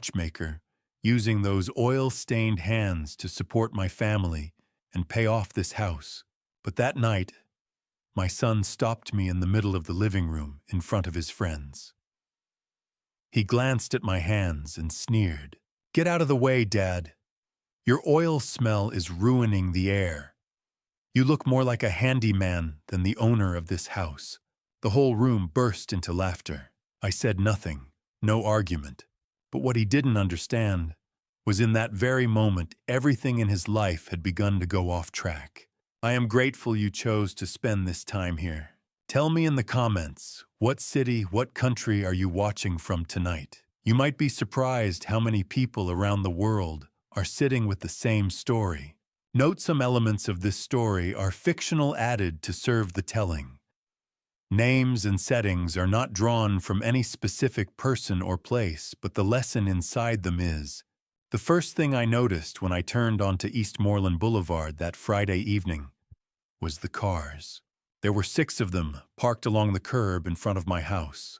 matchmaker, using those oil-stained hands to support my family and pay off this house. But that night, my son stopped me in the middle of the living room in front of his friends. He glanced at my hands and sneered. "Get out of the way, Dad. Your oil smell is ruining the air. You look more like a handyman than the owner of this house." The whole room burst into laughter. I said nothing, no argument. But what he didn't understand was in that very moment everything in his life had begun to go off track. I am grateful you chose to spend this time here. Tell me in the comments, what city, what country are you watching from tonight? You might be surprised how many people around the world are sitting with the same story. Note some elements of this story are fictional, added to serve the telling. Names and settings are not drawn from any specific person or place, but the lesson inside them is. The first thing I noticed when I turned onto Eastmoreland Boulevard that Friday evening was the cars. There were 6 of them parked along the curb in front of my house.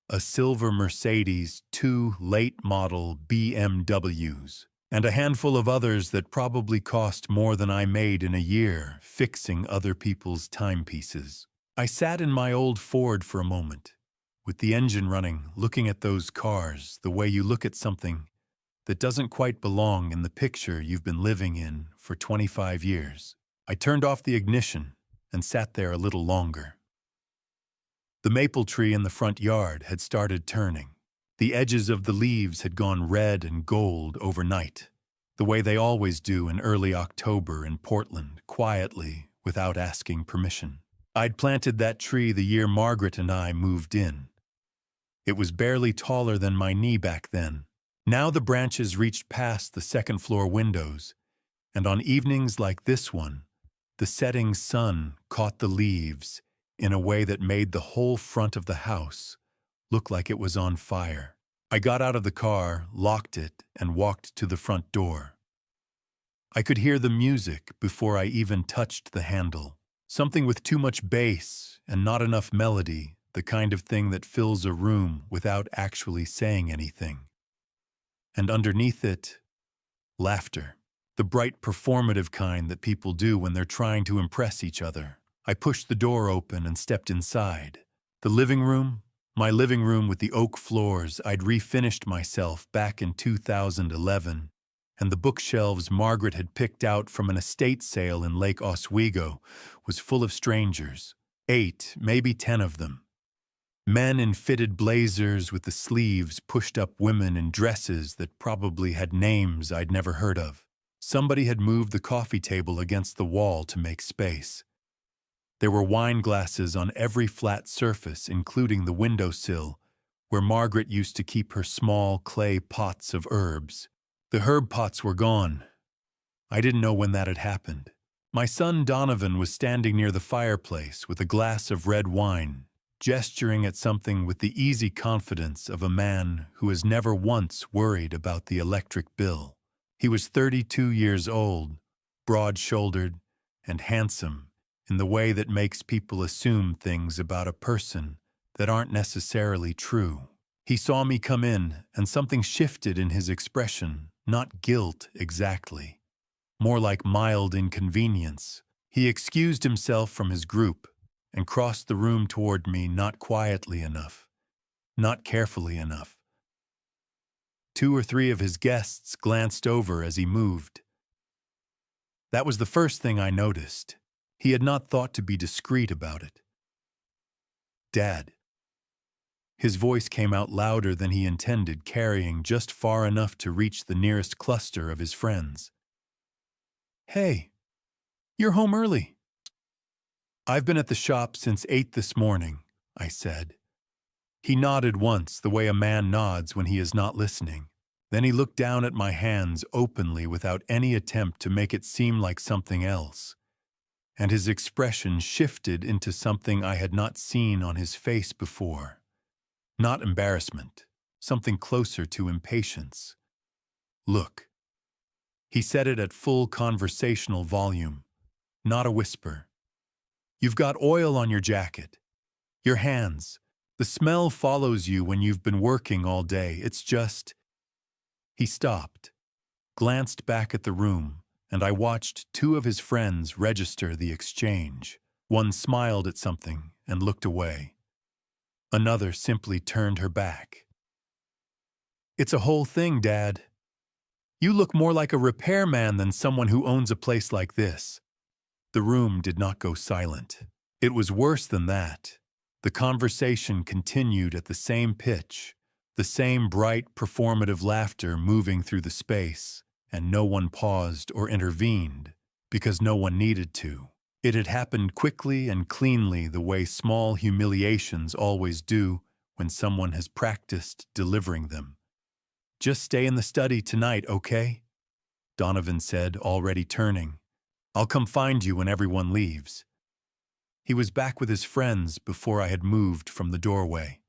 A silver Mercedes, 2 late-model BMWs, and a handful of others that probably cost more than I made in a year fixing other people's timepieces. I sat in my old Ford for a moment, with the engine running, looking at those cars the way you look at something that doesn't quite belong in the picture you've been living in for 25 years. I turned off the ignition and sat there a little longer. The maple tree in the front yard had started turning. The edges of the leaves had gone red and gold overnight, the way they always do in early October in Portland, quietly, without asking permission. I'd planted that tree the year Margaret and I moved in. It was barely taller than my knee back then. Now the branches reached past the second-floor windows, and on evenings like this one, the setting sun caught the leaves in a way that made the whole front of the house look like it was on fire. I got out of the car, locked it, and walked to the front door. I could hear the music before I even touched the handle. Something with too much bass and not enough melody, the kind of thing that fills a room without actually saying anything. And underneath it, laughter. The bright performative kind that people do when they're trying to impress each other. I pushed the door open and stepped inside. The living room, my living room with the oak floors, I'd refinished myself back in 2011. And the bookshelves Margaret had picked out from an estate sale in Lake Oswego was full of strangers, 8, maybe 10 of them. Men in fitted blazers with the sleeves pushed up, women in dresses that probably had names I'd never heard of. Somebody had moved the coffee table against the wall to make space. There were wine glasses on every flat surface, including the windowsill, where Margaret used to keep her small clay pots of herbs. The herb pots were gone. I didn't know when that had happened. My son Donovan was standing near the fireplace with a glass of red wine, gesturing at something with the easy confidence of a man who has never once worried about the electric bill. He was 32 years old, broad-shouldered, and handsome in the way that makes people assume things about a person that aren't necessarily true. He saw me come in, and something shifted in his expression. Not guilt exactly, more like mild inconvenience. He excused himself from his group and crossed the room toward me, not quietly enough, not carefully enough. 2 or 3 of his guests glanced over as he moved. That was the first thing I noticed. He had not thought to be discreet about it. "Dad." His voice came out louder than he intended, carrying just far enough to reach the nearest cluster of his friends. "Hey, you're home early." "I've been at the shop since 8 this morning," I said. He nodded once, the way a man nods when he is not listening. Then he looked down at my hands openly without any attempt to make it seem like something else. And his expression shifted into something I had not seen on his face before. Not embarrassment, something closer to impatience. "Look." He said it at full conversational volume, not a whisper. "You've got oil on your jacket, your hands. The smell follows you when you've been working all day. It's just, He stopped, glanced back at the room, and I watched two of his friends register the exchange. One smiled at something and looked away. Another simply turned her back. "It's a whole thing, Dad. You look more like a repairman than someone who owns a place like this." The room did not go silent. It was worse than that. The conversation continued at the same pitch, the same bright, performative laughter moving through the space, and no one paused or intervened, because no one needed to. It had happened quickly and cleanly, the way small humiliations always do when someone has practiced delivering them. "Just stay in the study tonight, okay?" Donovan said, already turning. "I'll come find you when everyone leaves." He was back with his friends before I had moved from the doorway.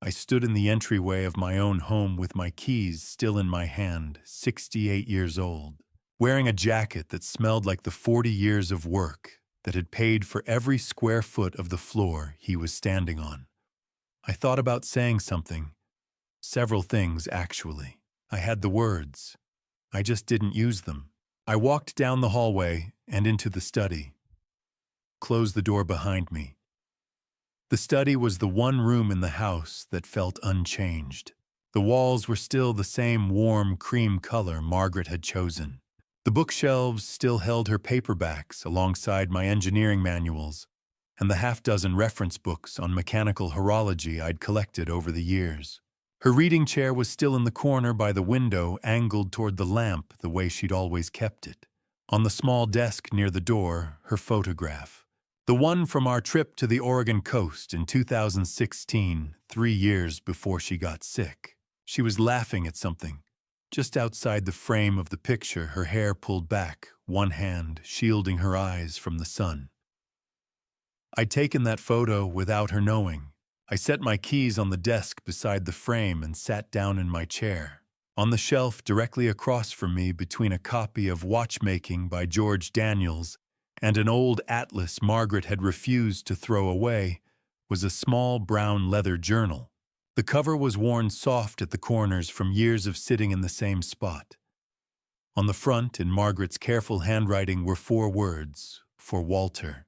I stood in the entryway of my own home with my keys still in my hand, 68 years old, wearing a jacket that smelled like the 40 years of work that had paid for every square foot of the floor he was standing on. I thought about saying something. Several things, actually. I had the words. I just didn't use them. I walked down the hallway and into the study. Closed the door behind me. The study was the one room in the house that felt unchanged. The walls were still the same warm cream color Margaret had chosen. The bookshelves still held her paperbacks alongside my engineering manuals and the half-dozen reference books on mechanical horology I'd collected over the years. Her reading chair was still in the corner by the window, angled toward the lamp the way she'd always kept it. On the small desk near the door, her photograph. The one from our trip to the Oregon coast in 2016, 3 years before she got sick. She was laughing at something. Just outside the frame of the picture, her hair pulled back, one hand shielding her eyes from the sun. I'd taken that photo without her knowing. I set my keys on the desk beside the frame and sat down in my chair. On the shelf directly across from me, between a copy of Watchmaking by George Daniels and an old atlas Margaret had refused to throw away, was a small brown leather journal. The cover was worn soft at the corners from years of sitting in the same spot. On the front, in Margaret's careful handwriting, were 4 words, "For Walter.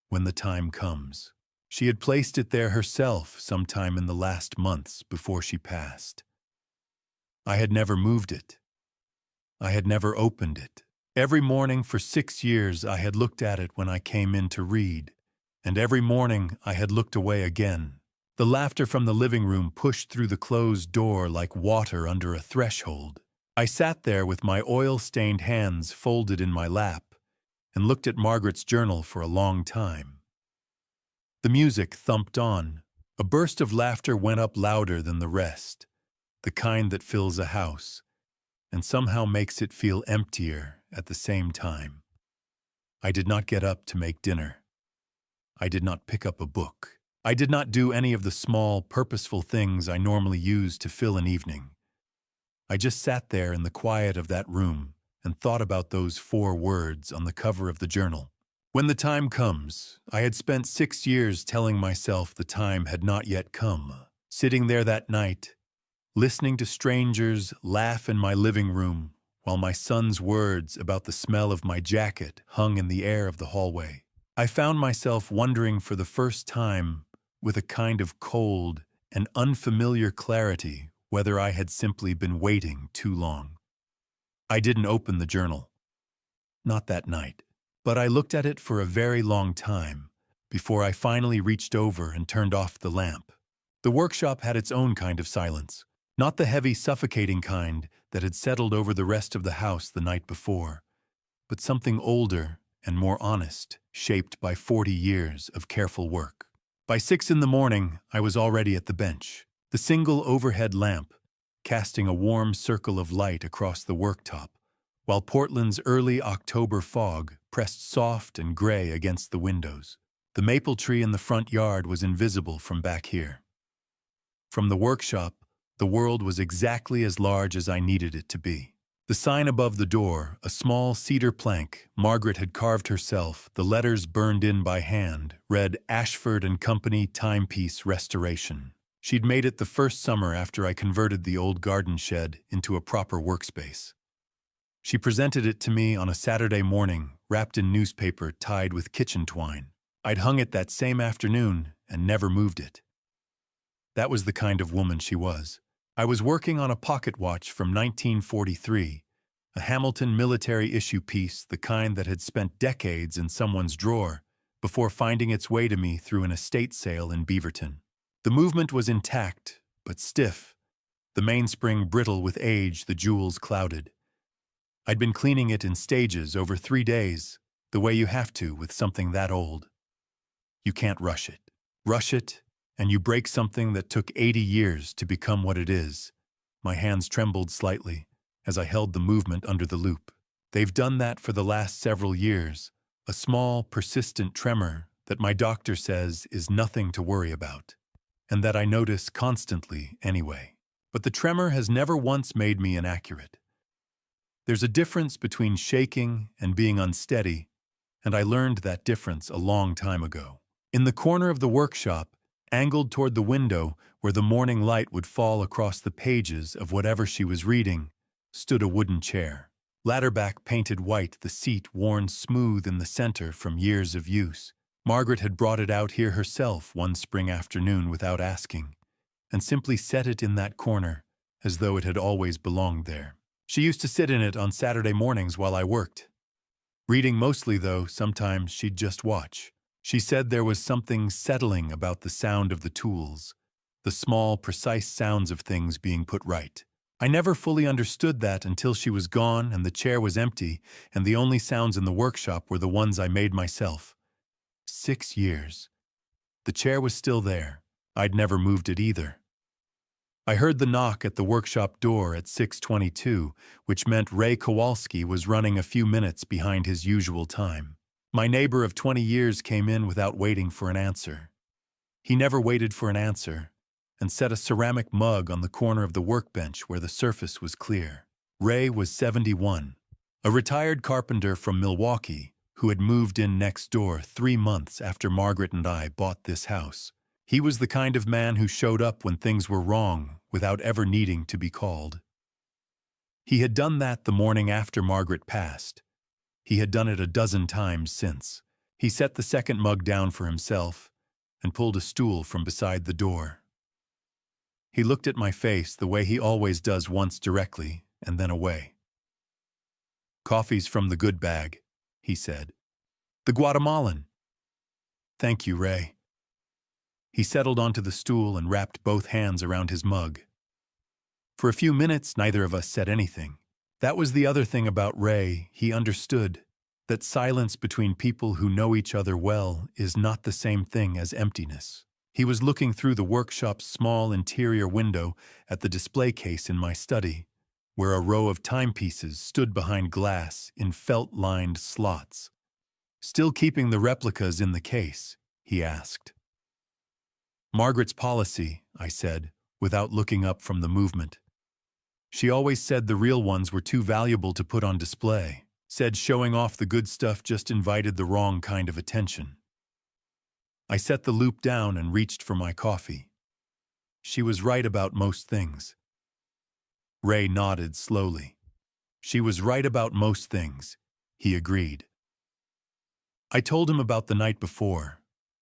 When the time comes." She had placed it there herself sometime in the last months before she passed. I had never moved it. I had never opened it. Every morning for 6 years I had looked at it when I came in to read, and every morning I had looked away again. The laughter from the living room pushed through the closed door like water under a threshold. I sat there with my oil-stained hands folded in my lap and looked at Margaret's journal for a long time. The music thumped on. A burst of laughter went up louder than the rest, the kind that fills a house and somehow makes it feel emptier at the same time. I did not get up to make dinner. I did not pick up a book. I did not do any of the small, purposeful things I normally use to fill an evening. I just sat there in the quiet of that room and thought about those 4 words on the cover of the journal. When the time comes, I had spent 6 years telling myself the time had not yet come. Sitting there that night, listening to strangers laugh in my living room while my son's words about the smell of my jacket hung in the air of the hallway. I found myself wondering for the first time, with a kind of cold and unfamiliar clarity, whether I had simply been waiting too long. I didn't open the journal. Not that night. But I looked at it for a very long time before I finally reached over and turned off the lamp. The workshop had its own kind of silence, not the heavy, suffocating kind that had settled over the rest of the house the night before, but something older and more honest, shaped by 40 years of careful work. By 6 in the morning, I was already at the bench, the single overhead lamp casting a warm circle of light across the worktop, while Portland's early October fog pressed soft and gray against the windows. The maple tree in the front yard was invisible from back here. From the workshop, the world was exactly as large as I needed it to be. The sign above the door, a small cedar plank Margaret had carved herself, the letters burned in by hand, read Ashford and Company Timepiece Restoration. She'd made it the first summer after I converted the old garden shed into a proper workspace. She presented it to me on a Saturday morning, wrapped in newspaper tied with kitchen twine. I'd hung it that same afternoon and never moved it. That was the kind of woman she was. I was working on a pocket watch from 1943, a Hamilton military issue piece, the kind that had spent decades in someone's drawer, before finding its way to me through an estate sale in Beaverton. The movement was intact, but stiff, the mainspring brittle with age, the jewels clouded. I'd been cleaning it in stages over 3 days, the way you have to with something that old. You can't rush it. Rush it, and you break something that took 80 years to become what it is. My hands trembled slightly as I held the movement under the loupe. They've done that for the last several years, a small, persistent tremor that my doctor says is nothing to worry about, and that I notice constantly anyway. But the tremor has never once made me inaccurate. There's a difference between shaking and being unsteady, and I learned that difference a long time ago. In the corner of the workshop, angled toward the window where the morning light would fall across the pages of whatever she was reading, stood a wooden chair. Ladderback painted white, the seat worn smooth in the center from years of use. Margaret had brought it out here herself one spring afternoon without asking, and simply set it in that corner as though it had always belonged there. She used to sit in it on Saturday mornings while I worked. Reading mostly, though, sometimes she'd just watch. She said there was something settling about the sound of the tools, the small, precise sounds of things being put right. I never fully understood that until she was gone and the chair was empty, and the only sounds in the workshop were the ones I made myself. 6 years. The chair was still there. I'd never moved it either. I heard the knock at the workshop door at 6:22, which meant Ray Kowalski was running a few minutes behind his usual time. My neighbor of 20 years came in without waiting for an answer. He never waited for an answer, and set a ceramic mug on the corner of the workbench where the surface was clear. Ray was 71, a retired carpenter from Milwaukee who had moved in next door 3 months after Margaret and I bought this house. He was the kind of man who showed up when things were wrong without ever needing to be called. He had done that the morning after Margaret passed. He had done it a dozen times since. He set the second mug down for himself and pulled a stool from beside the door. He looked at my face the way he always does, once directly and then away. "Coffee's from the good bag," he said. "The Guatemalan." "Thank you, Ray." He settled onto the stool and wrapped both hands around his mug. For a few minutes, neither of us said anything. That was the other thing about Ray. He understood that silence between people who know each other well is not the same thing as emptiness. He was looking through the workshop's small interior window at the display case in my study, where a row of timepieces stood behind glass in felt-lined slots. "Still keeping the replicas in the case?" he asked. "Margaret's policy," I said, without looking up from the movement. "She always said the real ones were too valuable to put on display. Said showing off the good stuff just invited the wrong kind of attention." I set the loupe down and reached for my coffee. She was right about most things. Ray nodded slowly. She was right about most things, he agreed. I told him about the night before.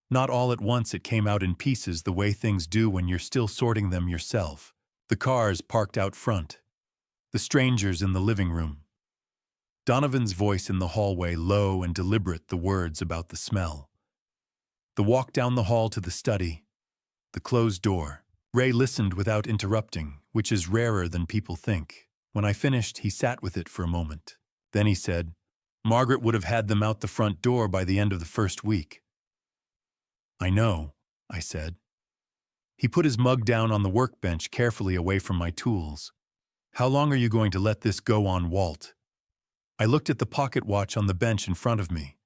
Not all at once it came out in pieces the way things do when you're still sorting them yourself. The cars parked out front. The strangers in the living room. Donovan's voice in the hallway, low and deliberate, the words about the smell. The walk down the hall to the study. The closed door. Ray listened without interrupting, which is rarer than people think. When I finished, he sat with it for a moment. Then he said, "Margaret would have had them out the front door by the end of the first week." "I know," I said. He put his mug down on the workbench carefully away from my tools. "How long are you going to let this go on, Walt?" I looked at the pocket watch on the bench in front of me.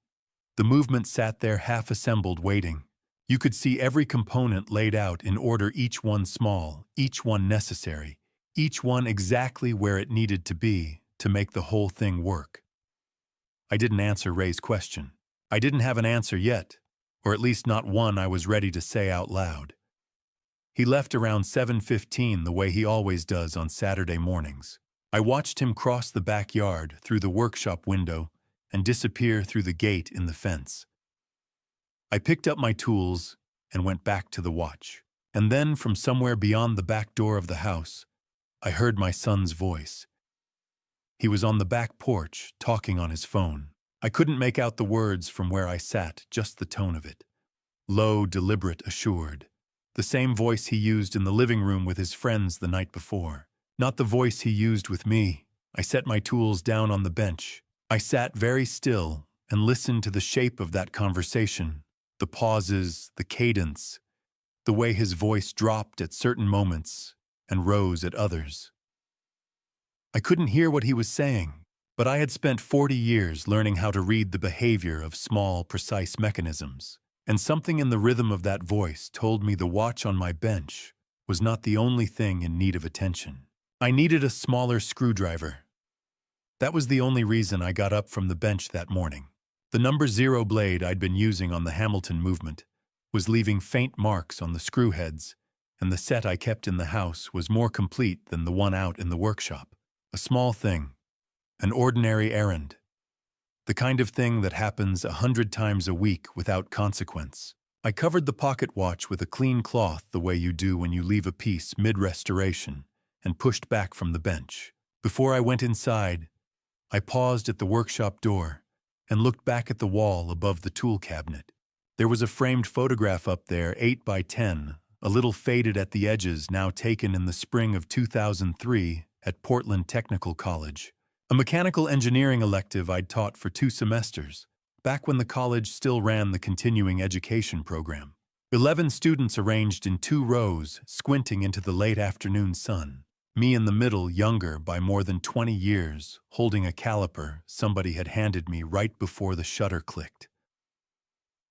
The movement sat there half-assembled, waiting. You could see every component laid out in order, each one small, each one necessary, each one exactly where it needed to be to make the whole thing work. I didn't answer Ray's question. I didn't have an answer yet, or at least not one I was ready to say out loud. He left around 7:15 the way he always does on Saturday mornings. I watched him cross the backyard through the workshop window and disappear through the gate in the fence. I picked up my tools and went back to the watch. And then, from somewhere beyond the back door of the house, I heard my son's voice. He was on the back porch, talking on his phone. I couldn't make out the words from where I sat, just the tone of it. Low, deliberate, assured. The same voice he used in the living room with his friends the night before. Not the voice he used with me. I set my tools down on the bench. I sat very still and listened to the shape of that conversation, the pauses, the cadence, the way his voice dropped at certain moments and rose at others. I couldn't hear what he was saying, but I had spent 40 years learning how to read the behavior of small, precise mechanisms, and something in the rhythm of that voice told me the watch on my bench was not the only thing in need of attention. I needed a smaller screwdriver. That was the only reason I got up from the bench that morning. The number 0 blade I'd been using on the Hamilton movement was leaving faint marks on the screw heads, and the set I kept in the house was more complete than the one out in the workshop. A small thing, an ordinary errand, the kind of thing that happens 100 times a week without consequence. I covered the pocket watch with a clean cloth the way you do when you leave a piece mid-restoration and pushed back from the bench. Before I went inside, I paused at the workshop door and looked back at the wall above the tool cabinet. There was a framed photograph up there, 8 by 10, a little faded at the edges, now taken in the spring of 2003 at Portland Technical College, a mechanical engineering elective I'd taught for 2 semesters, back when the college still ran the continuing education program. 11 students arranged in 2 rows, squinting into the late afternoon sun. Me in the middle, younger by more than 20 years, holding a caliper somebody had handed me right before the shutter clicked.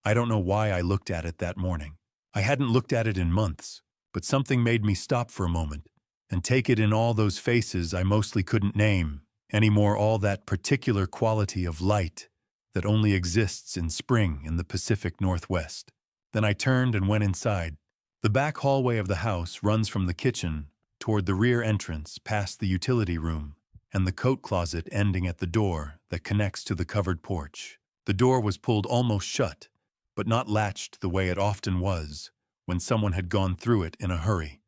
I don't know why I looked at it that morning. I hadn't looked at it in months, but something made me stop for a moment and take it in all those faces I mostly couldn't name, anymore, all that particular quality of light that only exists in spring in the Pacific Northwest. Then I turned and went inside. The back hallway of the house runs from the kitchen toward the rear entrance past the utility room and the coat closet ending at the door that connects to the covered porch. The door was pulled almost shut, but not latched the way it often was when someone had gone through it in a hurry.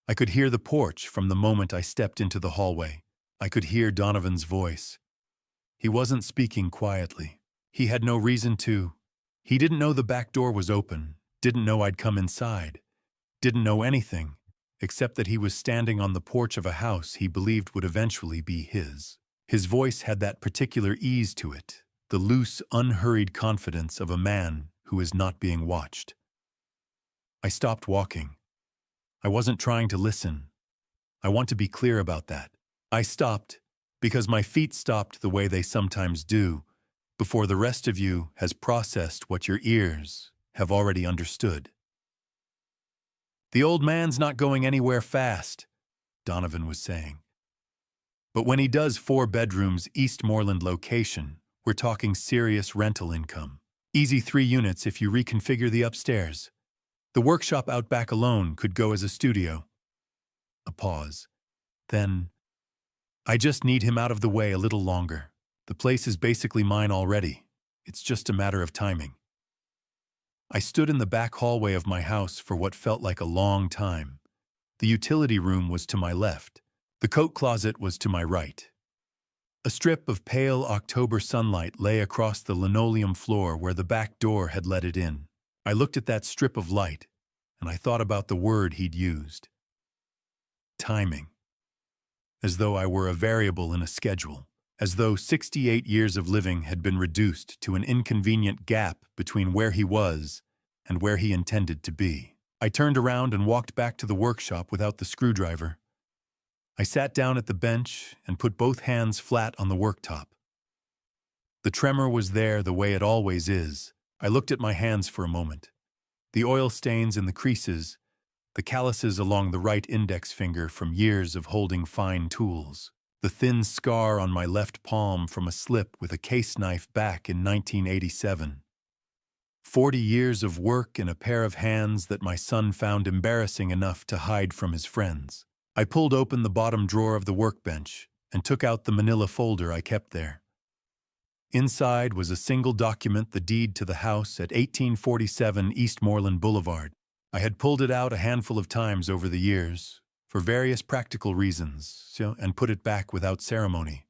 I could hear the porch from the moment I stepped into the hallway. I could hear Donovan's voice. He wasn't speaking quietly. He had no reason to. He didn't know the back door was open, didn't know I'd come inside, didn't know anything, except that he was standing on the porch of a house he believed would eventually be his. His voice had that particular ease to it, the loose, unhurried confidence of a man who is not being watched. I stopped walking. I wasn't trying to listen. I want to be clear about that. I stopped because my feet stopped the way they sometimes do, before the rest of you has processed what your ears have already understood. The old man's not going anywhere fast, Donovan was saying. But when he does 4 bedrooms Eastmoreland location, we're talking serious rental income. Easy 3 units if you reconfigure the upstairs. The workshop out back alone could go as a studio. A pause. Then, I just need him out of the way a little longer. The place is basically mine already. It's just a matter of timing. I stood in the back hallway of my house for what felt like a long time. The utility room was to my left. The coat closet was to my right. A strip of pale October sunlight lay across the linoleum floor where the back door had let it in. I looked at that strip of light, and I thought about the word he'd used. Timing. As though I were a variable in a schedule. As though 68 years of living had been reduced to an inconvenient gap between where he was and where he intended to be. I turned around and walked back to the workshop without the screwdriver. I sat down at the bench and put both hands flat on the worktop. The tremor was there the way it always is. I looked at my hands for a moment. The oil stains in the creases, the calluses along the right index finger from years of holding fine tools, the thin scar on my left palm from a slip with a case knife back in 1987. 40 years of work in a pair of hands that my son found embarrassing enough to hide from his friends. I pulled open the bottom drawer of the workbench and took out the manila folder I kept there. Inside was a single document, the deed to the house at 1847 Eastmoreland Boulevard. I had pulled it out a handful of times over the years, for various practical reasons, and put it back without ceremony.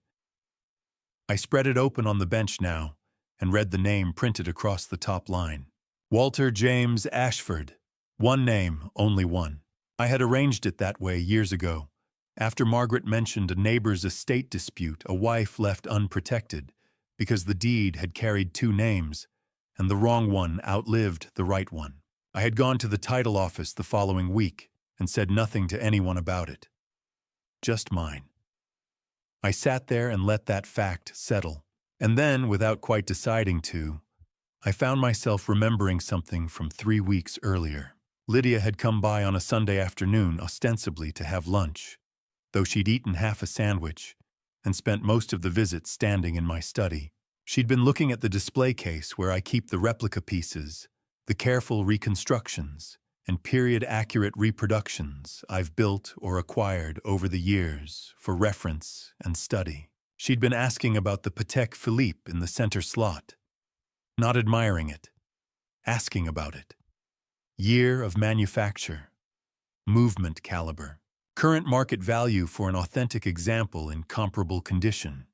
I spread it open on the bench now and read the name printed across the top line. Walter James Ashford. One name, only one. I had arranged it that way years ago, after Margaret mentioned a neighbor's estate dispute, a wife left unprotected, because the deed had carried two names, and the wrong one outlived the right one. I had gone to the title office the following week and said nothing to anyone about it. Just mine. I sat there and let that fact settle. And then, without quite deciding to, I found myself remembering something from 3 weeks earlier. Lydia had come by on a Sunday afternoon, ostensibly to have lunch, though she'd eaten half a sandwich and spent most of the visit standing in my study. She'd been looking at the display case where I keep the replica pieces, the careful reconstructions and period-accurate reproductions I've built or acquired over the years for reference and study. She'd been asking about the Patek Philippe in the center slot, not admiring it, asking about it. Year of manufacture, movement caliber, current market value for an authentic example in comparable condition.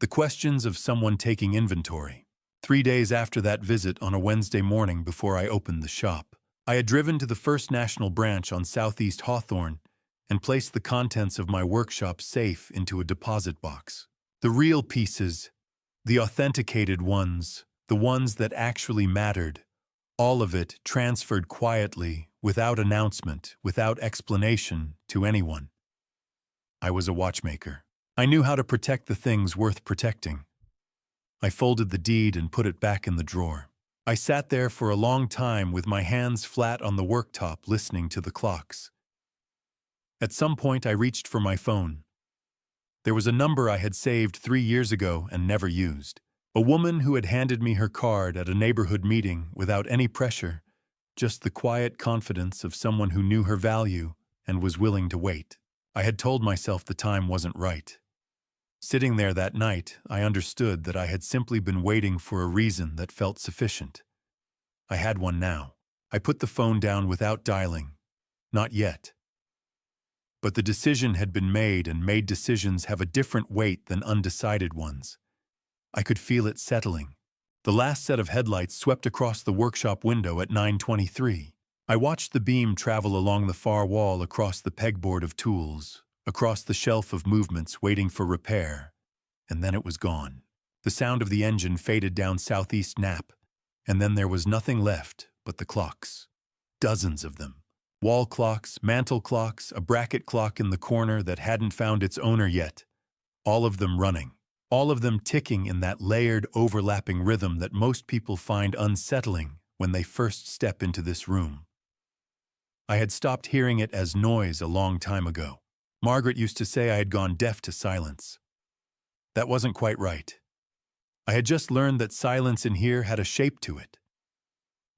The questions of someone taking inventory. 3 days after that visit, on a Wednesday morning before I opened the shop, I had driven to the First National branch on Southeast Hawthorne and placed the contents of my workshop safe into a deposit box. The real pieces, the authenticated ones, the ones that actually mattered, all of it transferred quietly, without announcement, without explanation, to anyone. I was a watchmaker. I knew how to protect the things worth protecting. I folded the deed and put it back in the drawer. I sat there for a long time with my hands flat on the worktop, listening to the clocks. At some point I reached for my phone. There was a number I had saved 3 years ago and never used. A woman who had handed me her card at a neighborhood meeting without any pressure, just the quiet confidence of someone who knew her value and was willing to wait. I had told myself the time wasn't right. Sitting there that night, I understood that I had simply been waiting for a reason that felt sufficient. I had one now. I put the phone down without dialing. Not yet. But the decision had been made, and made decisions have a different weight than undecided ones. I could feel it settling. The last set of headlights swept across the workshop window at 9:23. I watched the beam travel along the far wall, across the pegboard of tools, across the shelf of movements waiting for repair, and then it was gone. The sound of the engine faded down Southeast Knapp, and then there was nothing left but the clocks. Dozens of them. Wall clocks, mantel clocks, a bracket clock in the corner that hadn't found its owner yet. All of them running. All of them ticking in that layered, overlapping rhythm that most people find unsettling when they first step into this room. I had stopped hearing it as noise a long time ago. Margaret used to say I had gone deaf to silence. That wasn't quite right. I had just learned that silence in here had a shape to it.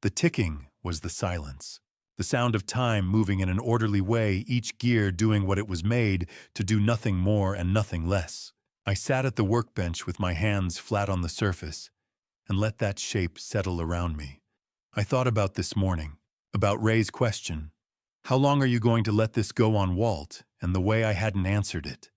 The ticking was the silence, the sound of time moving in an orderly way, each gear doing what it was made to do, nothing more and nothing less. I sat at the workbench with my hands flat on the surface and let that shape settle around me. I thought about this morning, about Ray's question, "How long are you going to let this go on, Walt?" and the way I hadn't answered it.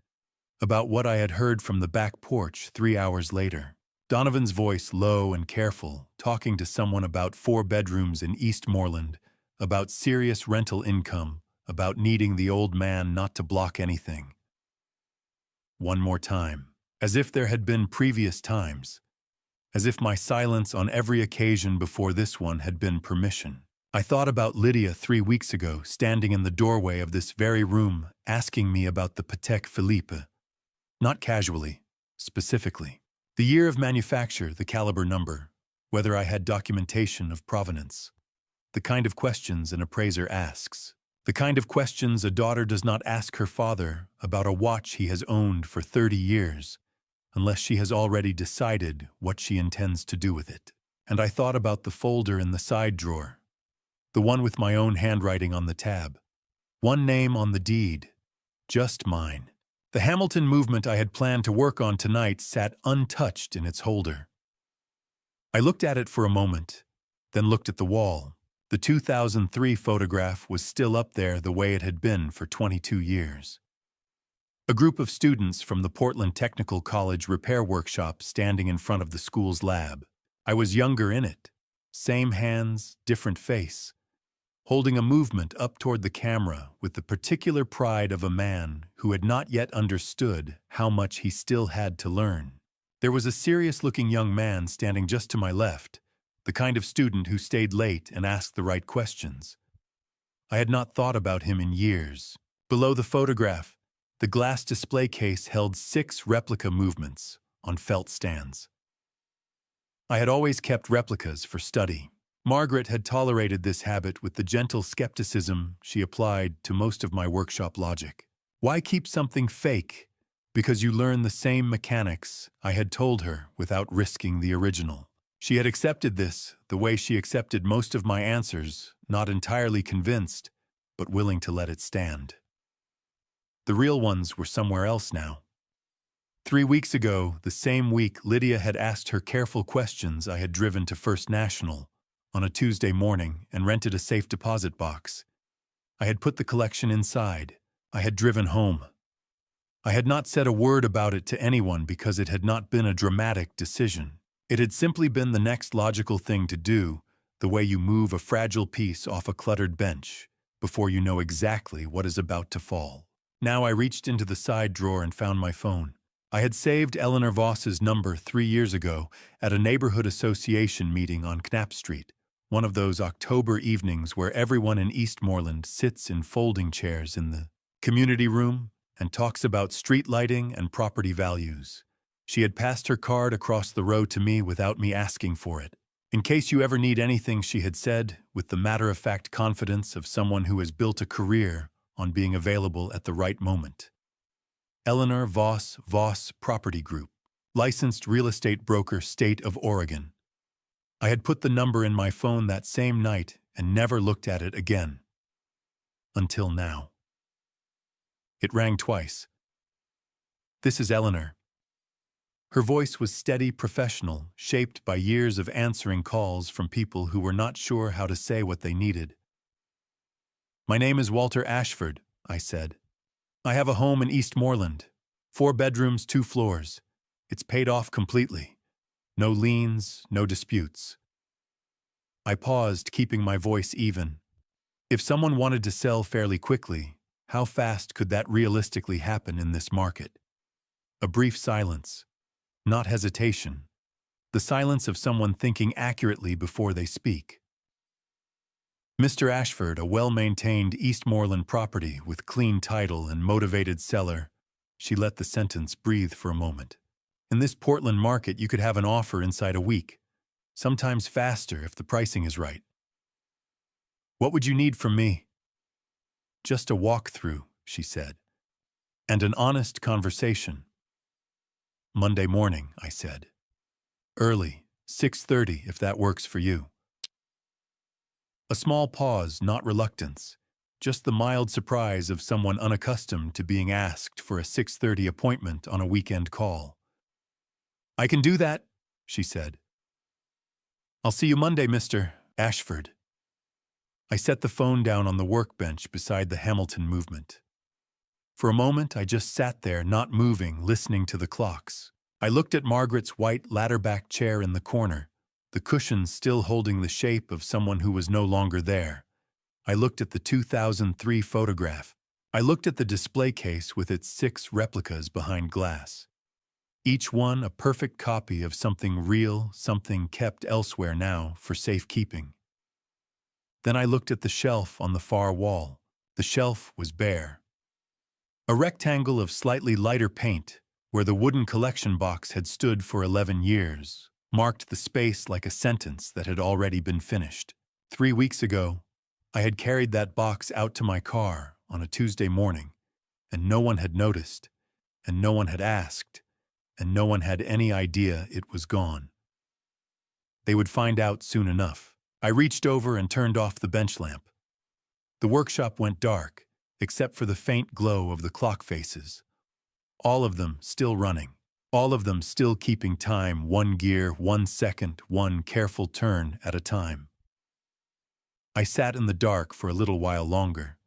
About what I had heard from the back porch 3 hours later. Donovan's voice, low and careful, talking to someone about 4 bedrooms in Eastmoreland, about serious rental income, about needing the old man not to block anything. One more time, as if there had been previous times, as if my silence on every occasion before this one had been permission. I thought about Lydia 3 weeks ago, standing in the doorway of this very room, asking me about the Patek Philippe. Not casually, specifically. The year of manufacture, the caliber number, whether I had documentation of provenance. The kind of questions an appraiser asks. The kind of questions a daughter does not ask her father about a watch he has owned for 30 years, unless she has already decided what she intends to do with it. And I thought about the folder in the side drawer, the one with my own handwriting on the tab. One name on the deed, just mine. The Hamilton movement I had planned to work on tonight sat untouched in its holder. I looked at it for a moment, then looked at the wall. The 2003 photograph was still up there the way it had been for 22 years. A group of students from the Portland Technical College repair workshop standing in front of the school's lab. I was younger in it. Same hands, different face. Holding a movement up toward the camera with the particular pride of a man who had not yet understood how much he still had to learn. There was a serious-looking young man standing just to my left, the kind of student who stayed late and asked the right questions. I had not thought about him in years. Below the photograph, the glass display case held 6 replica movements on felt stands. I had always kept replicas for study. Margaret had tolerated this habit with the gentle skepticism she applied to most of my workshop logic. Why keep something fake? Because you learn the same mechanics, I had told her without risking the original. She had accepted this the way she accepted most of my answers, not entirely convinced, but willing to let it stand. The real ones were somewhere else now. 3 weeks ago, the same week Lydia had asked her careful questions, I had driven to First National on a Tuesday morning and rented a safe deposit box. I had put the collection inside. I had driven home. I had not said a word about it to anyone because it had not been a dramatic decision. It had simply been the next logical thing to do, the way you move a fragile piece off a cluttered bench before you know exactly what is about to fall. Now I reached into the side drawer and found my phone. I had saved Eleanor Voss's number 3 years ago at a neighborhood association meeting on Knapp Street, one of those October evenings where everyone in Eastmoreland sits in folding chairs in the community room and talks about street lighting and property values. She had passed her card across the row to me without me asking for it. In case you ever need anything, she had said, with the matter-of-fact confidence of someone who has built a career on being available at the right moment. Eleanor Voss Property Group, licensed real estate broker, State of Oregon. I had put the number in my phone that same night and never looked at it again. Until now. It rang twice. "This is Eleanor." Her voice was steady, professional, shaped by years of answering calls from people who were not sure how to say what they needed. "My name is Walter Ashford," I said. "I have a home in Eastmoreland. 4 bedrooms, 2 floors. It's paid off completely. No liens, no disputes." I paused, keeping my voice even. If someone wanted to sell fairly quickly, how fast could that realistically happen in this market? A brief silence. Not hesitation. The silence of someone thinking accurately before they speak. "Mr. Ashford, a well-maintained Eastmoreland property with clean title and motivated seller." She let the sentence breathe for a moment. "In this Portland market, you could have an offer inside a week. Sometimes faster if the pricing is right." "What would you need from me?" "Just a walkthrough," she said. "And an honest conversation." "Monday morning," I said. "Early, 6:30 if that works for you." A small pause, not reluctance, just the mild surprise of someone unaccustomed to being asked for a 6:30 appointment on a weekend call. "I can do that," she said. "I'll see you Monday, Mr. Ashford." I set the phone down on the workbench beside the Hamilton movement. For a moment, I just sat there, not moving, listening to the clocks. I looked at Margaret's white ladder-back chair in the corner, the cushions still holding the shape of someone who was no longer there. I looked at the 2003 photograph. I looked at the display case with its 6 replicas behind glass. Each one a perfect copy of something real, something kept elsewhere now for safekeeping. Then I looked at the shelf on the far wall. The shelf was bare. A rectangle of slightly lighter paint, where the wooden collection box had stood for 11 years, marked the space like a sentence that had already been finished. 3 weeks ago, I had carried that box out to my car on a Tuesday morning, and no one had noticed, and no one had asked, and no one had any idea it was gone. They would find out soon enough. I reached over and turned off the bench lamp. The workshop went dark, except for the faint glow of the clock faces. All of them still running. All of them still keeping time, 1 gear, 1 second, one careful turn at a time. I sat in the dark for a little while longer.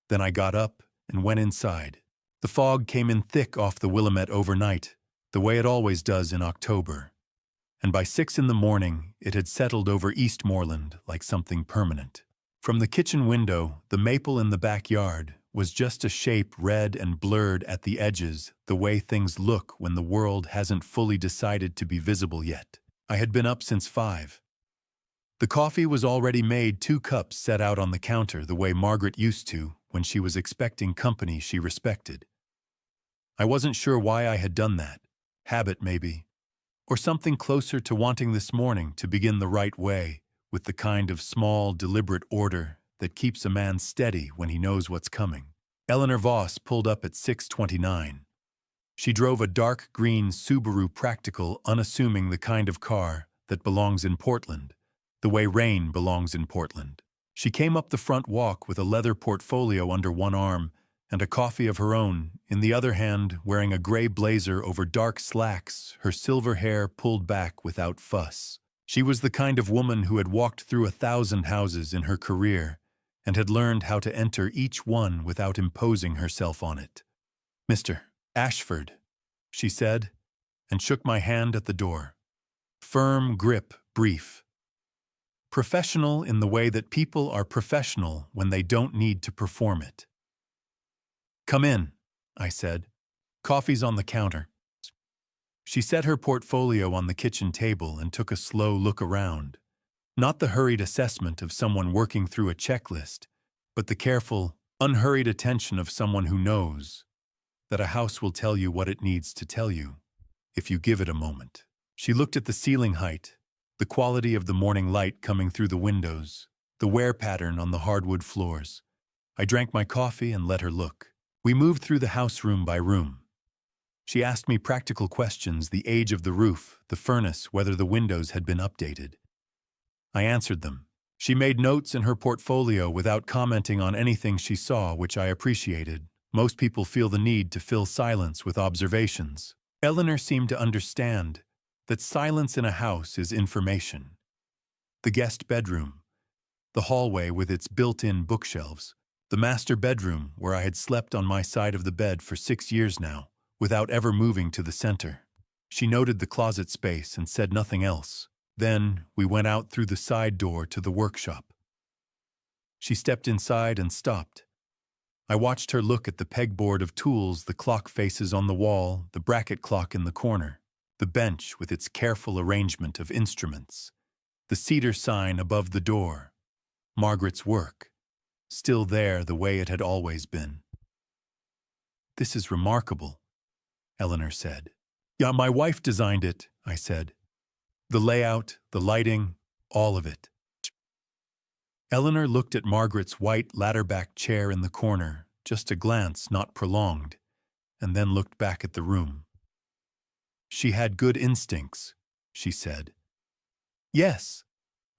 Then I got up and went inside. The fog came in thick off the Willamette overnight, the way it always does in October. And by 6 in the morning, it had settled over Eastmoreland like something permanent. From the kitchen window, the maple in the backyard was just a shape red and blurred at the edges, the way things look when the world hasn't fully decided to be visible yet. I had been up since 5. The coffee was already made, 2 cups set out on the counter the way Margaret used to when she was expecting company she respected. I wasn't sure why I had done that. Habit, maybe. Or something closer to wanting this morning to begin the right way, with the kind of small, deliberate order that keeps a man steady when he knows what's coming. Eleanor Voss pulled up at 6:29. She drove a dark green Subaru Practical, unassuming, the kind of car that belongs in Portland, the way rain belongs in Portland. She came up the front walk with a leather portfolio under one arm and a coffee of her own in the other hand, wearing a gray blazer over dark slacks, her silver hair pulled back without fuss. She was the kind of woman who had walked through 1,000 houses in her career and had learned how to enter each one without imposing herself on it. "Mr. Ashford," she said, and shook my hand at the door. Firm grip, brief. Professional in the way that people are professional when they don't need to perform it. "Come in," I said. "Coffee's on the counter." She set her portfolio on the kitchen table and took a slow look around. Not the hurried assessment of someone working through a checklist, but the careful, unhurried attention of someone who knows that a house will tell you what it needs to tell you, if you give it a moment. She looked at the ceiling height, the quality of the morning light coming through the windows, the wear pattern on the hardwood floors. I drank my coffee and let her look. We moved through the house room by room. She asked me practical questions, the age of the roof, the furnace, whether the windows had been updated. I answered them. She made notes in her portfolio without commenting on anything she saw, which I appreciated. Most people feel the need to fill silence with observations. Eleanor seemed to understand that silence in a house is information. The guest bedroom, the hallway with its built-in bookshelves, the master bedroom where I had slept on my side of the bed for 6 years now, without ever moving to the center. She noted the closet space and said nothing else. Then we went out through the side door to the workshop. She stepped inside and stopped. I watched her look at the pegboard of tools, the clock faces on the wall, the bracket clock in the corner, the bench with its careful arrangement of instruments, the cedar sign above the door, Margaret's work, still there the way it had always been. "This is remarkable," Eleanor said. "Yeah, my wife designed it," I said. "The layout, the lighting, all of it." Eleanor looked at Margaret's white ladder-back chair in the corner, just a glance, not prolonged, and then looked back at the room. "She had good instincts," she said. "Yes,"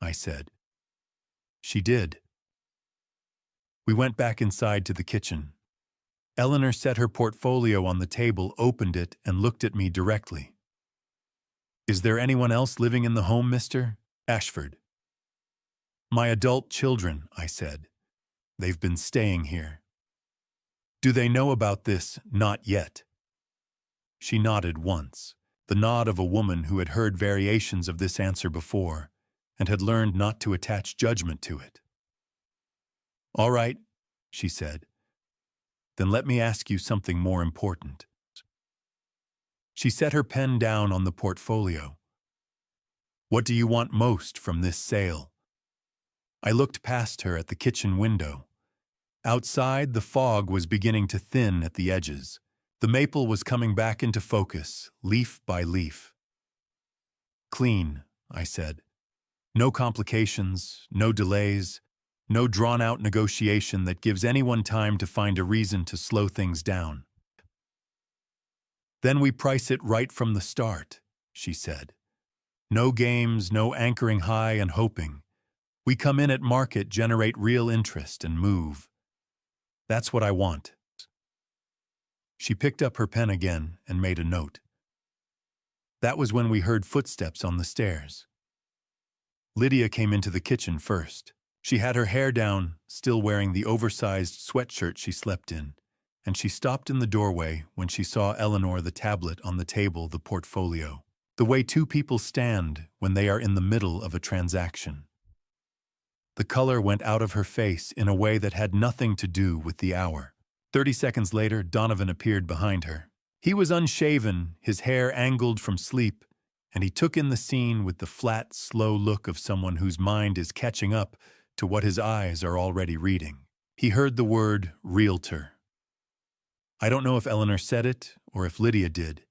I said. "She did." We went back inside to the kitchen. Eleanor set her portfolio on the table, opened it, and looked at me directly. "Is there anyone else living in the home, Mr. Ashford?" "My adult children," I said. "They've been staying here." "Do they know about this?" "Not yet." She nodded once, the nod of a woman who had heard variations of this answer before and had learned not to attach judgment to it. "All right," she said. "Then let me ask you something more important." She set her pen down on the portfolio. "What do you want most from this sale?" I looked past her at the kitchen window. Outside, the fog was beginning to thin at the edges. The maple was coming back into focus, leaf by leaf. "Clean," I said. "No complications, no delays, no drawn-out negotiation that gives anyone time to find a reason to slow things down." "Then we price it right from the start," she said. No games, no anchoring high and hoping. We come in at market, generate real interest, and move. That's what I want. She picked up her pen again and made a note. That was when we heard footsteps on the stairs. Lydia came into the kitchen first. She had her hair down, still wearing the oversized sweatshirt she slept in, and she stopped in the doorway when she saw Eleanor, the tablet on the table, the portfolio. The way two people stand when they are in the middle of a transaction. The color went out of her face in a way that had nothing to do with the hour. 30 seconds later, Donovan appeared behind her. He was unshaven, his hair angled from sleep, and he took in the scene with the flat, slow look of someone whose mind is catching up to what his eyes are already reading. He heard the word realtor. I don't know if Eleanor said it or if Lydia did,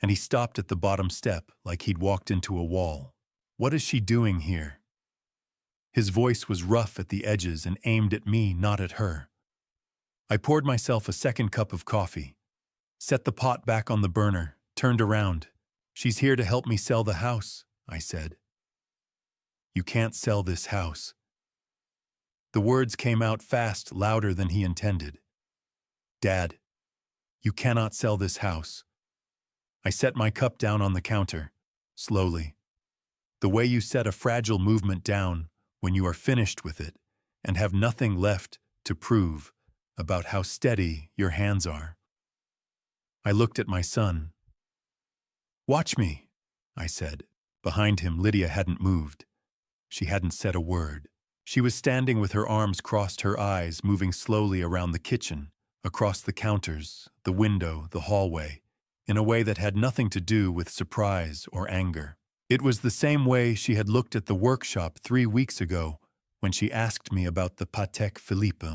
and he stopped at the bottom step like he'd walked into a wall. What is she doing here? His voice was rough at the edges and aimed at me, not at her. I poured myself a second cup of coffee, set the pot back on the burner, turned around. She's here to help me sell the house, I said. You can't sell this house. The words came out fast, louder than he intended. Dad, you cannot sell this house. I set my cup down on the counter, slowly. The way you set a fragile movement down when you are finished with it and have nothing left to prove about how steady your hands are. I looked at my son. Watch me, I said. Behind him, Lydia hadn't moved. She hadn't said a word. She was standing with her arms crossed, her eyes moving slowly around the kitchen, across the counters, the window, the hallway, in a way that had nothing to do with surprise or anger. It was the same way she had looked at the workshop 3 weeks ago when she asked me about the Patek Philippe.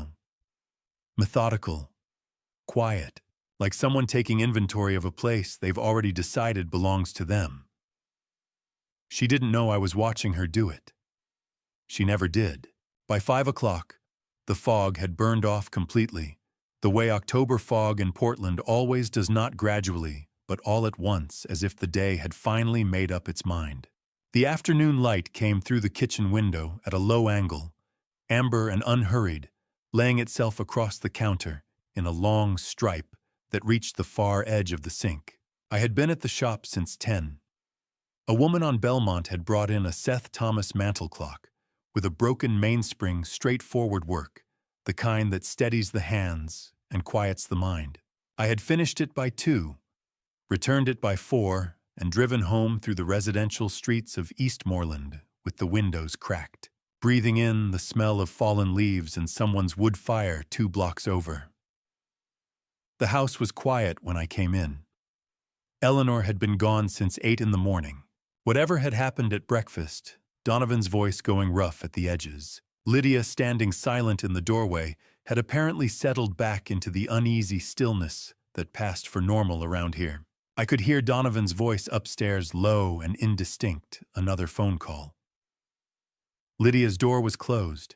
Methodical, quiet, like someone taking inventory of a place they've already decided belongs to them. She didn't know I was watching her do it. She never did. By 5 o'clock, the fog had burned off completely, the way October fog in Portland always does, not gradually, but all at once, as if the day had finally made up its mind. The afternoon light came through the kitchen window at a low angle, amber and unhurried, laying itself across the counter in a long stripe that reached the far edge of the sink. I had been at the shop since 10. A woman on Belmont had brought in a Seth Thomas mantel clock with a broken mainspring, straightforward work, the kind that steadies the hands and quiets the mind. I had finished it by 2, returned it by 4, and driven home through the residential streets of Eastmoreland with the windows cracked, breathing in the smell of fallen leaves and someone's wood fire 2 blocks over. The house was quiet when I came in. Eleanor had been gone since 8 in the morning. Whatever had happened at breakfast, Donovan's voice going rough at the edges, Lydia standing silent in the doorway, had apparently settled back into the uneasy stillness that passed for normal around here. I could hear Donovan's voice upstairs, low and indistinct, another phone call. Lydia's door was closed.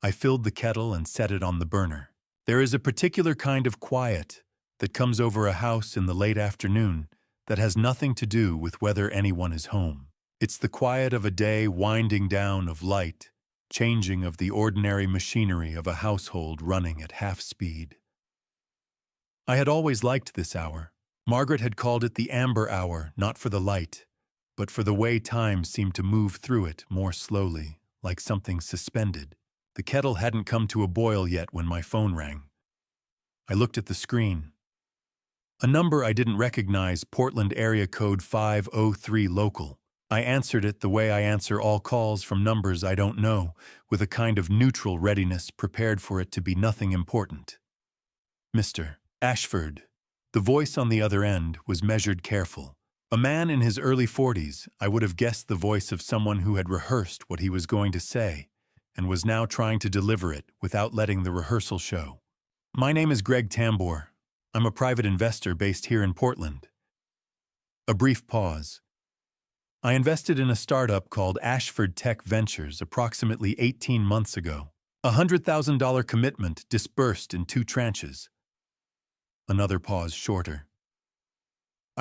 I filled the kettle and set it on the burner. There is a particular kind of quiet that comes over a house in the late afternoon that has nothing to do with whether anyone is home. It's the quiet of a day winding down, of light, changing of the ordinary machinery of a household running at half speed. I had always liked this hour. Margaret had called it the amber hour, not for the light, but for the way time seemed to move through it more slowly, like something suspended. The kettle hadn't come to a boil yet when my phone rang. I looked at the screen. A number I didn't recognize, Portland area code 503 local. I answered it the way I answer all calls from numbers I don't know, with a kind of neutral readiness, prepared for it to be nothing important. Mr. Ashford. The voice on the other end was measured, careful. A man in his early 40s, I would have guessed the voice of someone who had rehearsed what he was going to say and was now trying to deliver it without letting the rehearsal show. My name is Greg Tambor. I'm a private investor based here in Portland. A brief pause. I invested in a startup called Ashford Tech Ventures approximately 18 months ago. A $100,000 commitment disbursed in 2 tranches. Another pause, shorter.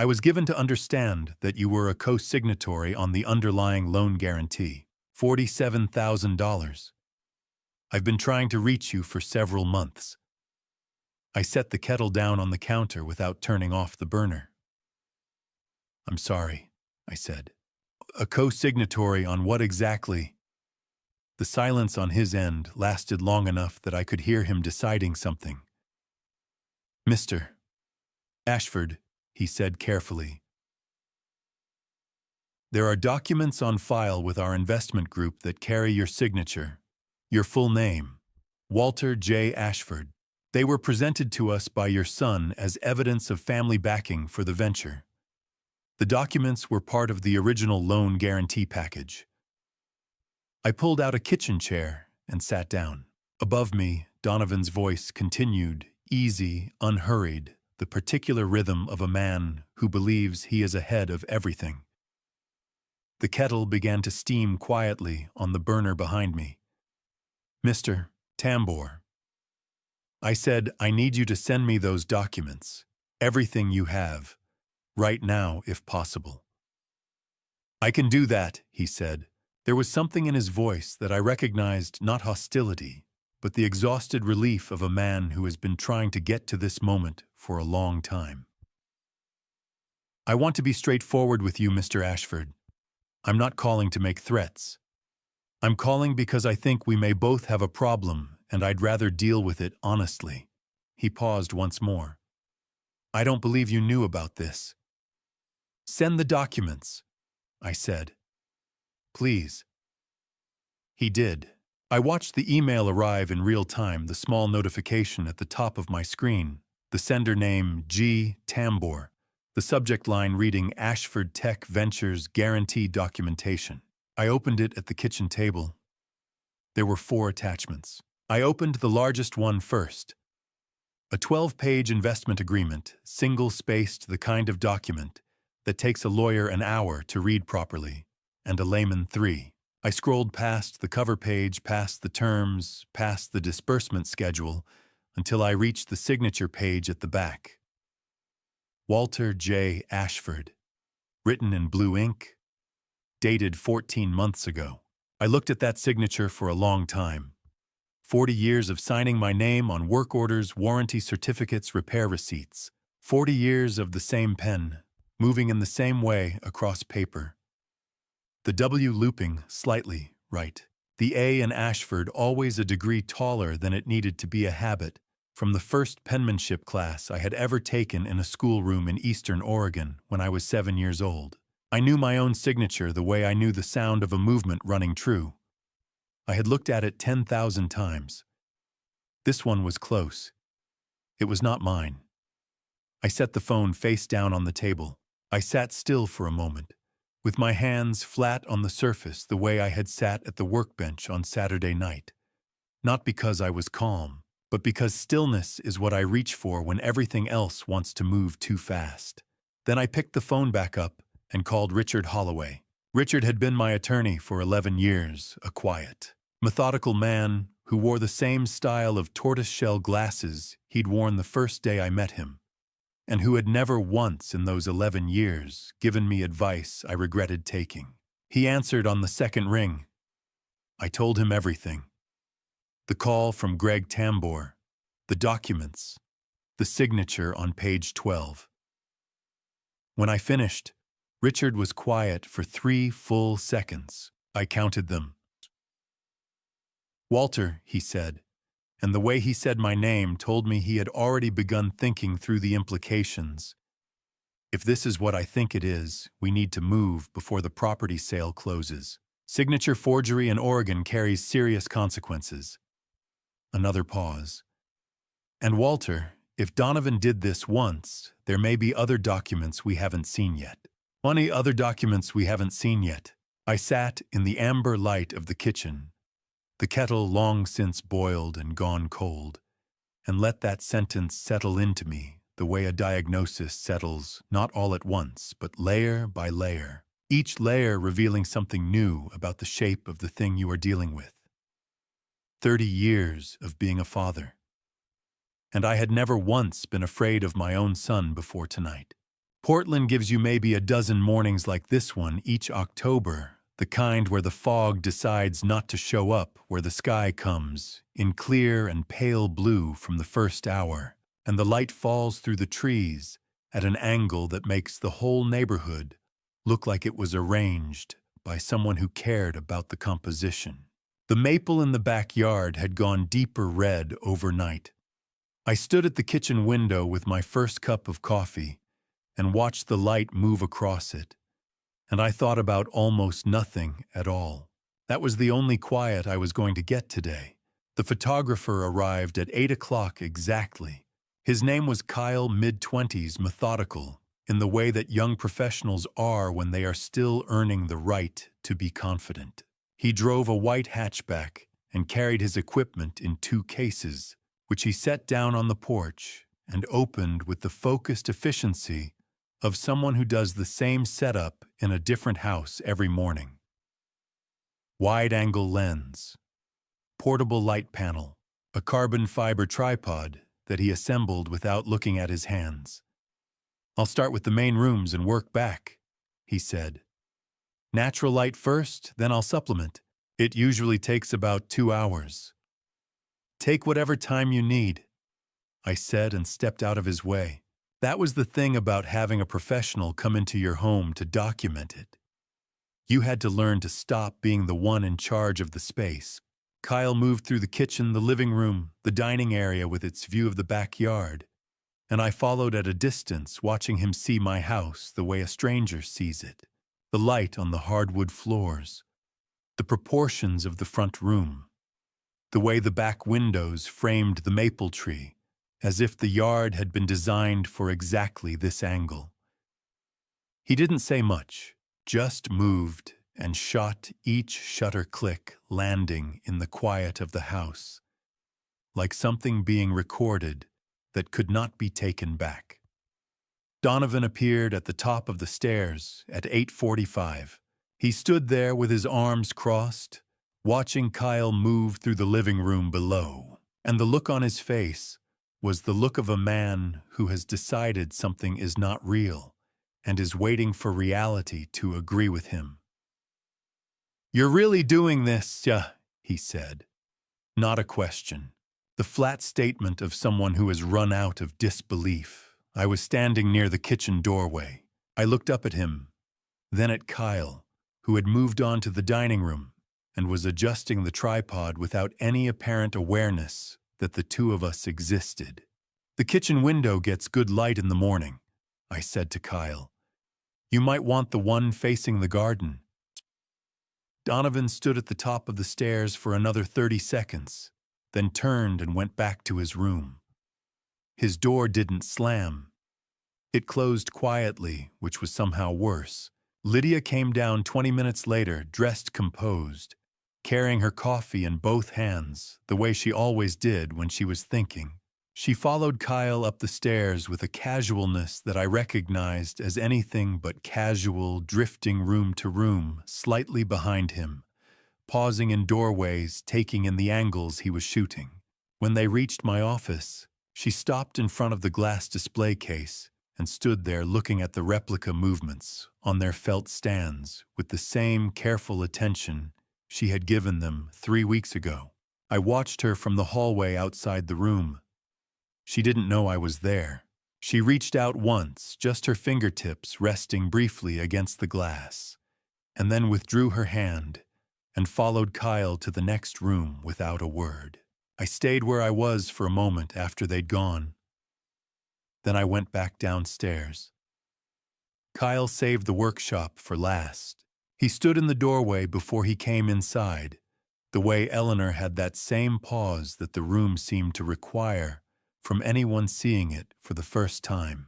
I was given to understand that you were a co-signatory on the underlying loan guarantee, $47,000. I've been trying to reach you for several months. I set the kettle down on the counter without turning off the burner. I'm sorry, I said. A co-signatory on what exactly? The silence on his end lasted long enough that I could hear him deciding something. Mr. Ashford, he said carefully. There are documents on file with our investment group that carry your signature, your full name, Walter J. Ashford. They were presented to us by your son as evidence of family backing for the venture. The documents were part of the original loan guarantee package. I pulled out a kitchen chair and sat down. Above me, Donovan's voice continued, easy, unhurried, the particular rhythm of a man who believes he is ahead of everything. The kettle began to steam quietly on the burner behind me. Mr. Tambor, I said, I need you to send me those documents, everything you have, right now if possible. I can do that, he said. There was something in his voice that I recognized not hostility, but the exhausted relief of a man who has been trying to get to this moment for a long time. I want to be straightforward with you, Mr. Ashford. I'm not calling to make threats. I'm calling because I think we may both have a problem, and I'd rather deal with it honestly. He paused once more. I don't believe you knew about this. Send the documents, I said. Please. He did. I watched the email arrive in real time, the small notification at the top of my screen, the sender name G. Tambor, the subject line reading Ashford Tech Ventures Guarantee Documentation. I opened it at the kitchen table. There were 4 attachments. I opened the largest one first. A 12-page investment agreement, single-spaced, the kind of document that takes a lawyer an hour to read properly, and a layman 3. I scrolled past the cover page, past the terms, past the disbursement schedule, until I reached the signature page at the back. Walter J. Ashford, written in blue ink, dated 14 months ago. I looked at that signature for a long time. 40 years of signing my name on work orders, warranty certificates, repair receipts. 40 years of the same pen, moving in the same way across paper. The W looping slightly right. The A in Ashford always a degree taller than it needed to be, a habit from the first penmanship class I had ever taken in a schoolroom in Eastern Oregon when I was 7 years old. I knew my own signature the way I knew the sound of a movement running true. I had looked at it 10,000 times. This one was close. It was not mine. I set the phone face down on the table. I sat still for a moment, with my hands flat on the surface the way I had sat at the workbench on Saturday night. Not because I was calm, but because stillness is what I reach for when everything else wants to move too fast. Then I picked the phone back up and called Richard Holloway. Richard had been my attorney for 11 years, a quiet, methodical man who wore the same style of tortoiseshell glasses he'd worn the first day I met him, and who had never once in those 11 years given me advice I regretted taking. He answered on the second ring. I told him everything. The call from Greg Tambor, the documents, the signature on page 12. When I finished, Richard was quiet for 3 full seconds. I counted them. Walter, he said, and the way he said my name told me he had already begun thinking through the implications. If this is what I think it is, we need to move before the property sale closes. Signature forgery in Oregon carries serious consequences. Another pause. And Walter, if Donovan did this once, there may be other documents we haven't seen yet. Funny other documents we haven't seen yet. I sat in the amber light of the kitchen, the kettle long since boiled and gone cold, and let that sentence settle into me the way a diagnosis settles, not all at once, but layer by layer, each layer revealing something new about the shape of the thing you are dealing with. 30 years of being a father. And I had never once been afraid of my own son before tonight. Portland gives you maybe a dozen mornings like this one each October, the kind where the fog decides not to show up, where the sky comes in clear and pale blue from the first hour, and the light falls through the trees at an angle that makes the whole neighborhood look like it was arranged by someone who cared about the composition. The maple in the backyard had gone deeper red overnight. I stood at the kitchen window with my first cup of coffee and watched the light move across it, and I thought about almost nothing at all. That was the only quiet I was going to get today. The photographer arrived at 8 o'clock exactly. His name was Kyle, mid-20s, methodical, in the way that young professionals are when they are still earning the right to be confident. He drove a white hatchback and carried his equipment in 2 cases, which he set down on the porch and opened with the focused efficiency of someone who does the same setup in a different house every morning. Wide-angle lens, portable light panel, a carbon fiber tripod that he assembled without looking at his hands. "I'll start with the main rooms and work back," he said. "Natural light first, then I'll supplement. It usually takes about 2 hours. Take whatever time you need," I said and stepped out of his way. That was the thing about having a professional come into your home to document it. You had to learn to stop being the one in charge of the space. Kyle moved through the kitchen, the living room, the dining area with its view of the backyard, and I followed at a distance, watching him see my house the way a stranger sees it. The light on the hardwood floors, the proportions of the front room, the way the back windows framed the maple tree, as if the yard had been designed for exactly this angle. He didn't say much, just moved and shot each shutter click landing in the quiet of the house, like something being recorded that could not be taken back. Donovan appeared at the top of the stairs at 8:45. He stood there with his arms crossed, watching Kyle move through the living room below, and the look on his face was the look of a man who has decided something is not real and is waiting for reality to agree with him. "You're really doing this, yeah," he said. Not a question. The flat statement of someone who has run out of disbelief. I was standing near the kitchen doorway. I looked up at him, then at Kyle, who had moved on to the dining room and was adjusting the tripod without any apparent awareness that the two of us existed. "The kitchen window gets good light in the morning," I said to Kyle. "You might want the one facing the garden." Donovan stood at the top of the stairs for another 30 seconds, then turned and went back to his room. His door didn't slam. It closed quietly, which was somehow worse. Lydia came down 20 minutes later, dressed composed, carrying her coffee in both hands, the way she always did when she was thinking. She followed Kyle up the stairs with a casualness that I recognized as anything but casual, drifting room to room, slightly behind him, pausing in doorways, taking in the angles he was shooting. When they reached my office, she stopped in front of the glass display case and stood there looking at the replica movements on their felt stands with the same careful attention she had given them 3 weeks ago. I watched her from the hallway outside the room. She didn't know I was there. She reached out once, just her fingertips resting briefly against the glass, and then withdrew her hand and followed Kyle to the next room without a word. I stayed where I was for a moment after they'd gone. Then I went back downstairs. Kyle saved the workshop for last. He stood in the doorway before he came inside, the way Eleanor had that same pause that the room seemed to require from anyone seeing it for the first time.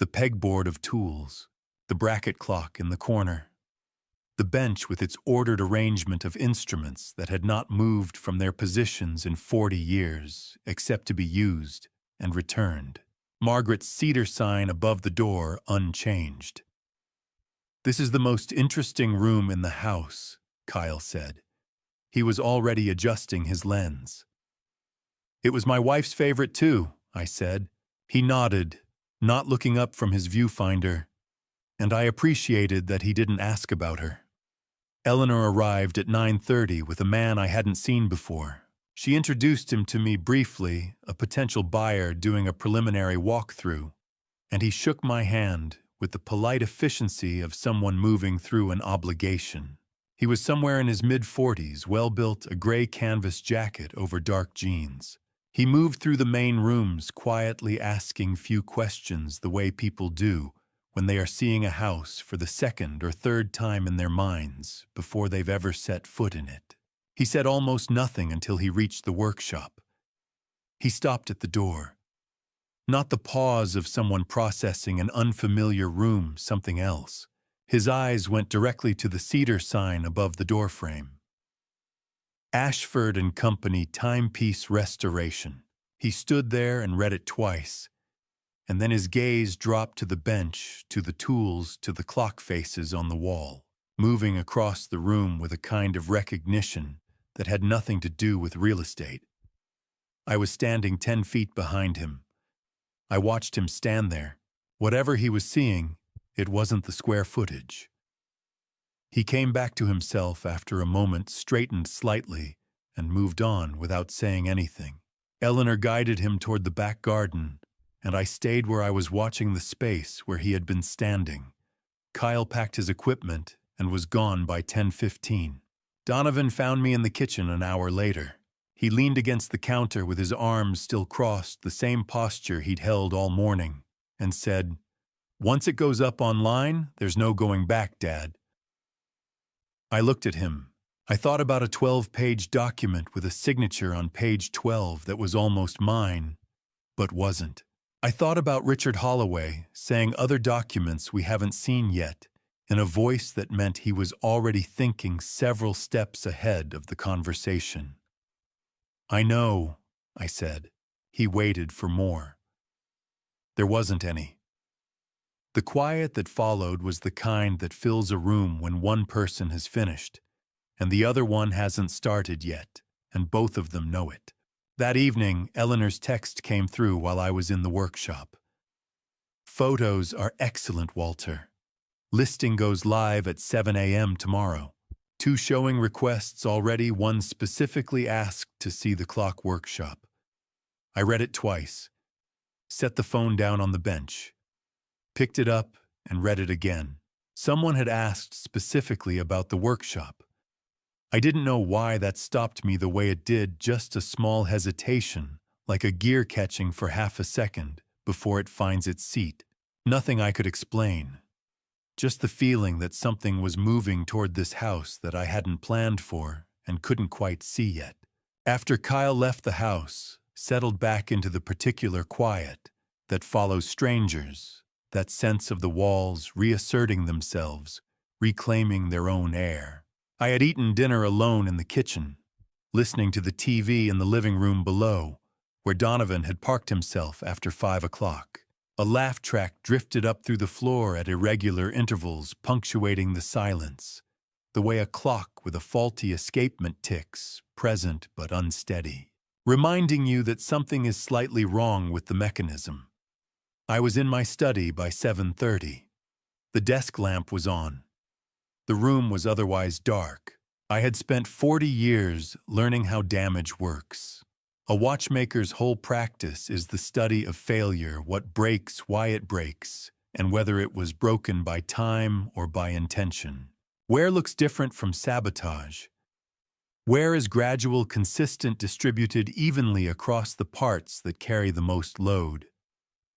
The pegboard of tools, the bracket clock in the corner, the bench with its ordered arrangement of instruments that had not moved from their positions in 40 years, except to be used and returned. Margaret's cedar sign above the door unchanged. "This is the most interesting room in the house," Kyle said. He was already adjusting his lens. "It was my wife's favorite too," I said. He nodded, not looking up from his viewfinder, and I appreciated that he didn't ask about her. Eleanor arrived at 9:30 with a man I hadn't seen before. She introduced him to me briefly, a potential buyer doing a preliminary walkthrough, and he shook my hand with the polite efficiency of someone moving through an obligation. He was somewhere in his mid-40s, well-built, a gray canvas jacket over dark jeans. He moved through the main rooms, quietly asking few questions the way people do when they are seeing a house for the second or third time in their minds before they've ever set foot in it. He said almost nothing until he reached the workshop. He stopped at the door. Not the pause of someone processing an unfamiliar room, something else. His eyes went directly to the cedar sign above the doorframe. Ashford and Company Timepiece Restoration. He stood there and read it twice, and then his gaze dropped to the bench, to the tools, to the clock faces on the wall, moving across the room with a kind of recognition that had nothing to do with real estate. I was standing 10 feet behind him. I watched him stand there. Whatever he was seeing, it wasn't the square footage. He came back to himself after a moment, straightened slightly, and moved on without saying anything. Eleanor guided him toward the back garden, and I stayed where I was watching the space where he had been standing. Kyle packed his equipment and was gone by 10:15. Donovan found me in the kitchen an hour later. He leaned against the counter with his arms still crossed, the same posture he'd held all morning, and said, "Once it goes up online, there's no going back, Dad." I looked at him. I thought about a 12-page document with a signature on page 12 that was almost mine, but wasn't. I thought about Richard Holloway saying other documents we haven't seen yet, in a voice that meant he was already thinking several steps ahead of the conversation. "I know," I said. He waited for more. There wasn't any. The quiet that followed was the kind that fills a room when one person has finished, and the other one hasn't started yet, and both of them know it. That evening, Eleanor's text came through while I was in the workshop. "Photos are excellent, Walter. Listing goes live at 7 a.m. tomorrow. 2 showing requests already, one specifically asked to see the clock workshop." I read it twice, set the phone down on the bench, picked it up and read it again. Someone had asked specifically about the workshop. I didn't know why that stopped me the way it did, just a small hesitation, like a gear catching for half a second before it finds its seat. Nothing I could explain. Just the feeling that something was moving toward this house that I hadn't planned for and couldn't quite see yet. After Kyle left the house, settled back into the particular quiet that follows strangers, that sense of the walls reasserting themselves, reclaiming their own air. I had eaten dinner alone in the kitchen, listening to the TV in the living room below, where Donovan had parked himself after 5 o'clock. A laugh track drifted up through the floor at irregular intervals, punctuating the silence, the way a clock with a faulty escapement ticks, present but unsteady, reminding you that something is slightly wrong with the mechanism. I was in my study by 7:30. The desk lamp was on. The room was otherwise dark. I had spent 40 years learning how damage works. A watchmaker's whole practice is the study of failure, what breaks, why it breaks, and whether it was broken by time or by intention. Wear looks different from sabotage. Wear is gradual, consistent, distributed evenly across the parts that carry the most load.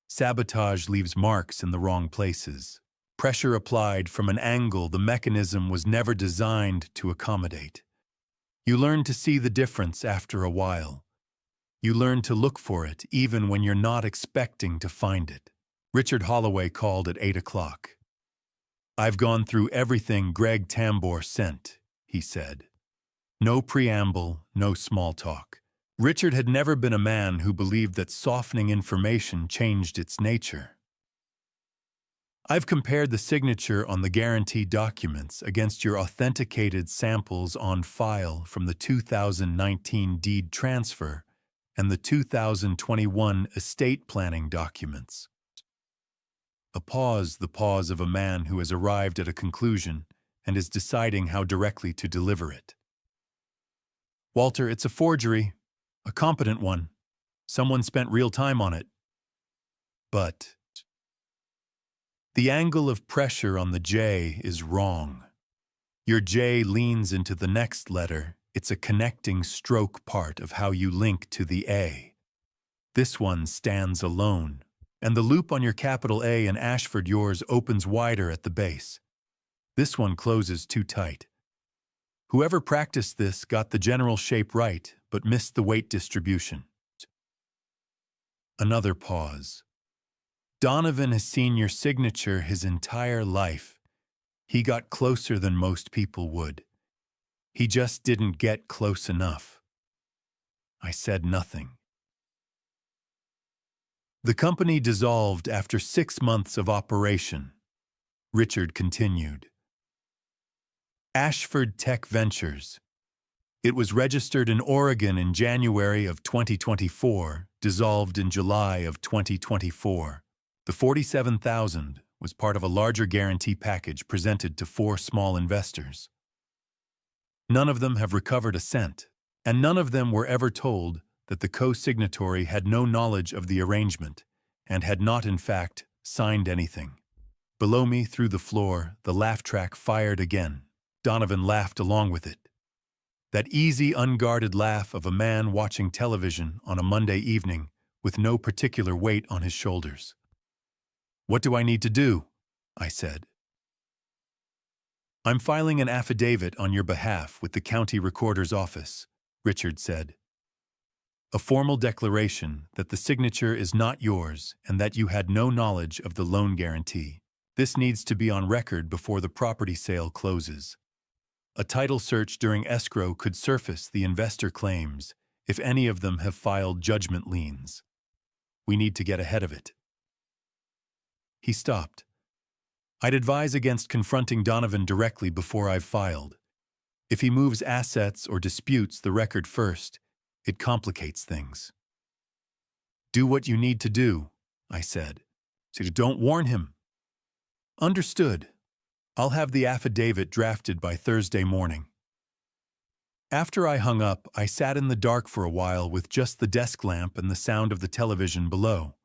Sabotage leaves marks in the wrong places. Pressure applied from an angle the mechanism was never designed to accommodate. You learn to see the difference after a while. You learn to look for it even when you're not expecting to find it. Richard Holloway called at 8 o'clock. "I've gone through everything Greg Tambor sent," he said. No preamble, no small talk. Richard had never been a man who believed that softening information changed its nature. "I've compared the signature on the guarantee documents against your authenticated samples on file from the 2019 deed transfer and the 2021 estate planning documents. A pause, the pause of a man who has arrived at a conclusion and is deciding how directly to deliver it. Walter, it's a forgery. A competent one. Someone spent real time on it. But the angle of pressure on the J is wrong. Your J leans into the next letter. It's a connecting stroke part of how you link to the A. This one stands alone, and the loop on your capital A in Ashford yours opens wider at the base. This one closes too tight. Whoever practiced this got the general shape right, but missed the weight distribution. Another pause. Donovan has seen your signature his entire life. He got closer than most people would. He just didn't get close enough. I said nothing. The company dissolved after 6 months of operation. Richard continued. Ashford Tech Ventures. It was registered in Oregon in January of 2024, dissolved in July of 2024. The $47,000 was part of a larger guarantee package presented to 4 small investors. None of them have recovered a cent, and none of them were ever told that the co-signatory had no knowledge of the arrangement and had not, in fact, signed anything. Below me, through the floor, the laugh track fired again. Donovan laughed along with it. That easy, unguarded laugh of a man watching television on a Monday evening with no particular weight on his shoulders. What do I need to do? I said. I'm filing an affidavit on your behalf with the county recorder's office, Richard said. A formal declaration that the signature is not yours and that you had no knowledge of the loan guarantee. This needs to be on record before the property sale closes. A title search during escrow could surface the investor claims if any of them have filed judgment liens. We need to get ahead of it. He stopped. I'd advise against confronting Donovan directly before I've filed. If he moves assets or disputes the record first, it complicates things. Do what you need to do, I said. So don't warn him. Understood. I'll have the affidavit drafted by Thursday morning. After I hung up, I sat in the dark for a while with just the desk lamp and the sound of the television below.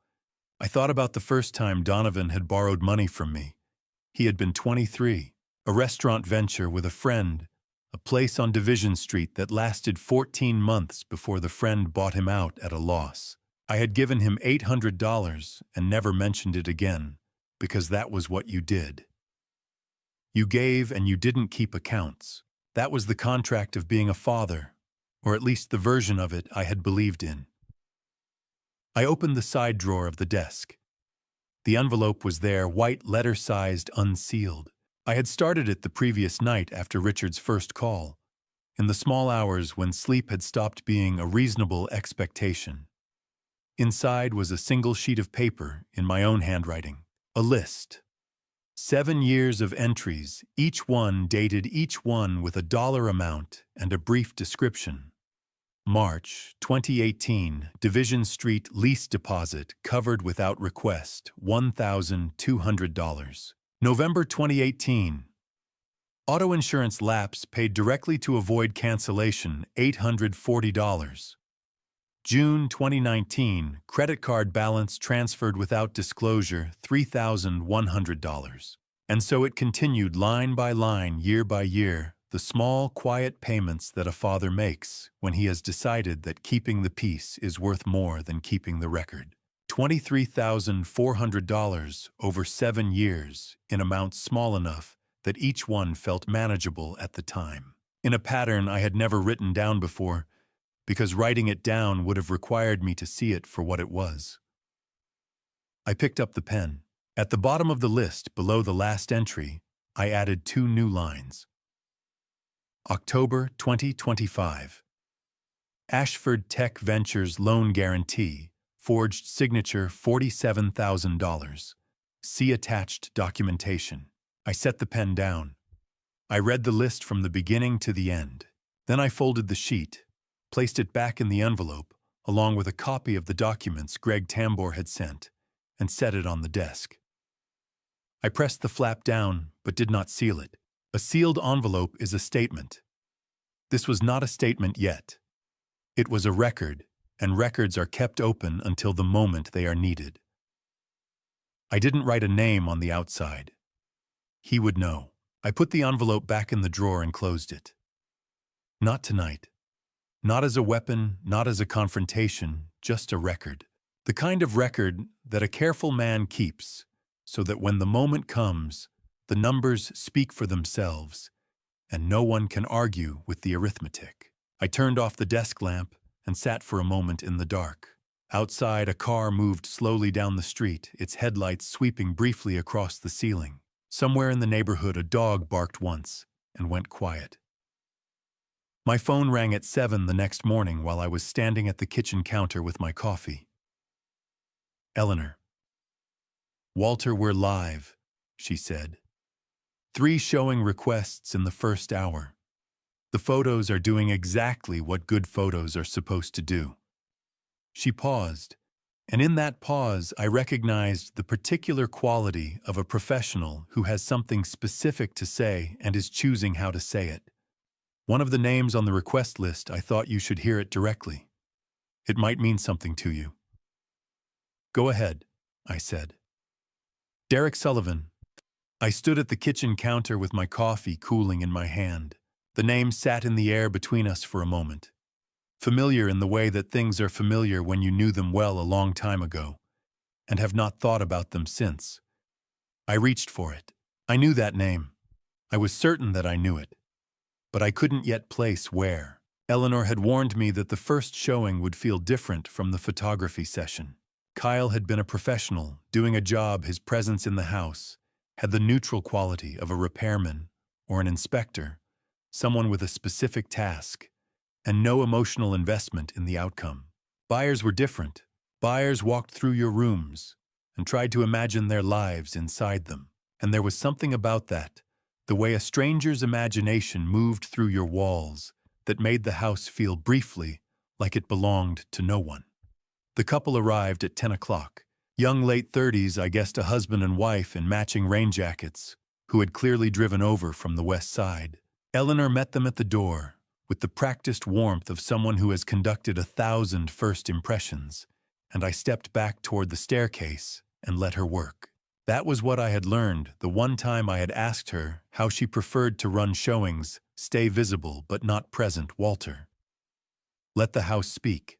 I thought about the first time Donovan had borrowed money from me. He had been 23, a restaurant venture with a friend, a place on Division Street that lasted 14 months before the friend bought him out at a loss. I had given him $800 and never mentioned it again, because that was what you did. You gave and you didn't keep accounts. That was the contract of being a father, or at least the version of it I had believed in. I opened the side drawer of the desk. The envelope was there, white letter-sized, unsealed. I had started it the previous night after Richard's first call, in the small hours when sleep had stopped being a reasonable expectation. Inside was a single sheet of paper in my own handwriting, a list. 7 years of entries, each one dated, each one with a dollar amount and a brief description. March 2018, Division Street lease deposit covered without request, $1,200. November 2018, auto insurance lapse paid directly to avoid cancellation, $840. June 2019, credit card balance transferred without disclosure, $3,100. And so it continued line by line, year by year, the small, quiet payments that a father makes when he has decided that keeping the peace is worth more than keeping the record. $23,400 over 7 years in amounts small enough that each one felt manageable at the time. In a pattern I had never written down before, because writing it down would have required me to see it for what it was. I picked up the pen. At the bottom of the list, below the last entry, I added 2 new lines. October 2025. Ashford Tech Ventures Loan Guarantee, forged signature $47,000. See attached documentation. I set the pen down. I read the list from the beginning to the end. Then I folded the sheet, placed it back in the envelope, along with a copy of the documents Greg Tambor had sent, and set it on the desk. I pressed the flap down, but did not seal it. A sealed envelope is a statement. This was not a statement yet. It was a record, and records are kept open until the moment they are needed. I didn't write a name on the outside. He would know. I put the envelope back in the drawer and closed it. Not tonight. Not as a weapon, not as a confrontation, just a record. The kind of record that a careful man keeps, so that when the moment comes, the numbers speak for themselves, and no one can argue with the arithmetic. I turned off the desk lamp and sat for a moment in the dark. Outside, a car moved slowly down the street, its headlights sweeping briefly across the ceiling. Somewhere in the neighborhood, a dog barked once and went quiet. My phone rang at 7 the next morning while I was standing at the kitchen counter with my coffee. Eleanor. "Walter, we're live," she said. 3 showing requests in the first hour. The photos are doing exactly what good photos are supposed to do. She paused, and in that pause I recognized the particular quality of a professional who has something specific to say and is choosing how to say it. "One of the names on the request list, I thought you should hear it directly. It might mean something to you." "Go ahead," I said. "Derek Sullivan." I stood at the kitchen counter with my coffee cooling in my hand. The name sat in the air between us for a moment. Familiar in the way that things are familiar when you knew them well a long time ago, and have not thought about them since. I reached for it. I knew that name. I was certain that I knew it. But I couldn't yet place where. Eleanor had warned me that the first showing would feel different from the photography session. Kyle had been a professional, doing a job. His presence in the house had the neutral quality of a repairman or an inspector, someone with a specific task, and no emotional investment in the outcome. Buyers were different. Buyers walked through your rooms and tried to imagine their lives inside them. And there was something about that, the way a stranger's imagination moved through your walls, that made the house feel briefly like it belonged to no one. The couple arrived at 10 o'clock. Young late 30s, I guessed a husband and wife in matching rain jackets, who had clearly driven over from the west side. Eleanor met them at the door, with the practiced warmth of someone who has conducted 1,000 first impressions, and I stepped back toward the staircase and let her work. That was what I had learned the one time I had asked her how she preferred to run showings, stay visible but not present, Walter. Let the house speak.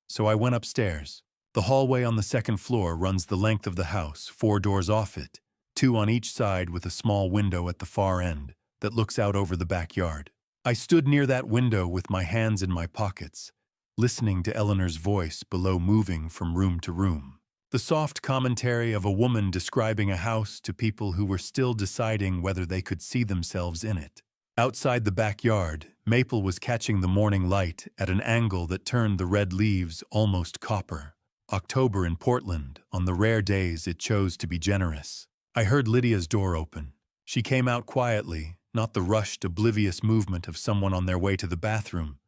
So I went upstairs. The hallway on the second floor runs the length of the house, 4 doors off it, 2 on each side with a small window at the far end that looks out over the backyard. I stood near that window with my hands in my pockets, listening to Eleanor's voice below moving from room to room. The soft commentary of a woman describing a house to people who were still deciding whether they could see themselves in it. Outside the backyard, Maple was catching the morning light at an angle that turned the red leaves almost copper. October in Portland, on the rare days it chose to be generous. I heard Lydia's door open. She came out quietly, not the rushed, oblivious movement of someone on their way to the bathroom,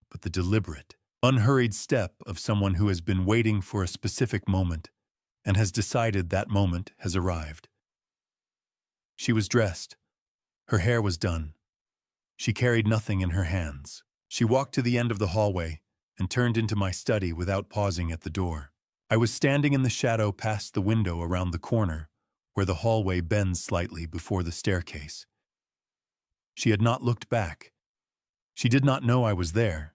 but the deliberate, unhurried step of someone who has been waiting for a specific moment and has decided that moment has arrived. She was dressed. Her hair was done. She carried nothing in her hands. She walked to the end of the hallway and turned into my study without pausing at the door. I was standing in the shadow past the window around the corner, where the hallway bends slightly before the staircase. She had not looked back. She did not know I was there.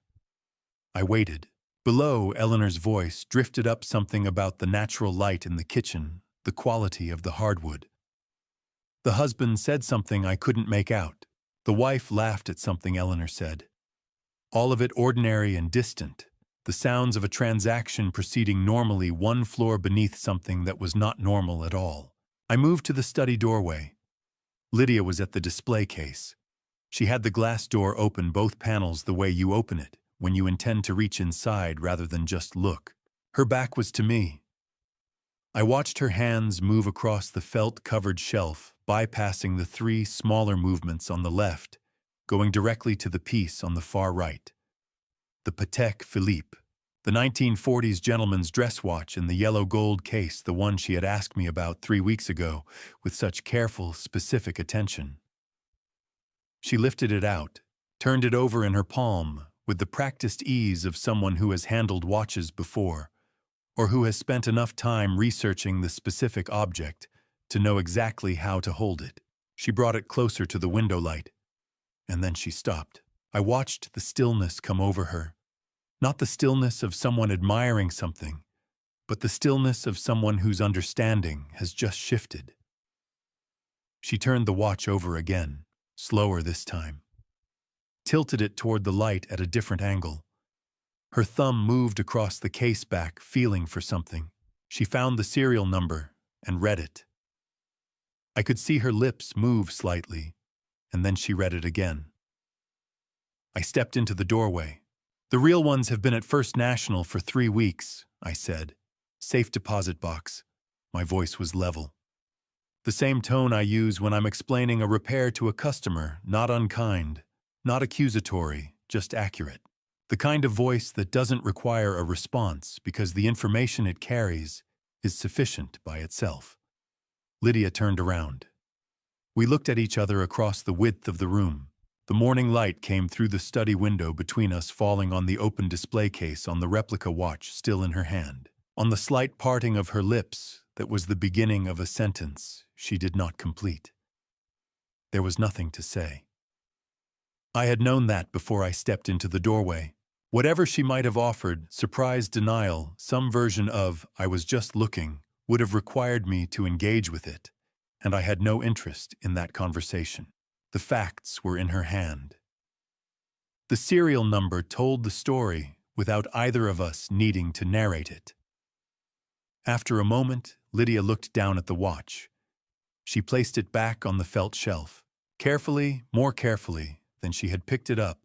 I waited. Below, Eleanor's voice drifted up something about the natural light in the kitchen, the quality of the hardwood. The husband said something I couldn't make out. The wife laughed at something Eleanor said. All of it ordinary and distant, the sounds of a transaction proceeding normally 1 floor beneath something that was not normal at all. I moved to the study doorway. Lydia was at the display case. She had the glass door open, both panels the way you open it, when you intend to reach inside rather than just look. Her back was to me. I watched her hands move across the felt-covered shelf, bypassing the 3 smaller movements on the left, going directly to the piece on the far right. The Patek Philippe. The 1940s gentleman's dress watch in the yellow gold case, the one she had asked me about 3 weeks ago with such careful, specific attention. She lifted it out, turned it over in her palm with the practiced ease of someone who has handled watches before, or who has spent enough time researching the specific object to know exactly how to hold it. She brought it closer to the window light, and then she stopped. I watched the stillness come over her. Not the stillness of someone admiring something, but the stillness of someone whose understanding has just shifted. She turned the watch over again, slower this time, tilted it toward the light at a different angle. Her thumb moved across the case back, feeling for something. She found the serial number and read it. I could see her lips move slightly, and then she read it again. I stepped into the doorway. "The real ones have been at First National for 3 weeks, I said. "Safe deposit box." My voice was level. The same tone I use when I'm explaining a repair to a customer, not unkind, not accusatory, just accurate. The kind of voice that doesn't require a response because the information it carries is sufficient by itself. Lydia turned around. We looked at each other across the width of the room. The morning light came through the study window between us, falling on the open display case, on the replica watch still in her hand, on the slight parting of her lips that was the beginning of a sentence she did not complete. There was nothing to say. I had known that before I stepped into the doorway. Whatever she might have offered, surprise, denial, some version of "I was just looking," would have required me to engage with it, and I had no interest in that conversation. The facts were in her hand. The serial number told the story without either of us needing to narrate it. After a moment, Lydia looked down at the watch. She placed it back on the felt shelf, carefully, more carefully than she had picked it up,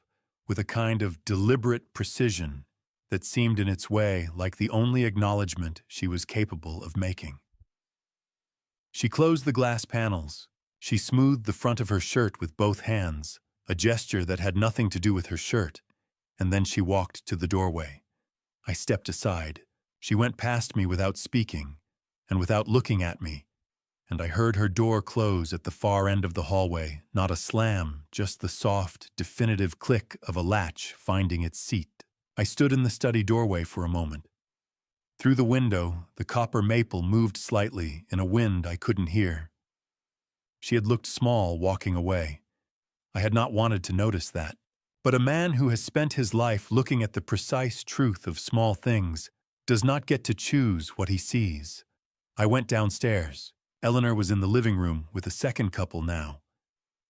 with a kind of deliberate precision that seemed in its way like the only acknowledgement she was capable of making. She closed the glass panels. She smoothed the front of her shirt with both hands, a gesture that had nothing to do with her shirt, and then she walked to the doorway. I stepped aside. She went past me without speaking and without looking at me, and I heard her door close at the far end of the hallway, not a slam, just the soft, definitive click of a latch finding its seat. I stood in the study doorway for a moment. Through the window, the copper maple moved slightly in a wind I couldn't hear. She had looked small walking away. I had not wanted to notice that. But a man who has spent his life looking at the precise truth of small things does not get to choose what he sees. I went downstairs. Eleanor was in the living room with a second couple now.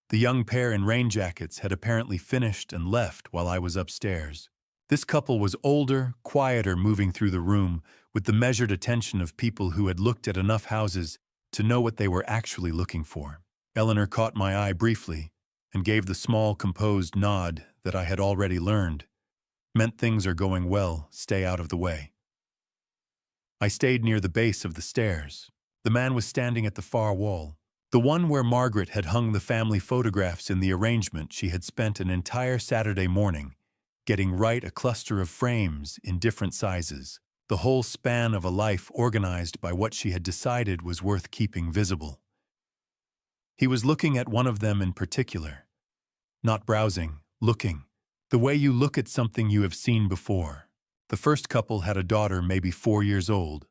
The young pair in rain jackets had apparently finished and left while I was upstairs. This couple was older, quieter, moving through the room with the measured attention of people who had looked at enough houses to know what they were actually looking for. Eleanor caught my eye briefly and gave the small, composed nod that I had already learned. Meant things are going well, stay out of the way. I stayed near the base of the stairs. The man was standing at the far wall, the one where Margaret had hung the family photographs in the arrangement she had spent an entire Saturday morning getting right, a cluster of frames in different sizes, the whole span of a life organized by what she had decided was worth keeping visible. He was looking at one of them in particular. Not browsing, looking. The way you look at something you have seen before. The first couple had a daughter maybe 4 years old,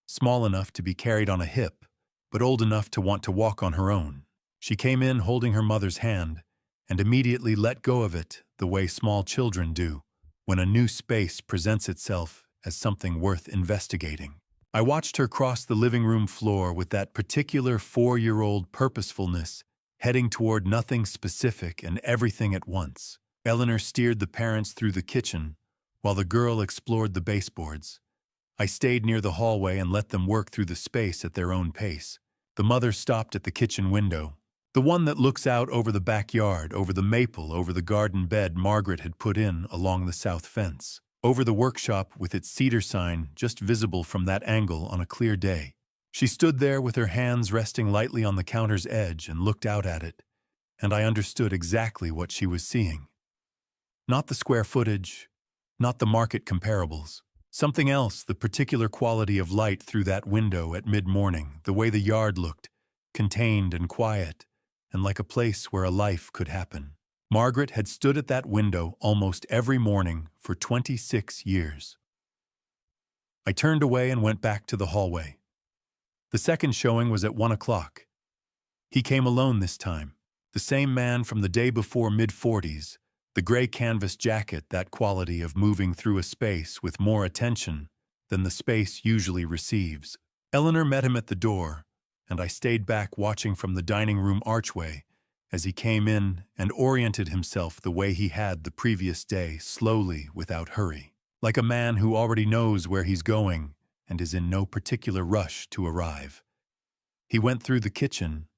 small enough to be carried on a hip, but old enough to want to walk on her own. She came in holding her mother's hand and immediately let go of it the way small children do when a new space presents itself as something worth investigating. I watched her cross the living room floor with that particular 4-year-old purposefulness, heading toward nothing specific and everything at once. Eleanor steered the parents through the kitchen, while the girl explored the baseboards. I stayed near the hallway and let them work through the space at their own pace. The mother stopped at the kitchen window, the one that looks out over the backyard, over the maple, over the garden bed Margaret had put in along the south fence, over the workshop with its cedar sign just visible from that angle on a clear day. She stood there with her hands resting lightly on the counter's edge and looked out at it, and I understood exactly what she was seeing. Not the square footage, not the market comparables. Something else, the particular quality of light through that window at mid-morning, the way the yard looked, contained and quiet, and like a place where a life could happen. Margaret had stood at that window almost every morning for 26 years. I turned away and went back to the hallway. The second showing was at 1 o'clock. He came alone this time. The same man from the day before, mid-40s, the gray canvas jacket, that quality of moving through a space with more attention than the space usually receives. Eleanor met him at the door, and I stayed back watching from the dining room archway as he came in and oriented himself the way he had the previous day, slowly, without hurry, like a man who already knows where he's going and is in no particular rush to arrive. He went through the kitchen,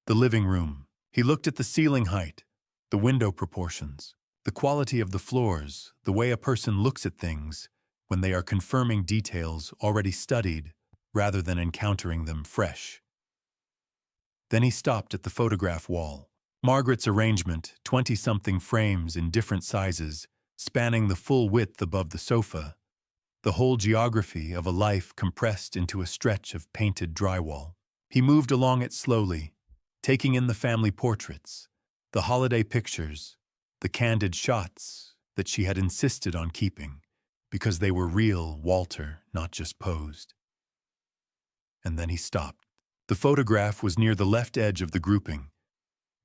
the living room. He looked at the ceiling height, the window proportions, the quality of the floors, the way a person looks at things when they are confirming details already studied rather than encountering them fresh. Then he stopped at the photograph wall. Margaret's arrangement, 20-something frames in different sizes, spanning the full width above the sofa, the whole geography of a life compressed into a stretch of painted drywall. He moved along it slowly, taking in the family portraits, the holiday pictures, the candid shots that she had insisted on keeping, because they were real Walter, not just posed. And then he stopped. The photograph was near the left edge of the grouping,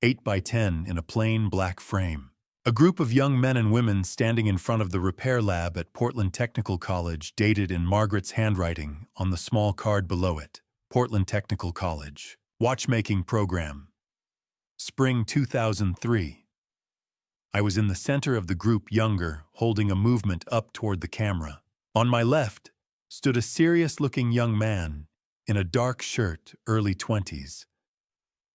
8 by 10 in a plain black frame. A group of young men and women standing in front of the repair lab at Portland Technical College, dated in Margaret's handwriting on the small card below it. Portland Technical College. Watchmaking program. Spring 2003. I was in the center of the group, younger, holding a movement up toward the camera. On my left stood a serious-looking young man in a dark shirt, early 20s.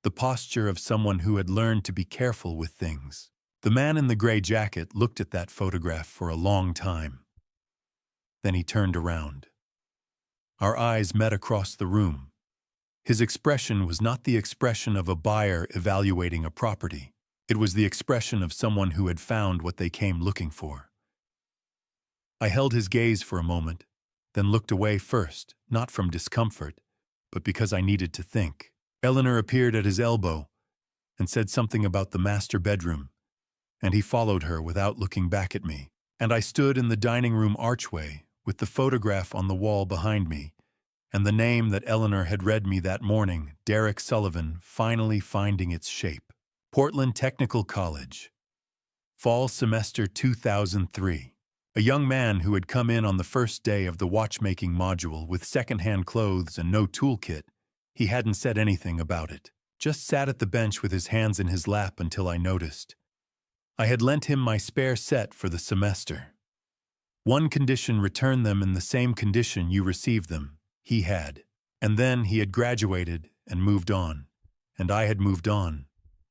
The posture of someone who had learned to be careful with things. The man in the gray jacket looked at that photograph for a long time. Then he turned around. Our eyes met across the room. His expression was not the expression of a buyer evaluating a property. It was the expression of someone who had found what they came looking for. I held his gaze for a moment, then looked away first, not from discomfort, but because I needed to think. Eleanor appeared at his elbow and said something about the master bedroom, and he followed her without looking back at me. And I stood in the dining room archway with the photograph on the wall behind me, and the name that Eleanor had read me that morning, Derek Sullivan, finally finding its shape. Portland Technical College. Fall semester 2003. A young man who had come in on the first day of the watchmaking module with second-hand clothes and no toolkit. He hadn't said anything about it, just sat at the bench with his hands in his lap until I noticed. I had lent him my spare set for the semester. One condition: return them in the same condition you received them. He had. And then he had graduated and moved on. And I had moved on.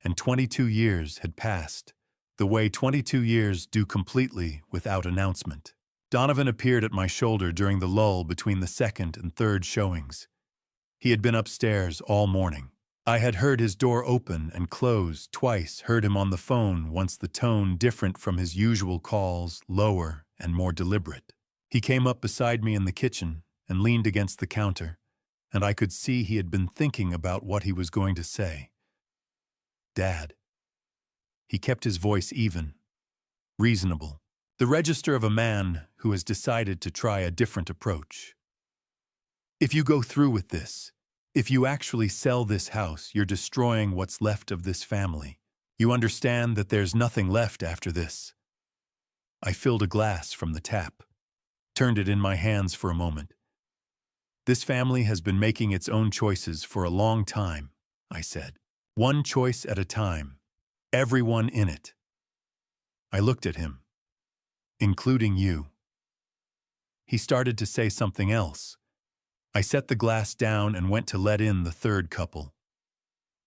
And 22 years had passed, the way 22 years do, completely without announcement. Donovan appeared at my shoulder during the lull between the second and third showings. He had been upstairs all morning. I had heard his door open and close twice, heard him on the phone once, the tone different from his usual calls, lower and more deliberate. He came up beside me in the kitchen and leaned against the counter, and I could see he had been thinking about what he was going to say. Dad. He kept his voice even, reasonable, the register of a man who has decided to try a different approach. If you go through with this, if you actually sell this house, you're destroying what's left of this family. You understand that there's nothing left after this. I filled a glass from the tap, turned it in my hands for a moment. This family has been making its own choices for a long time, I said. One choice at a time. Everyone in it. I looked at him. Including you. He started to say something else. I set the glass down and went to let in the third couple.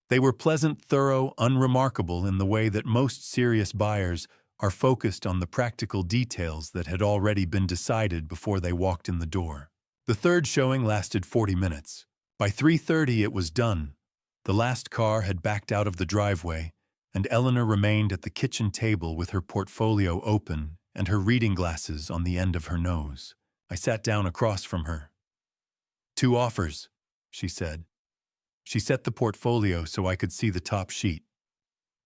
They were pleasant, thorough, unremarkable in the way that most serious buyers are focused on the practical details that had already been decided before they walked in the door. The third showing lasted 40 minutes. By 3:30 it was done. The last car had backed out of the driveway, and Eleanor remained at the kitchen table with her portfolio open and her reading glasses on the end of her nose. I sat down across from her. "Two offers," she said. She set the portfolio so I could see the top sheet.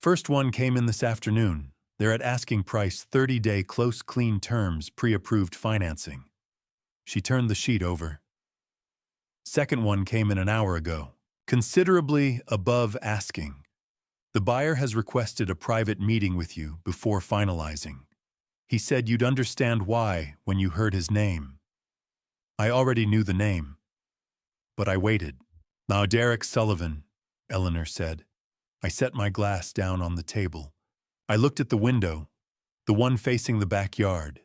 "First one came in this afternoon. They're at asking price, 30-day close clean terms, pre-approved financing." She turned the sheet over. "Second one came in an hour ago. Considerably above asking. The buyer has requested a private meeting with you before finalizing. He said you'd understand why when you heard his name." I already knew the name, but I waited. "Now, Derek Sullivan," Eleanor said. I set my glass down on the table. I looked at the window, the one facing the backyard,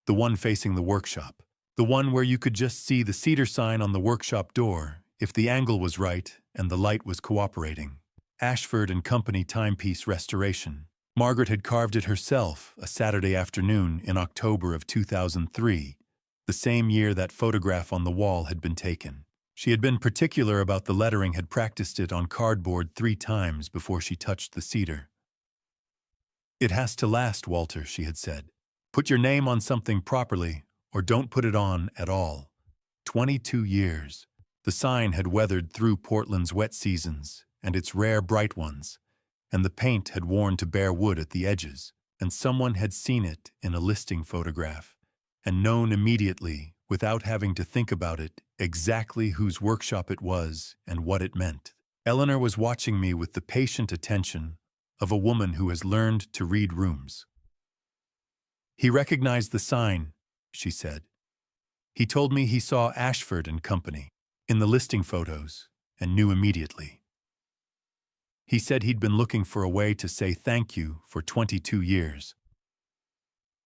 the one facing the workshop, the one where you could just see the cedar sign on the workshop door if the angle was right and the light was cooperating. Ashford and Company timepiece restoration. Margaret had carved it herself a Saturday afternoon in October of 2003, the same year that photograph on the wall had been taken. She had been particular about the lettering, had practiced it on cardboard 3 times before she touched the cedar. "It has to last, Walter," she had said. "Put your name on something properly, or don't put it on at all." 22 years. The sign had weathered through Portland's wet seasons and its rare bright ones, and the paint had worn to bare wood at the edges, and someone had seen it in a listing photograph and known immediately, without having to think about it, exactly whose workshop it was and what it meant. Eleanor was watching me with the patient attention of a woman who has learned to read rooms. "He recognized the sign," she said. "He told me he saw Ashford and Company in the listing photos and knew immediately. He said he'd been looking for a way to say thank you for 22 years.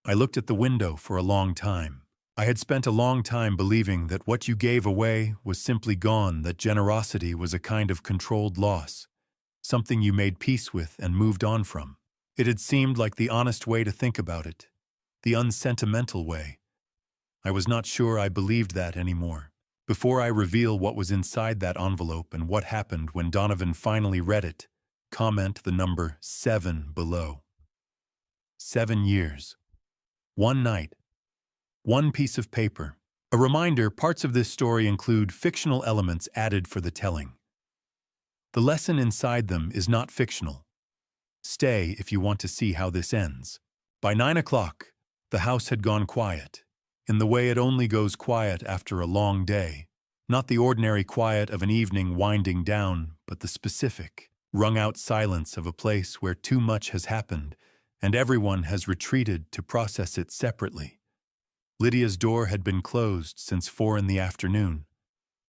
I looked at the window for a long time. I had spent a long time believing that what you gave away was simply gone, that generosity was a kind of controlled loss, something you made peace with and moved on from. It had seemed like the honest way to think about it, the unsentimental way. I was not sure I believed that anymore. Before I reveal what was inside that envelope and what happened when Donovan finally read it, comment the number 7 below. 7 years. 1 night. 1 piece of paper. A reminder, parts of this story include fictional elements added for the telling. The lesson inside them is not fictional. Stay if you want to see how this ends. By 9 o'clock, the house had gone quiet, in the way it only goes quiet after a long day. Not the ordinary quiet of an evening winding down, but the specific, wrung-out silence of a place where too much has happened, and everyone has retreated to process it separately. Lydia's door had been closed since 4 in the afternoon.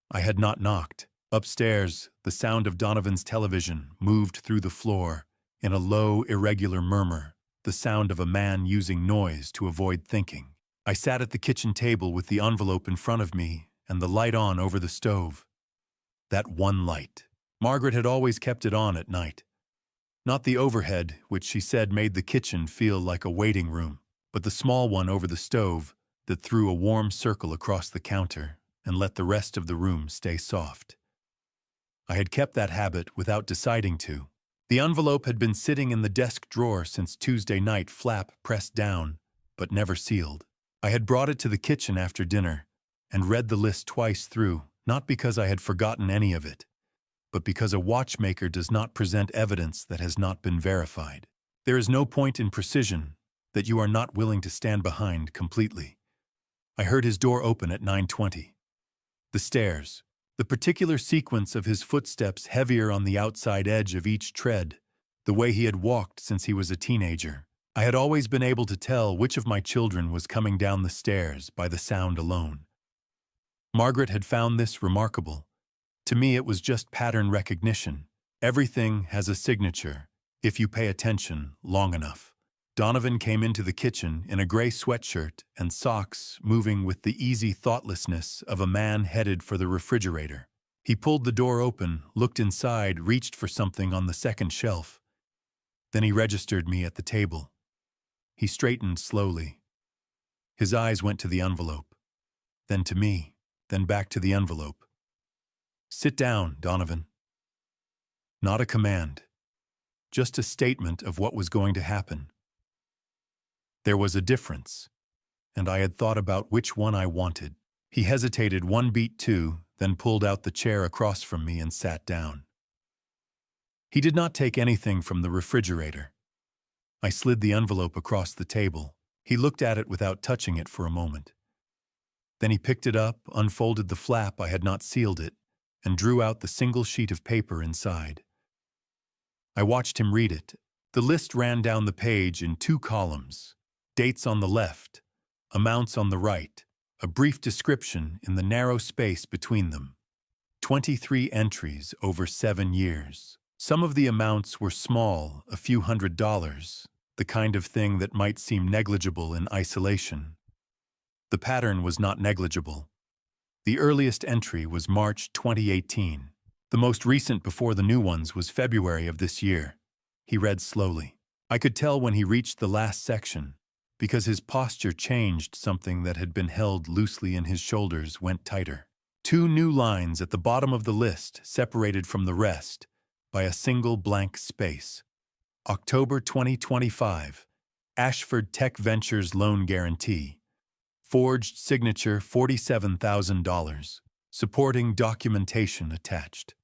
I had not knocked. Upstairs, the sound of Donovan's television moved through the floor in a low, irregular murmur, the sound of a man using noise to avoid thinking. I sat at the kitchen table with the envelope in front of me and the light on over the stove. That one light. Margaret had always kept it on at night. Not the overhead, which she said made the kitchen feel like a waiting room, but the small one over the stove that threw a warm circle across the counter and let the rest of the room stay soft. I had kept that habit without deciding to. The envelope had been sitting in the desk drawer since Tuesday night, flap pressed down, but never sealed. I had brought it to the kitchen after dinner and read the list twice through, not because I had forgotten any of it, but because a watchmaker does not present evidence that has not been verified. There is no point in precision that you are not willing to stand behind completely. I heard his door open at 9:20. The stairs, the particular sequence of his footsteps heavier on the outside edge of each tread, the way he had walked since he was a teenager. I had always been able to tell which of my children was coming down the stairs by the sound alone. Margaret had found this remarkable. To me, it was just pattern recognition. Everything has a signature, if you pay attention long enough. Donovan came into the kitchen in a gray sweatshirt and socks, moving with the easy thoughtlessness of a man headed for the refrigerator. He pulled the door open, looked inside, reached for something on the second shelf. Then he registered me at the table. He straightened slowly. His eyes went to the envelope, then to me, then back to the envelope. "Sit down, Donovan." Not a command, just a statement of what was going to happen. There was a difference, and I had thought about which one I wanted. He hesitated one beat too, then pulled out the chair across from me and sat down. He did not take anything from the refrigerator. I slid the envelope across the table. He looked at it without touching it for a moment. Then he picked it up, unfolded the flap I had not sealed it, and drew out the single sheet of paper inside. I watched him read it. The list ran down the page in 2 columns. Dates on the left, amounts on the right, a brief description in the narrow space between them. 23 entries over 7 years. Some of the amounts were small, a few $100s, the kind of thing that might seem negligible in isolation. The pattern was not negligible. The earliest entry was March 2018. The most recent before the new ones was February of this year. He read slowly. I could tell when he reached the last section, because his posture changed. Something that had been held loosely in his shoulders went tighter. 2 new lines at the bottom of the list separated from the rest by a single blank space. October 2025, Ashford Tech Ventures loan guarantee. Forged signature $47,000. Supporting documentation attached.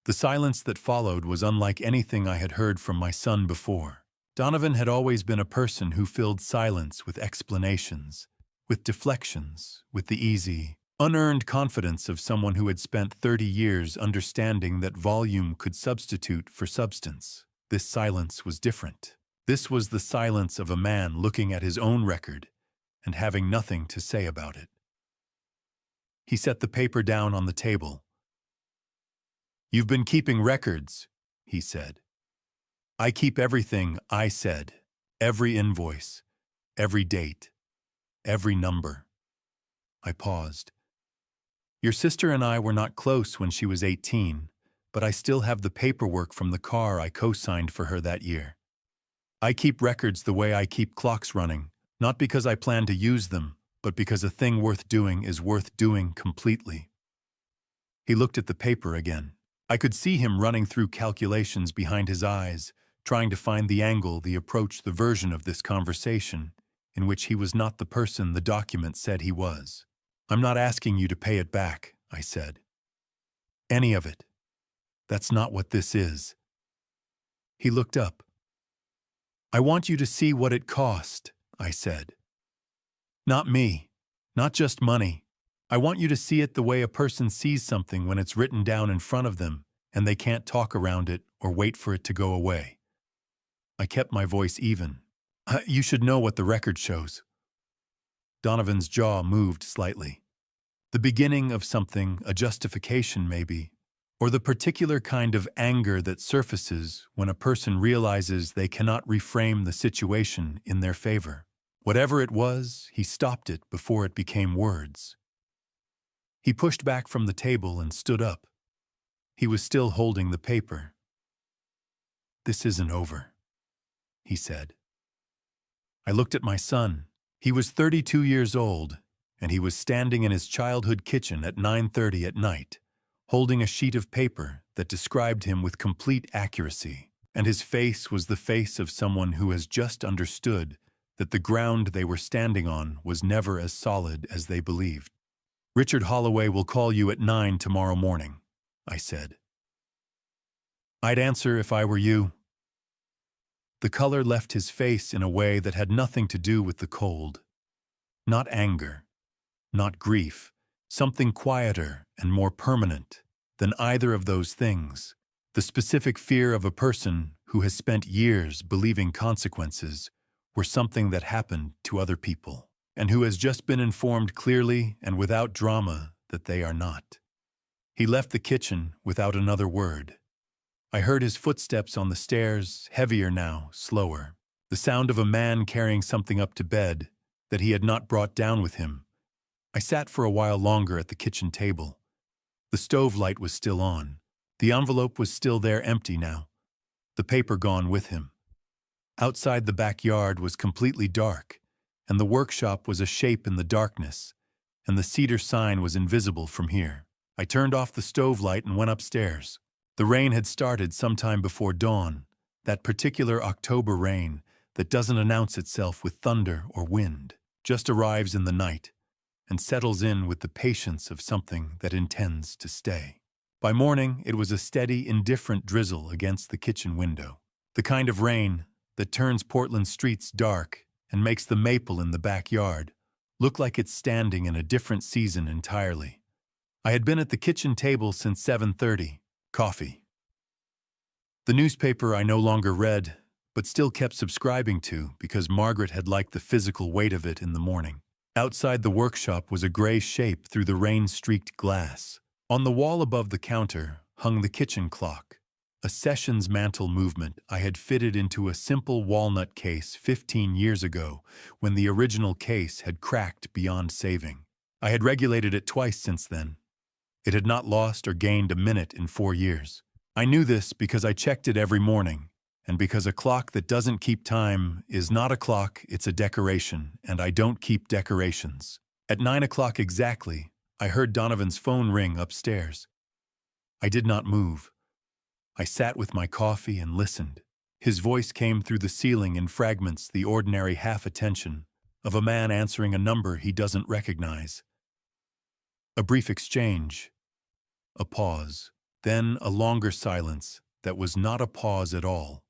The silence that followed was unlike anything I had heard from my son before. Donovan had always been a person who filled silence with explanations, with deflections, with the easy, unearned confidence of someone who had spent 30 years understanding that volume could substitute for substance. This silence was different. This was the silence of a man looking at his own record and having nothing to say about it. He set the paper down on the table. "You've been keeping records," he said. "I keep everything," I said. "Every invoice, every date, every number." I paused. "Your sister and I were not close when she was 18, but I still have the paperwork from the car I co-signed for her that year. I keep records the way I keep clocks running, not because I plan to use them, but because a thing worth doing is worth doing completely." He looked at the paper again. I could see him running through calculations behind his eyes, trying to find the angle, the approach, the version of this conversation in which he was not the person the document said he was. "I'm not asking you to pay it back," I said. "Any of it. That's not what this is." He looked up. "I want you to see what it cost," I said. "Not me. Not just money. I want you to see it the way a person sees something when it's written down in front of them and they can't talk around it or wait for it to go away." I kept my voice even. "You should know what the record shows." Donovan's jaw moved slightly. The beginning of something, a justification maybe, or the particular kind of anger that surfaces when a person realizes they cannot reframe the situation in their favor. Whatever it was, he stopped it before it became words. He pushed back from the table and stood up. He was still holding the paper. "This isn't over," he said. I looked at my son. He was 32 years old, and he was standing in his childhood kitchen at 9:30 at night, holding a sheet of paper that described him with complete accuracy, and his face was the face of someone who has just understood that the ground they were standing on was never as solid as they believed. "Richard Holloway will call you at 9 tomorrow morning," I said. "I'd answer if I were you." The color left his face in a way that had nothing to do with the cold. Not anger, not grief, something quieter and more permanent than either of those things. The specific fear of a person who has spent years believing consequences were something that happened to other people, and who has just been informed clearly and without drama that they are not. He left the kitchen without another word. I heard his footsteps on the stairs, heavier now, slower. The sound of a man carrying something up to bed that he had not brought down with him. I sat for a while longer at the kitchen table. The stove light was still on. The envelope was still there, empty now. The paper gone with him. Outside the backyard was completely dark, and the workshop was a shape in the darkness, and the cedar sign was invisible from here. I turned off the stove light and went upstairs. The rain had started sometime before dawn, that particular October rain that doesn't announce itself with thunder or wind, just arrives in the night and settles in with the patience of something that intends to stay. By morning, it was a steady, indifferent drizzle against the kitchen window, the kind of rain that turns Portland streets dark and makes the maple in the backyard look like it's standing in a different season entirely. I had been at the kitchen table since 7:30, coffee. The newspaper I no longer read, but still kept subscribing to because Margaret had liked the physical weight of it in the morning. Outside the workshop was a gray shape through the rain-streaked glass. On the wall above the counter hung the kitchen clock, a sessions mantle movement I had fitted into a simple walnut case 15 years ago when the original case had cracked beyond saving. I had regulated it twice since then. It had not lost or gained a minute in 4 years. I knew this because I checked it every morning, and because a clock that doesn't keep time is not a clock, it's a decoration, and I don't keep decorations. At 9 o'clock exactly, I heard Donovan's phone ring upstairs. I did not move. I sat with my coffee and listened. His voice came through the ceiling in fragments, the ordinary half-attention of a man answering a number he doesn't recognize. A brief exchange, a pause, then a longer silence that was not a pause at all.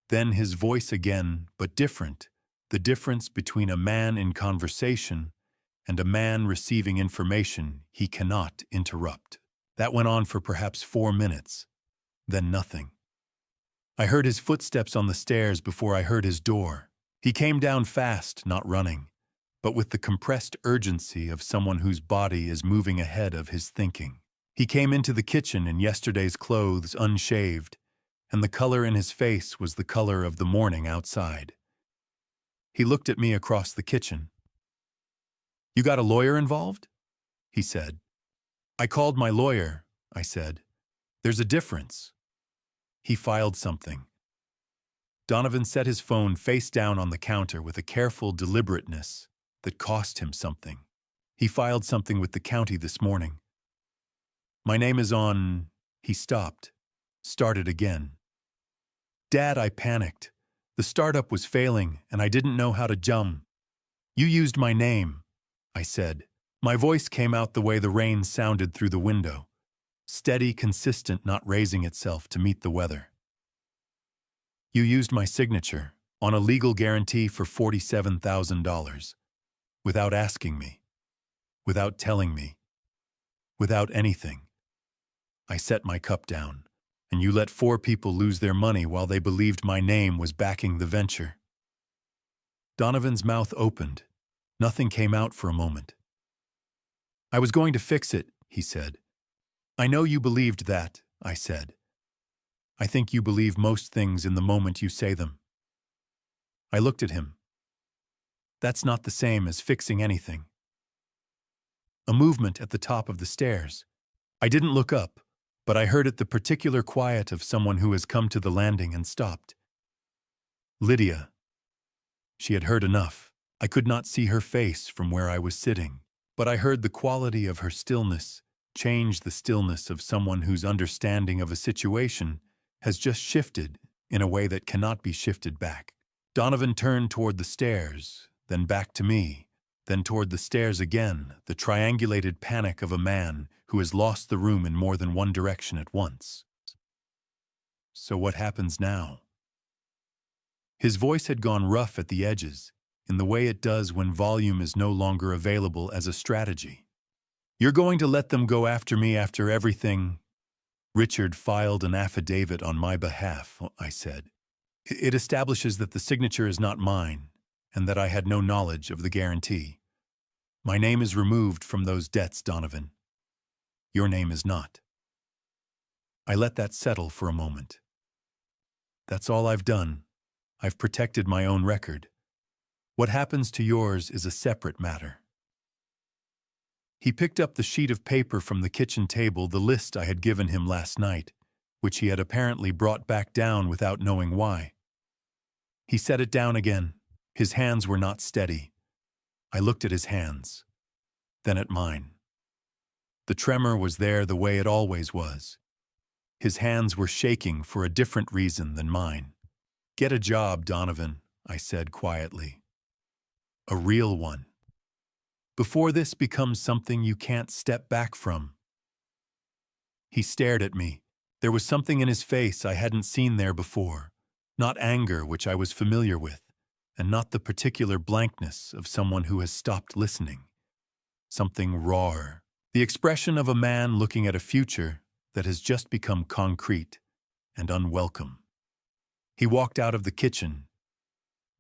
Then his voice again, but different, the difference between a man in conversation and a man receiving information he cannot interrupt. That went on for perhaps 4 minutes, then nothing. I heard his footsteps on the stairs before I heard his door. He came down fast, not running, but with the compressed urgency of someone whose body is moving ahead of his thinking. He came into the kitchen in yesterday's clothes, unshaved, and the color in his face was the color of the morning outside. He looked at me across the kitchen. "You got a lawyer involved?" he said. "I called my lawyer," I said. "There's a difference." He filed something. Donovan set his phone face down on the counter with a careful deliberateness that cost him something. He filed something with the county this morning. "My name is on..." He stopped, started again. "Dad," I panicked. The startup was failing, and I didn't know how to jump. "You used my name," I said. My voice came out the way the rain sounded through the window, steady, consistent, not raising itself to meet the weather. "You used my signature on a legal guarantee for $47,000, without asking me, without telling me, without anything. I set my cup down, and you let 4 people lose their money while they believed my name was backing the venture." Donovan's mouth opened. Nothing came out for a moment. "I was going to fix it," he said. "I know you believed that," I said. "I think you believe most things in the moment you say them." I looked at him. "That's not the same as fixing anything." A movement at the top of the stairs. I didn't look up, but I heard it, the particular quiet of someone who has come to the landing and stopped. Lydia. She had heard enough. I could not see her face from where I was sitting, but I heard the quality of her stillness change, the stillness of someone whose understanding of a situation has just shifted in a way that cannot be shifted back. Donovan turned toward the stairs, then back to me, then toward the stairs again, the triangulated panic of a man who has lost the room in more than one direction at once. "So what happens now?" His voice had gone rough at the edges, in the way it does when volume is no longer available as a strategy. "You're going to let them go after me after everything?" "Richard filed an affidavit on my behalf," I said. "It establishes that the signature is not mine, and that I had no knowledge of the guarantee. My name is removed from those debts, Donovan. Your name is not." I let that settle for a moment. "That's all I've done. I've protected my own record. What happens to yours is a separate matter." He picked up the sheet of paper from the kitchen table, the list I had given him last night, which he had apparently brought back down without knowing why. He set it down again. His hands were not steady. I looked at his hands, then at mine. The tremor was there the way it always was. His hands were shaking for a different reason than mine. "Get a job, Donovan," I said quietly. a real one. Before this becomes something you can't step back from. He stared at me. There was something in his face I hadn't seen there before. Not anger, which I was familiar with, and not the particular blankness of someone who has stopped listening. Something rawer. The expression of a man looking at a future that has just become concrete and unwelcome. He walked out of the kitchen,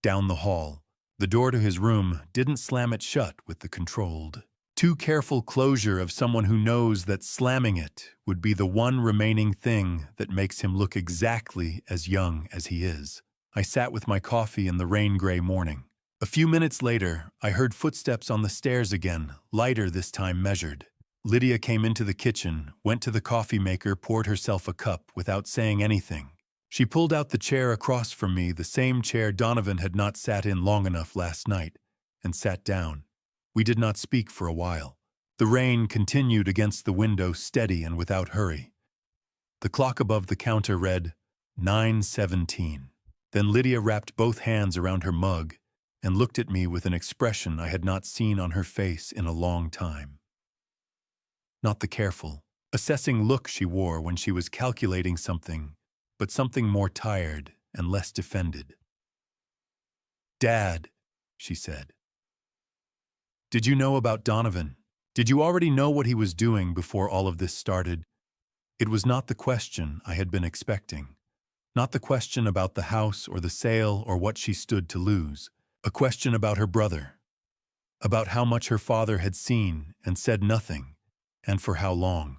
down the hall. The door to his room didn't slam it shut with the controlled, too careful closure of someone who knows that slamming it would be the one remaining thing that makes him look exactly as young as he is. I sat with my coffee in the rain-gray morning. A few minutes later, I heard footsteps on the stairs again, lighter this time measured. Lydia came into the kitchen, went to the coffee maker, poured herself a cup without saying anything. She pulled out the chair across from me, the same chair Donovan had not sat in long enough last night, and sat down. We did not speak for a while. The rain continued against the window, steady and without hurry. The clock above the counter read 9:17. Then Lydia wrapped both hands around her mug and looked at me with an expression I had not seen on her face in a long time. Not the careful, assessing look she wore when she was calculating something, but something more tired and less defended. "Dad," she said. "Did you know about Donovan? Did you already know what he was doing before all of this started?" It was not the question I had been expecting. Not the question about the house or the sale or what she stood to lose. A question about her brother. About how much her father had seen and said nothing, and for how long.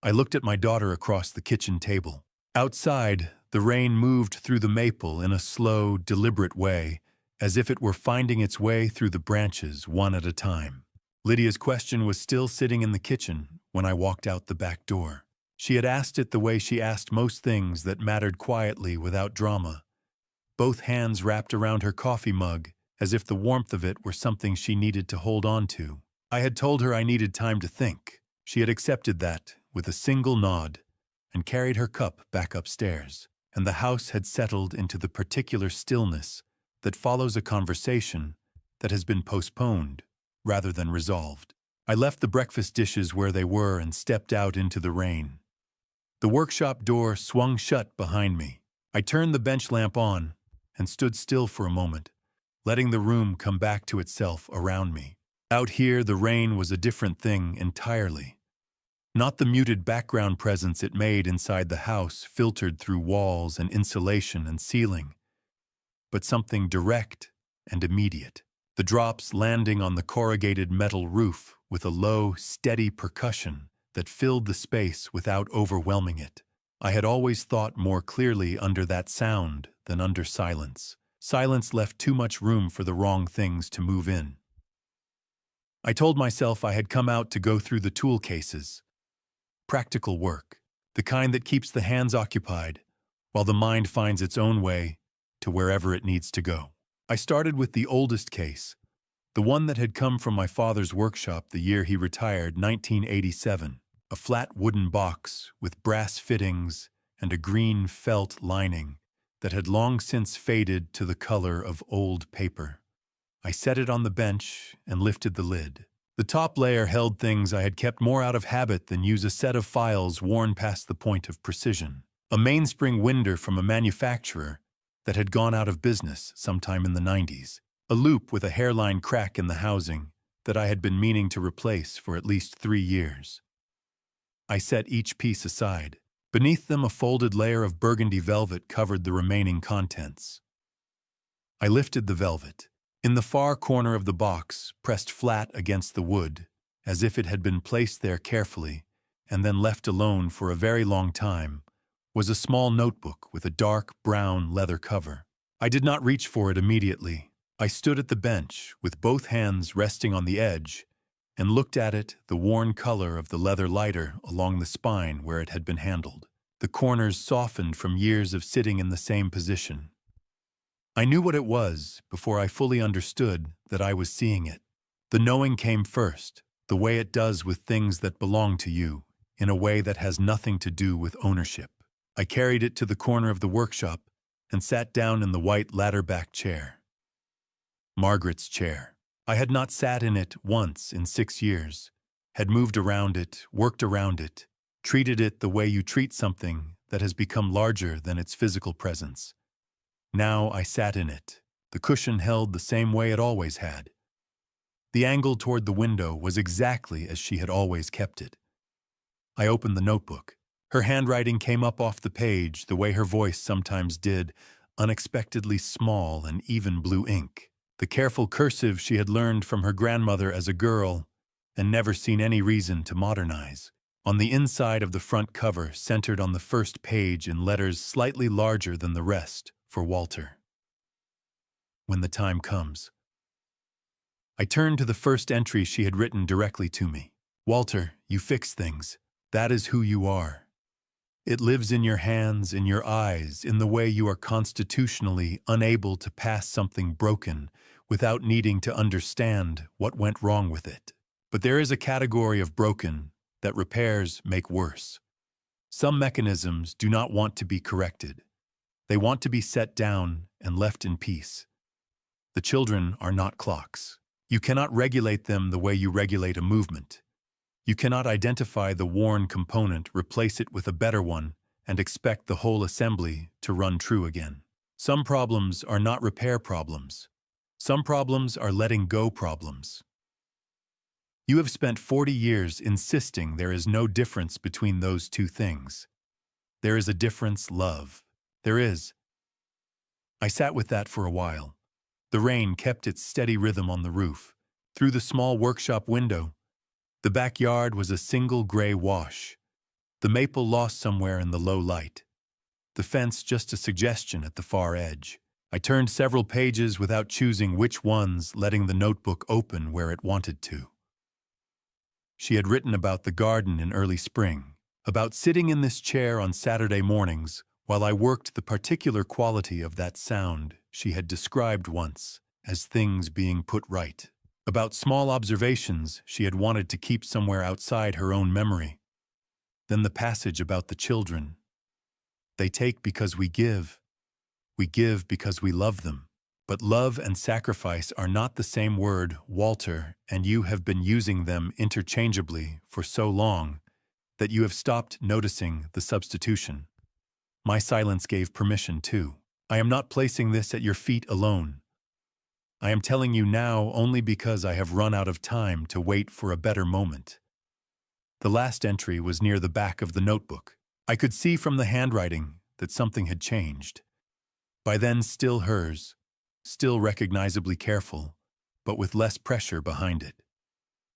I looked at my daughter across the kitchen table. Outside, the rain moved through the maple in a slow, deliberate way, as if it were finding its way through the branches one at a time. Lydia's question was still sitting in the kitchen when I walked out the back door. She had asked it the way she asked most things that mattered, quietly, without drama. Both hands wrapped around her coffee mug, as if the warmth of it were something she needed to hold on to. I had told her I needed time to think. She had accepted that with a single nod and carried her cup back upstairs, and the house had settled into the particular stillness that follows a conversation that has been postponed rather than resolved. I left the breakfast dishes where they were and stepped out into the rain. The workshop door swung shut behind me. I turned the bench lamp on and stood still for a moment, letting the room come back to itself around me. Out here, the rain was a different thing entirely. Not the muted background presence it made inside the house, filtered through walls and insulation and ceiling, but something direct and immediate. The drops landing on the corrugated metal roof with a low, steady percussion that filled the space without overwhelming it. I had always thought more clearly under that sound than under silence. Silence left too much room for the wrong things to move in. I told myself I had come out to go through the tool cases. Practical work, the kind that keeps the hands occupied, while the mind finds its own way to wherever it needs to go. I started with the oldest case, the one that had come from my father's workshop the year he retired, 1987, a flat wooden box with brass fittings and a green felt lining that had long since faded to the color of old paper. I set it on the bench and lifted the lid. The top layer held things I had kept more out of habit than use a set of files worn past the point of precision. A mainspring winder from a manufacturer that had gone out of business sometime in the 90s. A loop with a hairline crack in the housing that I had been meaning to replace for at least 3 years. I set each piece aside. Beneath them, a folded layer of burgundy velvet covered the remaining contents. I lifted the velvet. In the far corner of the box, pressed flat against the wood, as if it had been placed there carefully and then left alone for a very long time, was a small notebook with a dark brown leather cover. I did not reach for it immediately. I stood at the bench with both hands resting on the edge and looked at it, the worn color of the leather lighter along the spine where it had been handled. The corners softened from years of sitting in the same position. I knew what it was before I fully understood that I was seeing it. The knowing came first, the way it does with things that belong to you, in a way that has nothing to do with ownership. I carried it to the corner of the workshop and sat down in the white ladder-back chair. Margaret's chair. I had not sat in it once in 6 years, had moved around it, worked around it, treated it the way you treat something that has become larger than its physical presence. Now I sat in it. The cushion held the same way it always had. The angle toward the window was exactly as she had always kept it. I opened the notebook. Her handwriting came up off the page the way her voice sometimes did, unexpectedly small and even blue ink. The careful cursive she had learned from her grandmother as a girl and never seen any reason to modernize. On the inside of the front cover, centered on the first page in letters slightly larger than the rest, for Walter. When the time comes. I turned to the first entry she had written directly to me. Walter, you fix things. That is who you are. It lives in your hands, in your eyes, in the way you are constitutionally unable to pass something broken without needing to understand what went wrong with it. But there is a category of broken that repairs make worse. Some mechanisms do not want to be corrected. They want to be set down and left in peace. The children are not clocks. You cannot regulate them the way you regulate a movement. You cannot identify the worn component, replace it with a better one, and expect the whole assembly to run true again. Some problems are not repair problems. Some problems are letting go problems. You have spent 40 years insisting there is no difference between those two things. There is a difference, love. There is. I sat with that for a while. The rain kept its steady rhythm on the roof. Through the small workshop window, the backyard was a single gray wash. The maple lost somewhere in the low light. The fence just a suggestion at the far edge. I turned several pages without choosing which ones, letting the notebook open where it wanted to. She had written about the garden in early spring, about sitting in this chair on Saturday mornings while I worked the particular quality of that sound she had described once as things being put right, about small observations she had wanted to keep somewhere outside her own memory. Then the passage about the children. They take because we give because we love them. But love and sacrifice are not the same word, Walter, and you have been using them interchangeably for so long that you have stopped noticing the substitution. My silence gave permission too. I am not placing this at your feet alone. I am telling you now only because I have run out of time to wait for a better moment. The last entry was near the back of the notebook. I could see from the handwriting that something had changed. By then still hers. Still recognizably careful, but with less pressure behind it.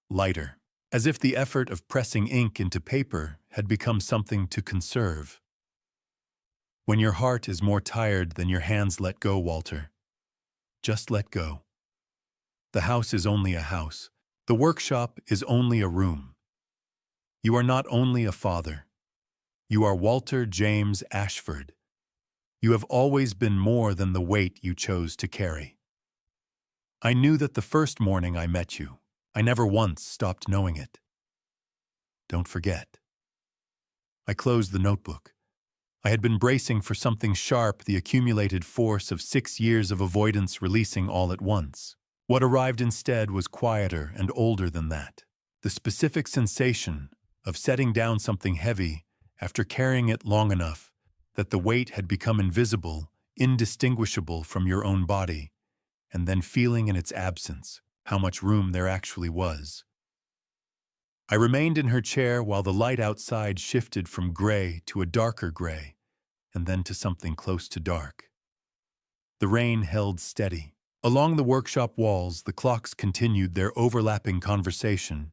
Lighter, as if the effort of pressing ink into paper had become something to conserve. When your heart is more tired than your hands let go, Walter, just let go. The house is only a house. The workshop is only a room. You are not only a father. You are Walter James Ashford. You have always been more than the weight you chose to carry. I knew that the first morning I met you. I never once stopped knowing it. Don't forget. I closed the notebook. I had been bracing for something sharp, the accumulated force of 6 years of avoidance releasing all at once. What arrived instead was quieter and older than that. The specific sensation of setting down something heavy after carrying it long enough that the weight had become invisible, indistinguishable from your own body, and then feeling in its absence how much room there actually was. I remained in her chair while the light outside shifted from gray to a darker gray, and then to something close to dark. The rain held steady. Along the workshop walls, the clocks continued their overlapping conversation,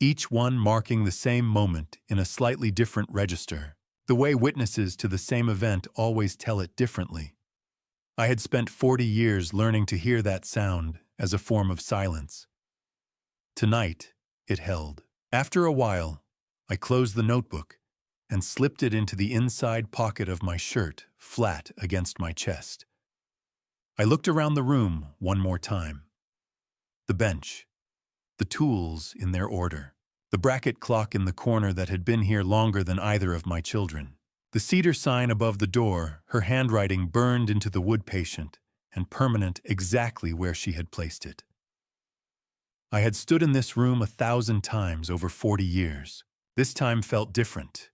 each one marking the same moment in a slightly different register. The way witnesses to the same event always tell it differently. I had spent 40 years learning to hear that sound as a form of silence. Tonight, it held. After a while, I closed the notebook and slipped it into the inside pocket of my shirt, flat against my chest. I looked around the room one more time. The bench, the tools in their order. The bracket clock in the corner that had been here longer than either of my children. The cedar sign above the door, her handwriting burned into the wood patient, and permanent exactly where she had placed it. I had stood in this room 1,000 times over 40 years. This time felt different.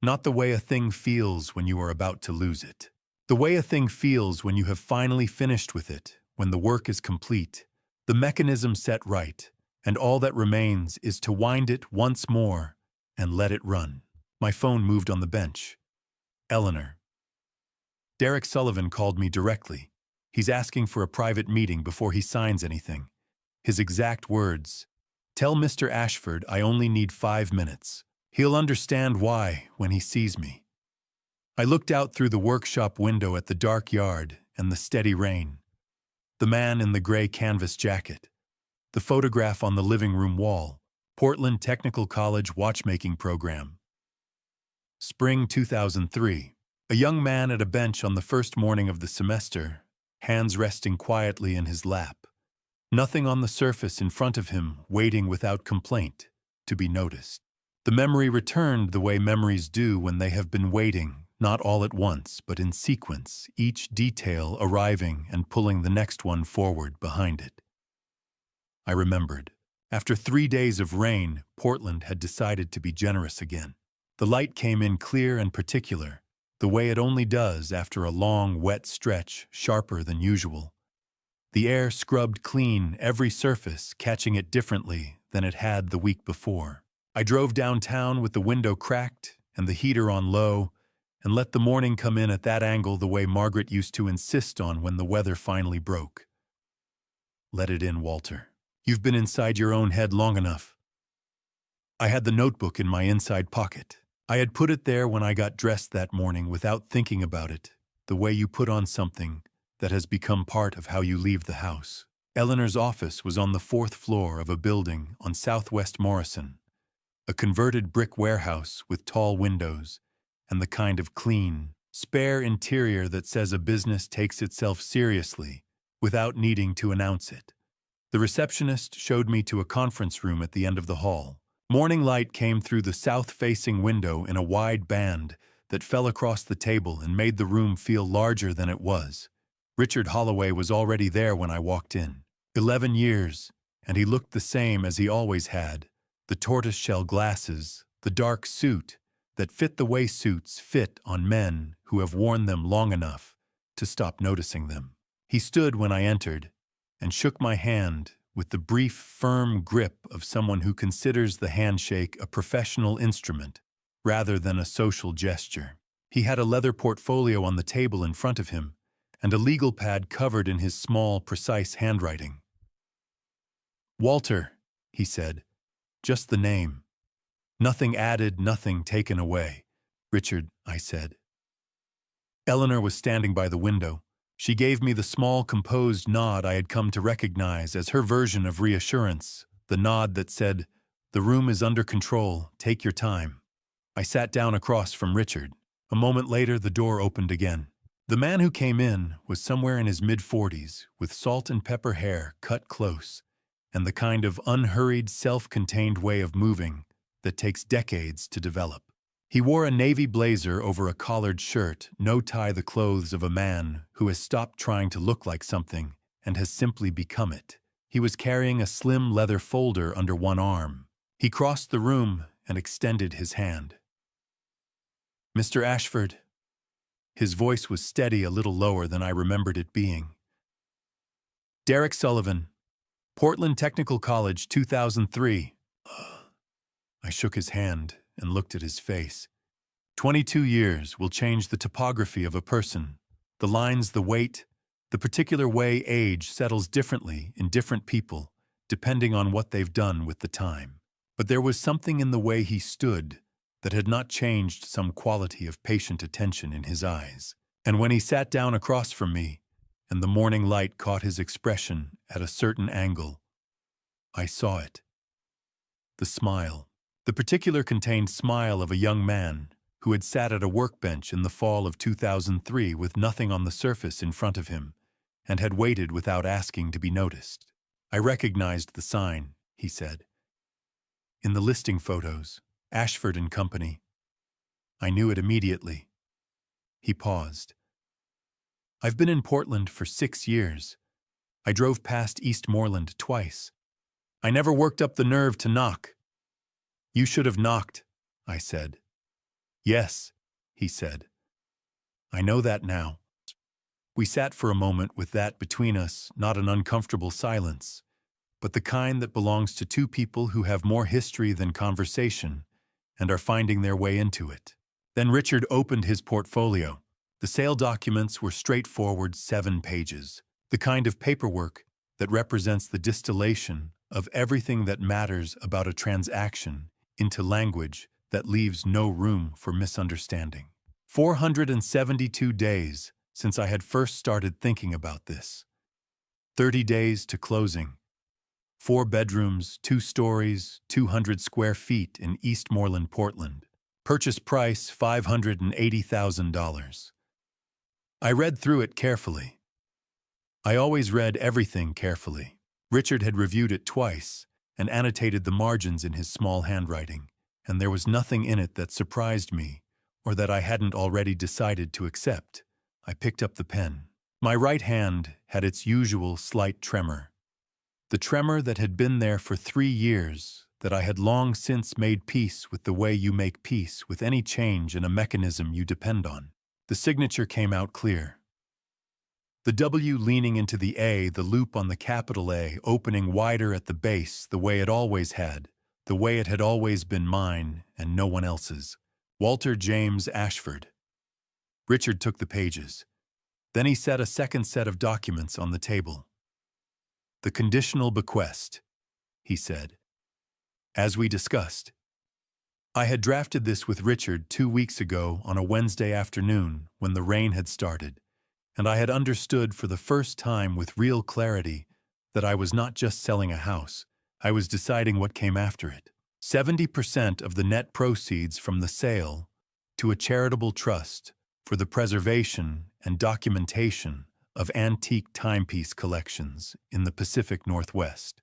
Not the way a thing feels when you are about to lose it. The way a thing feels when you have finally finished with it, when the work is complete, the mechanism set right, and all that remains is to wind it once more and let it run. My phone moved on the bench. Eleanor. Derek Sullivan called me directly. He's asking for a private meeting before he signs anything. His exact words, "Tell Mr. Ashford I only need 5 minutes. He'll understand why when he sees me." I looked out through the workshop window at the dark yard and the steady rain. The man in the gray canvas jacket. The photograph on the living room wall. Portland Technical College watchmaking program. Spring 2003. A young man at a bench on the first morning of the semester, hands resting quietly in his lap. Nothing on the surface in front of him, waiting without complaint, to be noticed. The memory returned the way memories do when they have been waiting, not all at once, but in sequence, each detail arriving and pulling the next one forward behind it. I remembered. After 3 days of rain, Portland had decided to be generous again. The light came in clear and particular, the way it only does after a long, wet stretch, sharper than usual. The air scrubbed clean every surface, catching it differently than it had the week before. I drove downtown with the window cracked and the heater on low, and let the morning come in at that angle the way Margaret used to insist on when the weather finally broke. Let it in, Walter. You've been inside your own head long enough. I had the notebook in my inside pocket. I had put it there when I got dressed that morning without thinking about it, the way you put on something that has become part of how you leave the house. Eleanor's office was on the 4th floor of a building on Southwest Morrison, a converted brick warehouse with tall windows and the kind of clean, spare interior that says a business takes itself seriously without needing to announce it. The receptionist showed me to a conference room at the end of the hall. Morning light came through the south-facing window in a wide band that fell across the table and made the room feel larger than it was. Richard Holloway was already there when I walked in. 11 years, and he looked the same as he always had. The tortoiseshell glasses, the dark suit that fit the way suits fit on men who have worn them long enough to stop noticing them. He stood when I entered and shook my hand with the brief, firm grip of someone who considers the handshake a professional instrument rather than a social gesture. He had a leather portfolio on the table in front of him and a legal pad covered in his small, precise handwriting. "Walter," he said, "just the name. Nothing added, nothing taken away." "Richard," I said. Eleanor was standing by the window. She gave me the small, composed nod I had come to recognize as her version of reassurance, the nod that said, "The room is under control, take your time." I sat down across from Richard. A moment later, the door opened again. The man who came in was somewhere in his mid-40s, with salt and pepper hair cut close, and the kind of unhurried, self-contained way of moving that takes decades to develop. He wore a navy blazer over a collared shirt, no tie, the clothes of a man who has stopped trying to look like something and has simply become it. He was carrying a slim leather folder under one arm. He crossed the room and extended his hand. "Mr. Ashford." His voice was steady, a little lower than I remembered it being. "Derek Sullivan, Portland Technical College, 2003. I shook his hand and looked at his face. 22 years will change the topography of a person. The lines, the weight, the particular way age settles differently in different people, depending on what they've done with the time. But there was something in the way he stood that had not changed some quality of patient attention in his eyes. And when he sat down across from me, and the morning light caught his expression at a certain angle, I saw it. The smile. The particular contained smile of a young man who had sat at a workbench in the fall of 2003 with nothing on the surface in front of him, and had waited without asking to be noticed. "I recognized the sign," he said. "In the listing photos, Ashford and Company. I knew it immediately." He paused. I've been in Portland for 6 years. I drove past Eastmoreland twice. I never worked up the nerve to knock. You should have knocked, I said. Yes, he said. I know that now. We sat for a moment with that between us, not an uncomfortable silence, but the kind that belongs to two people who have more history than conversation and are finding their way into it. Then Richard opened his portfolio. The sale documents were straightforward 7 pages, the kind of paperwork that represents the distillation of everything that matters about a transaction into language that leaves no room for misunderstanding. 472 days since I had first started thinking about this. 30 days to closing. 4 bedrooms, 2 stories, 200 square feet in Eastmoreland, Portland. Purchase price $580,000. I read through it carefully. I always read everything carefully. Richard had reviewed it twice and annotated the margins in his small handwriting, and there was nothing in it that surprised me or that I hadn't already decided to accept. I picked up the pen. My right hand had its usual slight tremor. The tremor that had been there for 3 years, that I had long since made peace with the way you make peace with any change in a mechanism you depend on. The signature came out clear. The W leaning into the A, the loop on the capital A, opening wider at the base the way it always had, the way it had always been mine and no one else's. Walter James Ashford. Richard took the pages. Then he set a second set of documents on the table. The conditional bequest, he said. As we discussed. I had drafted this with Richard 2 weeks ago on a Wednesday afternoon when the rain had started, and I had understood for the first time with real clarity that I was not just selling a house, I was deciding what came after it. 70% of the net proceeds from the sale to a charitable trust for the preservation and documentation of antique timepiece collections in the Pacific Northwest,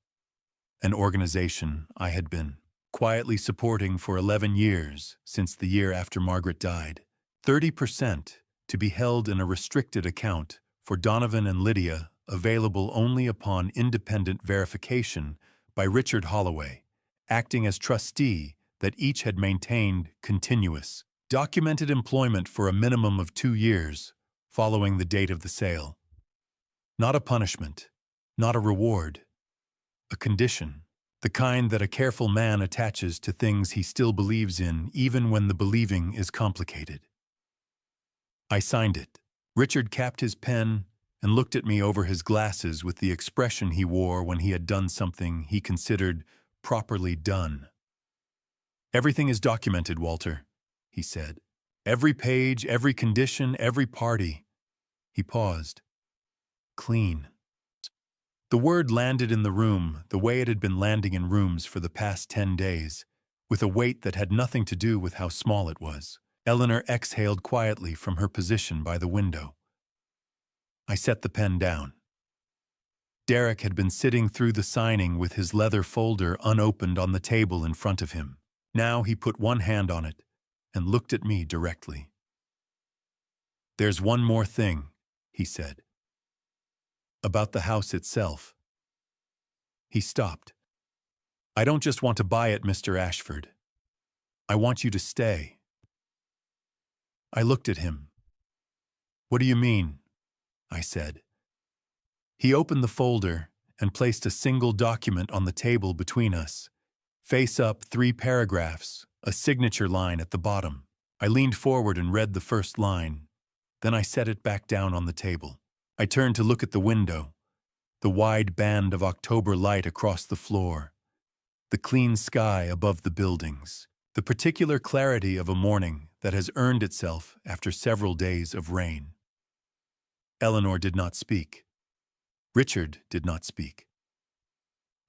an organization I had been quietly supporting for 11 years since the year after Margaret died. 30% to be held in a restricted account for Donovan and Lydia, available only upon independent verification by Richard Holloway, acting as trustee that each had maintained continuous, documented employment for a minimum of 2 years following the date of the sale. Not a punishment, not a reward, a condition, the kind that a careful man attaches to things he still believes in even when the believing is complicated. I signed it. Richard capped his pen and looked at me over his glasses with the expression he wore when he had done something he considered properly done. Everything is documented, Walter, he said. Every page, every condition, every party. He paused. Clean. The word landed in the room the way it had been landing in rooms for the past 10 days, with a weight that had nothing to do with how small it was. Eleanor exhaled quietly from her position by the window. I set the pen down. Derek had been sitting through the signing with his leather folder unopened on the table in front of him. Now he put one hand on it and looked at me directly. There's one more thing, he said. About the house itself. He stopped. I don't just want to buy it, Mr. Ashford. I want you to stay. I looked at him. What do you mean? I said. He opened the folder and placed a single document on the table between us. Face up, 3 paragraphs, a signature line at the bottom. I leaned forward and read the first line. Then I set it back down on the table. I turned to look at the window, the wide band of October light across the floor, the clean sky above the buildings, the particular clarity of a morning that has earned itself after several days of rain. Eleanor did not speak. Richard did not speak.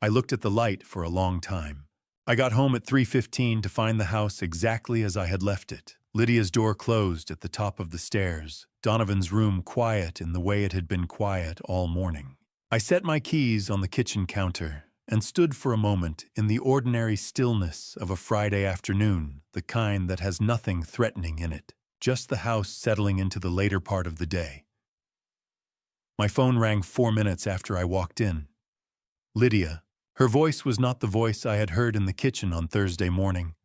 I looked at the light for a long time. I got home at 3:15 to find the house exactly as I had left it. Lydia's door closed at the top of the stairs, Donovan's room quiet in the way it had been quiet all morning. I set my keys on the kitchen counter and stood for a moment in the ordinary stillness of a Friday afternoon, the kind that has nothing threatening in it, just the house settling into the later part of the day. My phone rang 4 minutes after I walked in. Lydia. Her voice was not the voice I had heard in the kitchen on Thursday morning,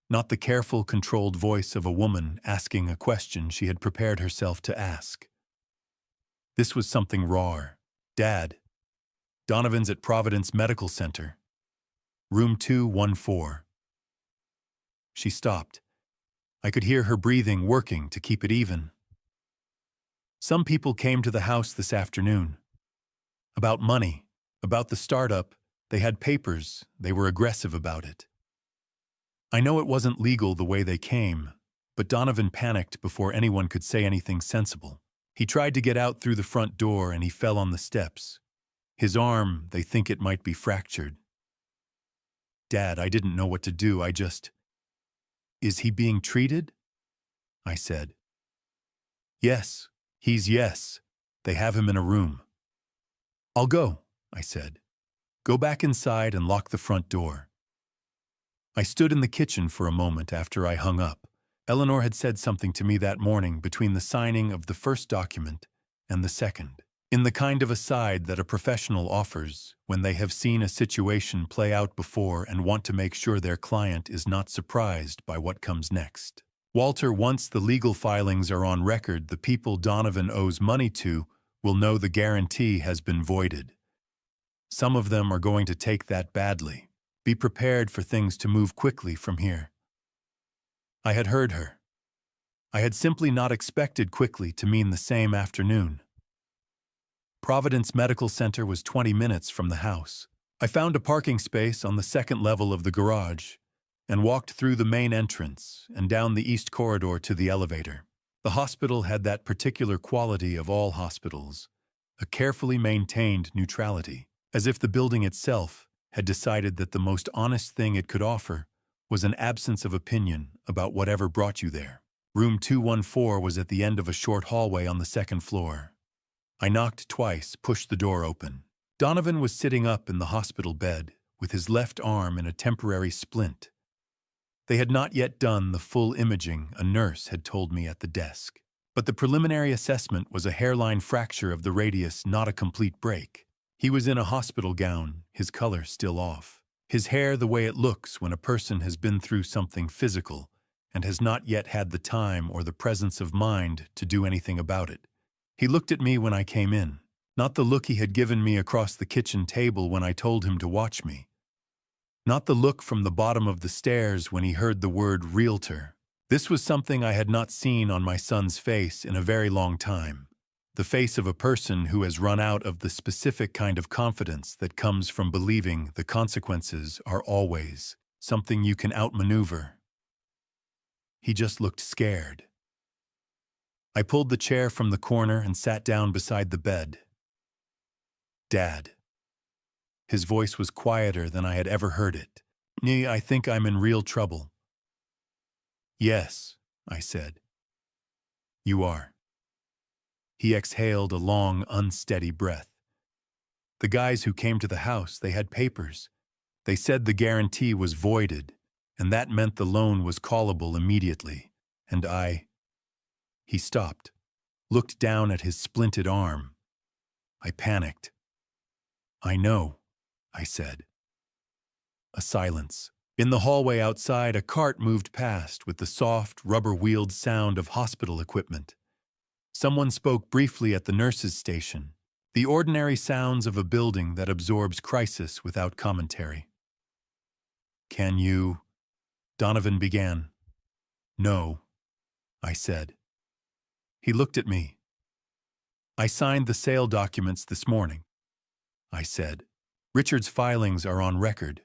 not the careful, controlled voice of a woman asking a question she had prepared herself to ask. This was something raw. Dad. Donovan's at Providence Medical Center. Room 214. She stopped. I could hear her breathing working to keep it even. Some people came to the house this afternoon. About money, about the startup. They had papers. They were aggressive about it. I know it wasn't legal the way they came, but Donovan panicked before anyone could say anything sensible. He tried to get out through the front door and he fell on the steps. His arm, they think it might be fractured. Dad, I didn't know what to do. Is he being treated? I said. Yes. They have him in a room. I'll go, I said. Go back inside and lock the front door. I stood in the kitchen for a moment after I hung up. Eleanor had said something to me that morning between the signing of the first document and the second. In the kind of aside that a professional offers when they have seen a situation play out before and want to make sure their client is not surprised by what comes next. Walter, once the legal filings are on record, the people Donovan owes money to will know the guarantee has been voided. Some of them are going to take that badly. Be prepared for things to move quickly from here. I had heard her. I had simply not expected quickly to mean the same afternoon. Providence Medical Center was 20 minutes from the house. I found a parking space on the second level of the garage and walked through the main entrance and down the east corridor to the elevator. The hospital had that particular quality of all hospitals, a carefully maintained neutrality, as if the building itself had decided that the most honest thing it could offer was an absence of opinion about whatever brought you there. Room 214 was at the end of a short hallway on the second floor. I knocked twice, pushed the door open. Donovan was sitting up in the hospital bed with his left arm in a temporary splint. They had not yet done the full imaging a nurse had told me at the desk. But the preliminary assessment was a hairline fracture of the radius, not a complete break. He was in a hospital gown, his color still off. His hair the way it looks when a person has been through something physical and has not yet had the time or the presence of mind to do anything about it. He looked at me when I came in, not the look he had given me across the kitchen table when I told him to watch me. Not the look from the bottom of the stairs when he heard the word realtor. This was something I had not seen on my son's face in a very long time. The face of a person who has run out of the specific kind of confidence that comes from believing the consequences are always something you can outmaneuver. He just looked scared. I pulled the chair from the corner and sat down beside the bed. Dad. His voice was quieter than I had ever heard it. I think I'm in real trouble. Yes, I said. You are. He exhaled a long, unsteady breath. The guys who came to the house, they had papers. They said the guarantee was voided, and that meant the loan was callable immediately. And He stopped, looked down at his splinted arm. I panicked. I know, I said. A silence. In the hallway outside, a cart moved past with the soft, rubber-wheeled sound of hospital equipment. Someone spoke briefly at the nurse's station, the ordinary sounds of a building that absorbs crisis without commentary. Can you? Donovan began. No, I said. He looked at me. I signed the sale documents this morning, I said. Richard's filings are on record.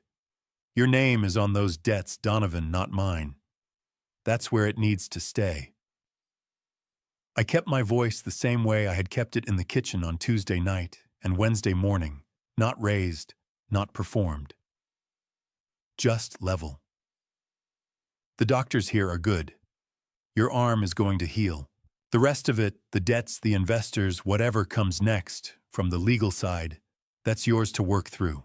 Your name is on those debts, Donovan, not mine. That's where it needs to stay. I kept my voice the same way I had kept it in the kitchen on Tuesday night and Wednesday morning, not raised, not performed. Just level. The doctors here are good. Your arm is going to heal. The rest of it, the debts, the investors, whatever comes next, from the legal side, that's yours to work through.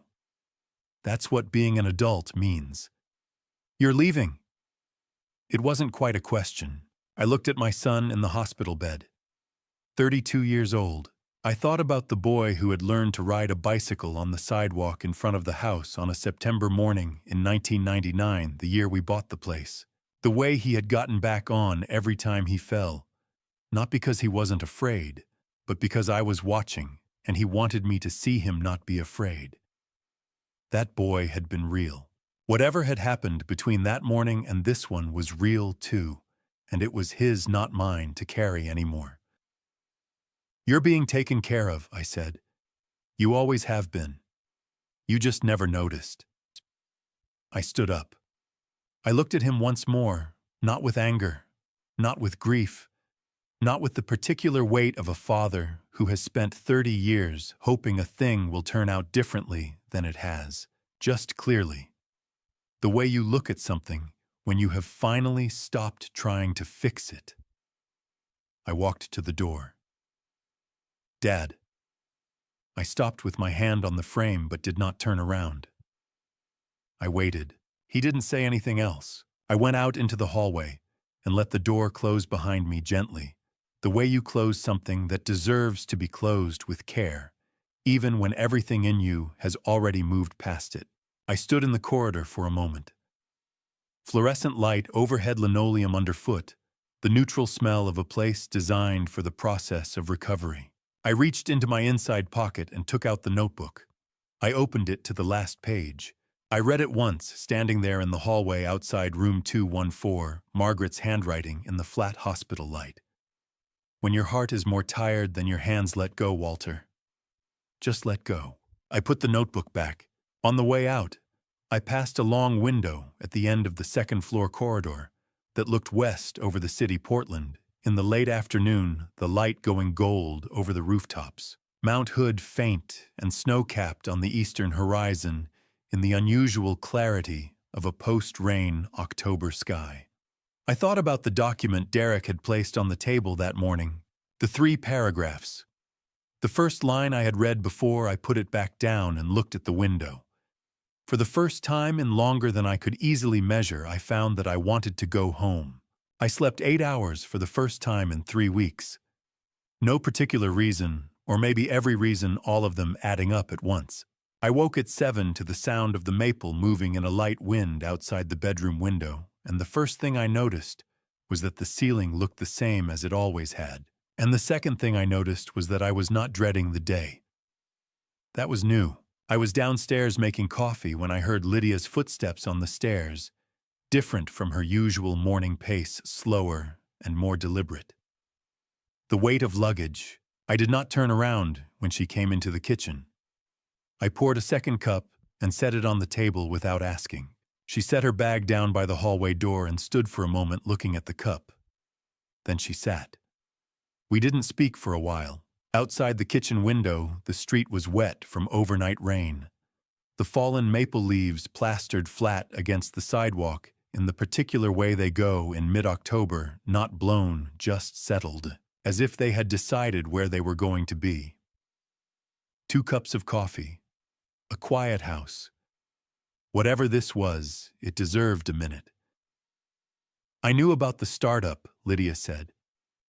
That's what being an adult means. You're leaving. It wasn't quite a question. I looked at my son in the hospital bed. 32 years old. I thought about the boy who had learned to ride a bicycle on the sidewalk in front of the house on a September morning in 1999, the year we bought the place. The way he had gotten back on every time he fell, not because he wasn't afraid, but because I was watching and he wanted me to see him not be afraid. That boy had been real. Whatever had happened between that morning and this one was real too, and it was his, not mine, to carry anymore. "You're being taken care of," I said. "You always have been. You just never noticed." I stood up. I looked at him once more, not with anger, not with grief, not with the particular weight of a father who has spent 30 years hoping a thing will turn out differently than it has, just clearly. The way you look at something when you have finally stopped trying to fix it. I walked to the door. "Dad." I stopped with my hand on the frame but did not turn around. I waited. He didn't say anything else. I went out into the hallway and let the door close behind me gently, the way you close something that deserves to be closed with care, even when everything in you has already moved past it. I stood in the corridor for a moment. Fluorescent light, overhead linoleum underfoot, the neutral smell of a place designed for the process of recovery. I reached into my inside pocket and took out the notebook. I opened it to the last page. I read it once, standing there in the hallway outside room 214, Margaret's handwriting in the flat hospital light. "When your heart is more tired than your hands let go, Walter. Just let go." I put the notebook back. On the way out, I passed a long window at the end of the second-floor corridor that looked west over the city Portland. In the late afternoon, the light going gold over the rooftops. Mount Hood faint and snow-capped on the eastern horizon in the unusual clarity of a post-rain October sky. I thought about the document Derek had placed on the table that morning, the 3 paragraphs. The first line I had read before I put it back down and looked at the window. For the first time in longer than I could easily measure, I found that I wanted to go home. I slept 8 hours for the first time in 3 weeks. No particular reason, or maybe every reason, all of them adding up at once. I woke at 7 to the sound of the maple moving in a light wind outside the bedroom window, and the first thing I noticed was that the ceiling looked the same as it always had. And the second thing I noticed was that I was not dreading the day. That was new. I was downstairs making coffee when I heard Lydia's footsteps on the stairs, different from her usual morning pace, slower and more deliberate. The weight of luggage. I did not turn around when she came into the kitchen. I poured a second cup and set it on the table without asking. She set her bag down by the hallway door and stood for a moment looking at the cup. Then she sat. We didn't speak for a while. Outside the kitchen window, the street was wet from overnight rain. The fallen maple leaves plastered flat against the sidewalk in the particular way they go in mid-October, not blown, just settled, as if they had decided where they were going to be. 2 cups of coffee. A quiet house. Whatever this was, it deserved a minute. "I knew about the startup," Lydia said.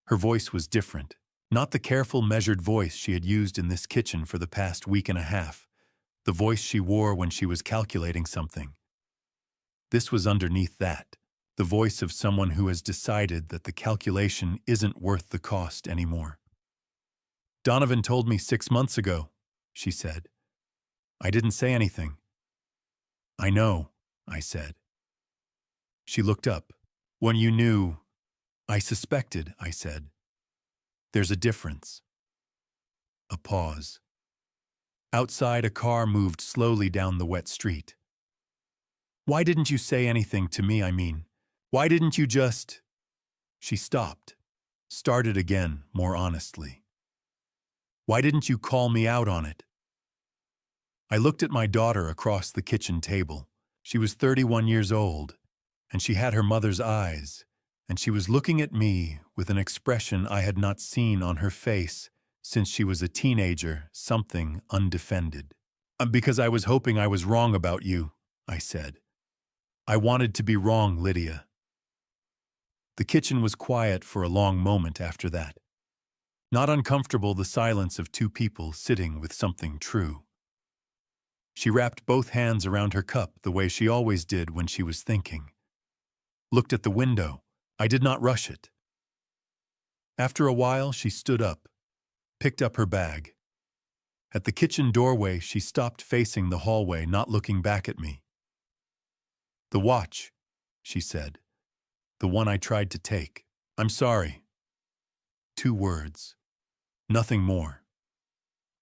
Her voice was different, not the careful, measured voice she had used in this kitchen for the past week and a half, the voice she wore when she was calculating something. This was underneath that, the voice of someone who has decided that the calculation isn't worth the cost anymore. "Donovan told me 6 months ago," she said. I didn't say anything. "I know," I said. She looked up. "When you knew..." "I suspected," I said. "There's a difference." A pause. Outside, a car moved slowly down the wet street. "Why didn't you say anything to me, I mean? Why didn't you just..." She stopped, started again, more honestly. "Why didn't you call me out on it?" I looked at my daughter across the kitchen table. She was 31 years old, and she had her mother's eyes, and she was looking at me with an expression I had not seen on her face since she was a teenager, something undefended. Because I was hoping I was wrong about you," I said. "I wanted to be wrong, Lydia." The kitchen was quiet for a long moment after that. Not uncomfortable, the silence of two people sitting with something true. She wrapped both hands around her cup the way she always did when she was thinking. Looked at the window. I did not rush it. After a while, she stood up, picked up her bag. At the kitchen doorway, she stopped facing the hallway, not looking back at me. "The watch," she said. "The one I tried to take. I'm sorry." 2 words. Nothing more.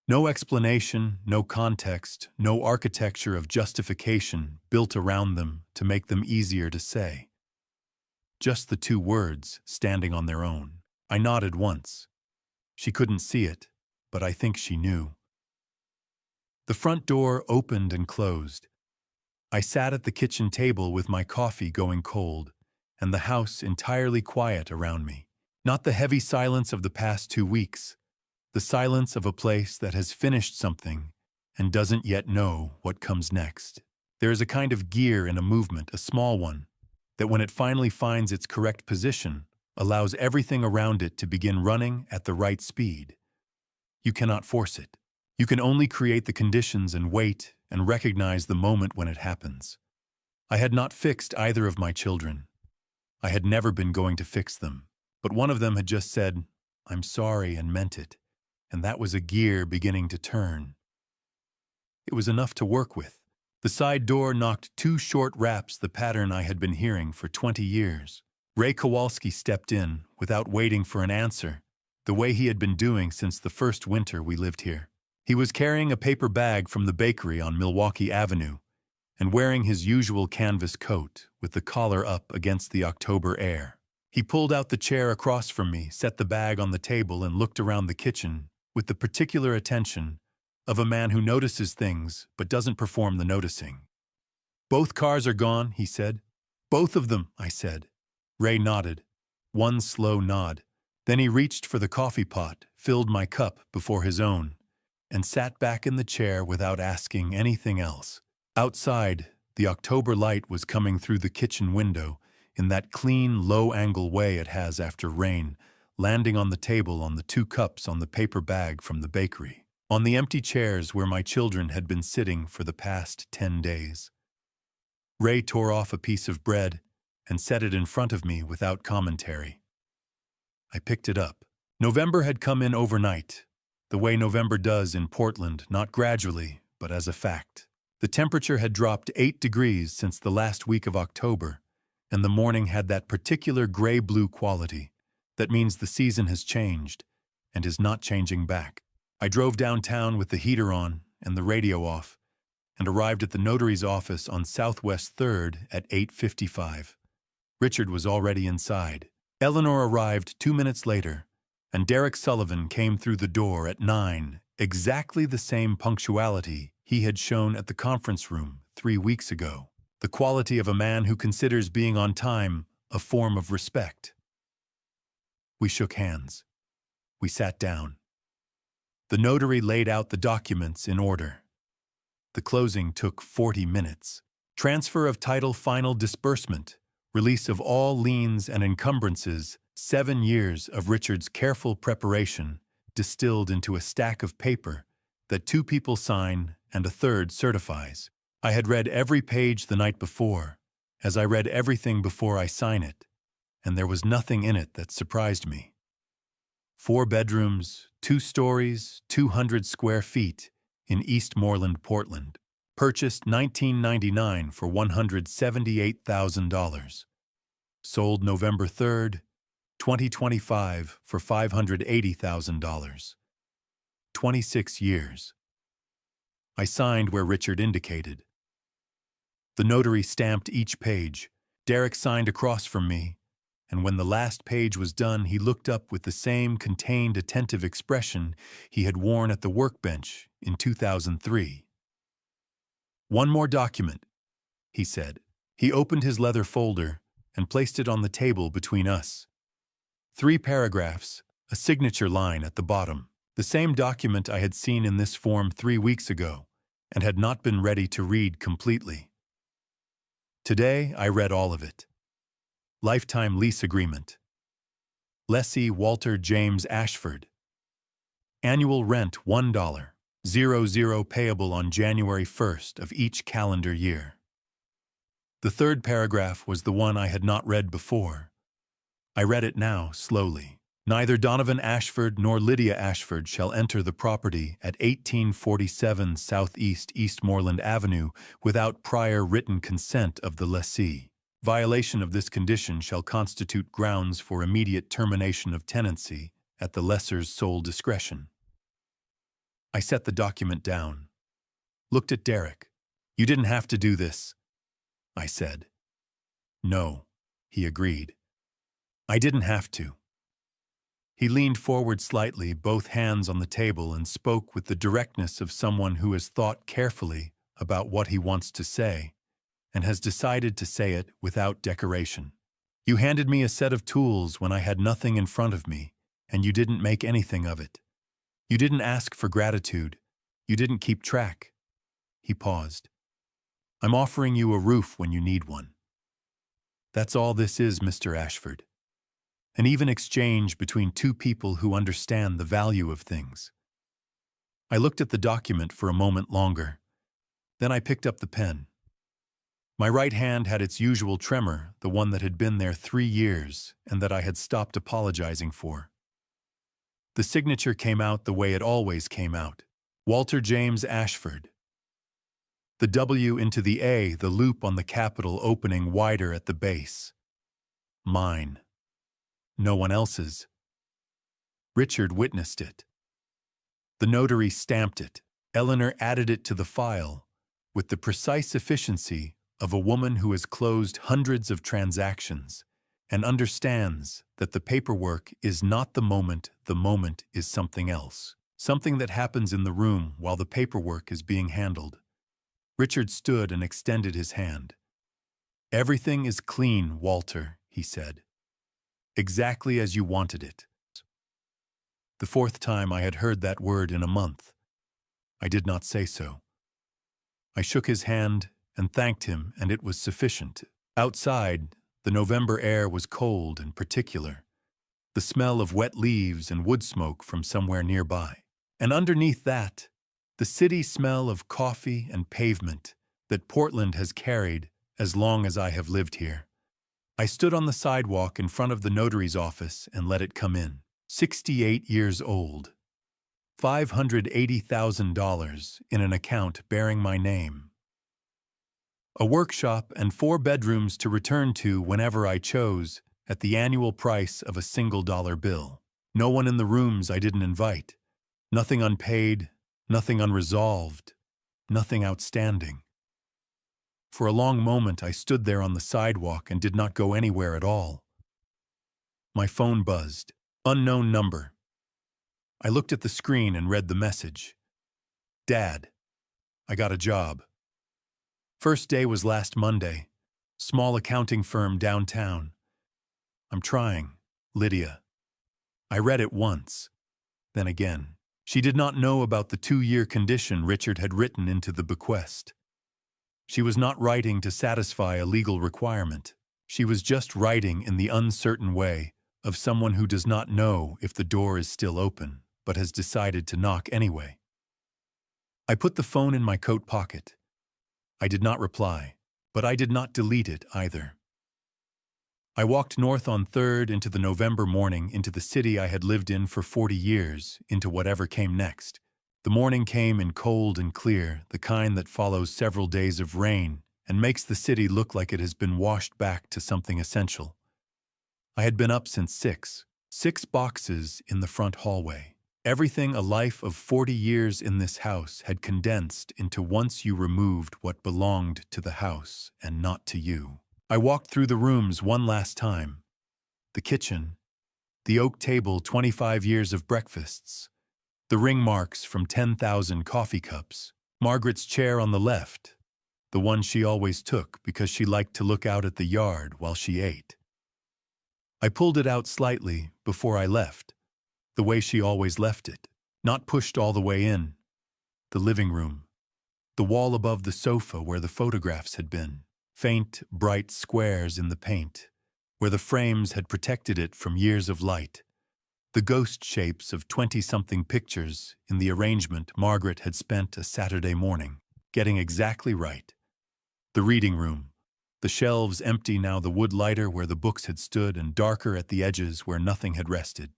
No explanation, no context, no architecture of justification built around them to make them easier to say. Just the 2 words standing on their own. I nodded once. She couldn't see it, but I think she knew. The front door opened and closed. I sat at the kitchen table with my coffee going cold, and the house entirely quiet around me. Not the heavy silence of the past 2 weeks, the silence of a place that has finished something and doesn't yet know what comes next. There is a kind of gear in a movement, a small one, that when it finally finds its correct position, allows everything around it to begin running at the right speed. You cannot force it. You can only create the conditions and wait and recognize the moment when it happens. I had not fixed either of my children. I had never been going to fix them. But one of them had just said, "I'm sorry," and meant it. And that was a gear beginning to turn. It was enough to work with. The side door knocked 2 short raps, the pattern I had been hearing for 20 years. Ray Kowalski stepped in, without waiting for an answer, the way he had been doing since the first winter we lived here. He was carrying a paper bag from the bakery on Milwaukee Avenue, and wearing his usual canvas coat with the collar up against the October air. He pulled out the chair across from me, set the bag on the table, and looked around the kitchen with the particular attention of a man who notices things but doesn't perform the noticing. "Both cars are gone," he said. "Both of them," I said. Ray nodded. One slow nod. Then he reached for the coffee pot, filled my cup before his own, and sat back in the chair without asking anything else. Outside, the October light was coming through the kitchen window in that clean, low-angle way it has after rain, landing on the table on the 2 cups on the paper bag from the bakery, on the empty chairs where my children had been sitting for the past 10 days. Ray tore off a piece of bread and set it in front of me without commentary. I picked it up. November had come in overnight, the way November does in Portland, not gradually, but as a fact. The temperature had dropped 8 degrees since the last week of October, and the morning had that particular gray-blue quality that means the season has changed and is not changing back. I drove downtown with the heater on and the radio off and arrived at the notary's office on Southwest 3rd at 8:55. Richard was already inside. Eleanor arrived 2 minutes later, and Derek Sullivan came through the door at 9, exactly the same punctuality he had shown at the conference room 3 weeks ago. The quality of a man who considers being on time a form of respect. We shook hands. We sat down. The notary laid out the documents in order. The closing took 40 minutes. Transfer of title, final disbursement, release of all liens and encumbrances, 7 years of Richard's careful preparation distilled into a stack of paper that 2 people sign and a third certifies. I had read every page the night before, as I read everything before I sign it, and there was nothing in it that surprised me. 4 bedrooms, 2 stories, 200 square feet in Eastmoreland, Portland. Purchased 1999 for $178,000. Sold November 3rd, 2025 for $580,000. 26 years. I signed where Richard indicated. The notary stamped each page. Derek signed across from me, and when the last page was done, he looked up with the same contained, attentive expression he had worn at the workbench in 2003. "One more document," he said. He opened his leather folder and placed it on the table between us. 3 paragraphs, a signature line at the bottom. The same document I had seen in this form 3 weeks ago and had not been ready to read completely. Today, I read all of it. Lifetime lease agreement. Lessee Walter James Ashford. Annual rent $1, 00 payable on January 1st of each calendar year. The third paragraph was the one I had not read before. I read it now, slowly. Neither Donovan Ashford nor Lydia Ashford shall enter the property at 1847 Southeast Eastmoreland Avenue without prior written consent of the lessee. Violation of this condition shall constitute grounds for immediate termination of tenancy at the lessor's sole discretion. I set the document down. Looked at Derek. "You didn't have to do this," I said. "No," he agreed. "I didn't have to." He leaned forward slightly, both hands on the table, and spoke with the directness of someone who has thought carefully about what he wants to say and has decided to say it without decoration. "You handed me a set of tools when I had nothing in front of me, and you didn't make anything of it. You didn't ask for gratitude. You didn't keep track." He paused. "I'm offering you a roof when you need one. That's all this is, Mr. Ashford. An even exchange between two people who understand the value of things." I looked at the document for a moment longer. Then I picked up the pen. My right hand had its usual tremor, the one that had been there 3 years and that I had stopped apologizing for. The signature came out the way it always came out. Walter James Ashford. The W into the A, the loop on the capital opening wider at the base. Mine. No one else's. Richard witnessed it. The notary stamped it. Eleanor added it to the file with the precise efficiency of a woman who has closed hundreds of transactions and understands that the paperwork is not the moment is something else, something that happens in the room while the paperwork is being handled. Richard stood and extended his hand. "Everything is clean, Walter," he said. "Exactly as you wanted it." The fourth time I had heard that word in a month. I did not say so. I shook his hand and thanked him, and it was sufficient. Outside, the November air was cold and particular, the smell of wet leaves and wood smoke from somewhere nearby. And underneath that, the city smell of coffee and pavement that Portland has carried as long as I have lived here. I stood on the sidewalk in front of the notary's office and let it come in. 68 years old. $580,000 in an account bearing my name. A workshop and 4 bedrooms to return to whenever I chose at the annual price of a single dollar bill. No one in the rooms I didn't invite. Nothing unpaid, nothing unresolved, nothing outstanding. For a long moment I stood there on the sidewalk and did not go anywhere at all. My phone buzzed. Unknown number. I looked at the screen and read the message. "Dad, I got a job. First day was last Monday. Small accounting firm downtown. I'm trying. Lydia." I read it once, then again. She did not know about the 2-year condition Richard had written into the bequest. She was not writing to satisfy a legal requirement. She was just writing in the uncertain way of someone who does not know if the door is still open, but has decided to knock anyway. I put the phone in my coat pocket. I did not reply, but I did not delete it either. I walked north on 3rd into the November morning, into the city I had lived in for 40 years, into whatever came next. The morning came in cold and clear, the kind that follows several days of rain and makes the city look like it has been washed back to something essential. I had been up since 6 boxes in the front hallway. Everything a life of 40 years in this house had condensed into once you removed what belonged to the house and not to you. I walked through the rooms one last time. The kitchen, the oak table, 25 years of breakfasts, the ring marks from 10,000 coffee cups, Margaret's chair on the left, the one she always took because she liked to look out at the yard while she ate. I pulled it out slightly before I left, the way she always left it, not pushed all the way in. The living room, the wall above the sofa where the photographs had been, faint, bright squares in the paint, where the frames had protected it from years of light, The ghost shapes of 20-something pictures in the arrangement Margaret had spent a Saturday morning, getting exactly right. The reading room, the shelves empty now, the wood lighter where the books had stood and darker at the edges where nothing had rested.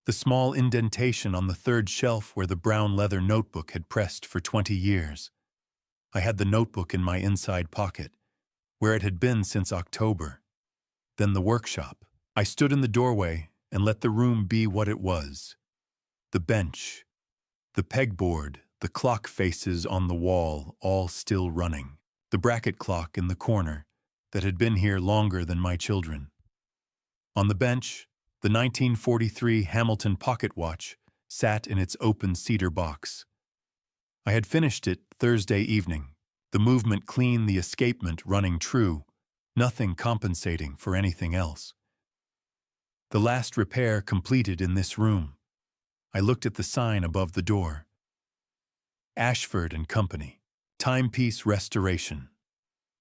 The small indentation on the third shelf where the brown leather notebook had pressed for 20 years. I had the notebook in my inside pocket, where it had been since October. Then the workshop. I stood in the doorway and let the room be what it was. The bench, the pegboard, the clock faces on the wall, all still running. The bracket clock in the corner that had been here longer than my children. On the bench, the 1943 Hamilton pocket watch sat in its open cedar box. I had finished it Thursday evening, the movement clean, the escapement running true, nothing compensating for anything else. The last repair completed in this room. I looked at the sign above the door. Ashford and Company. Timepiece restoration.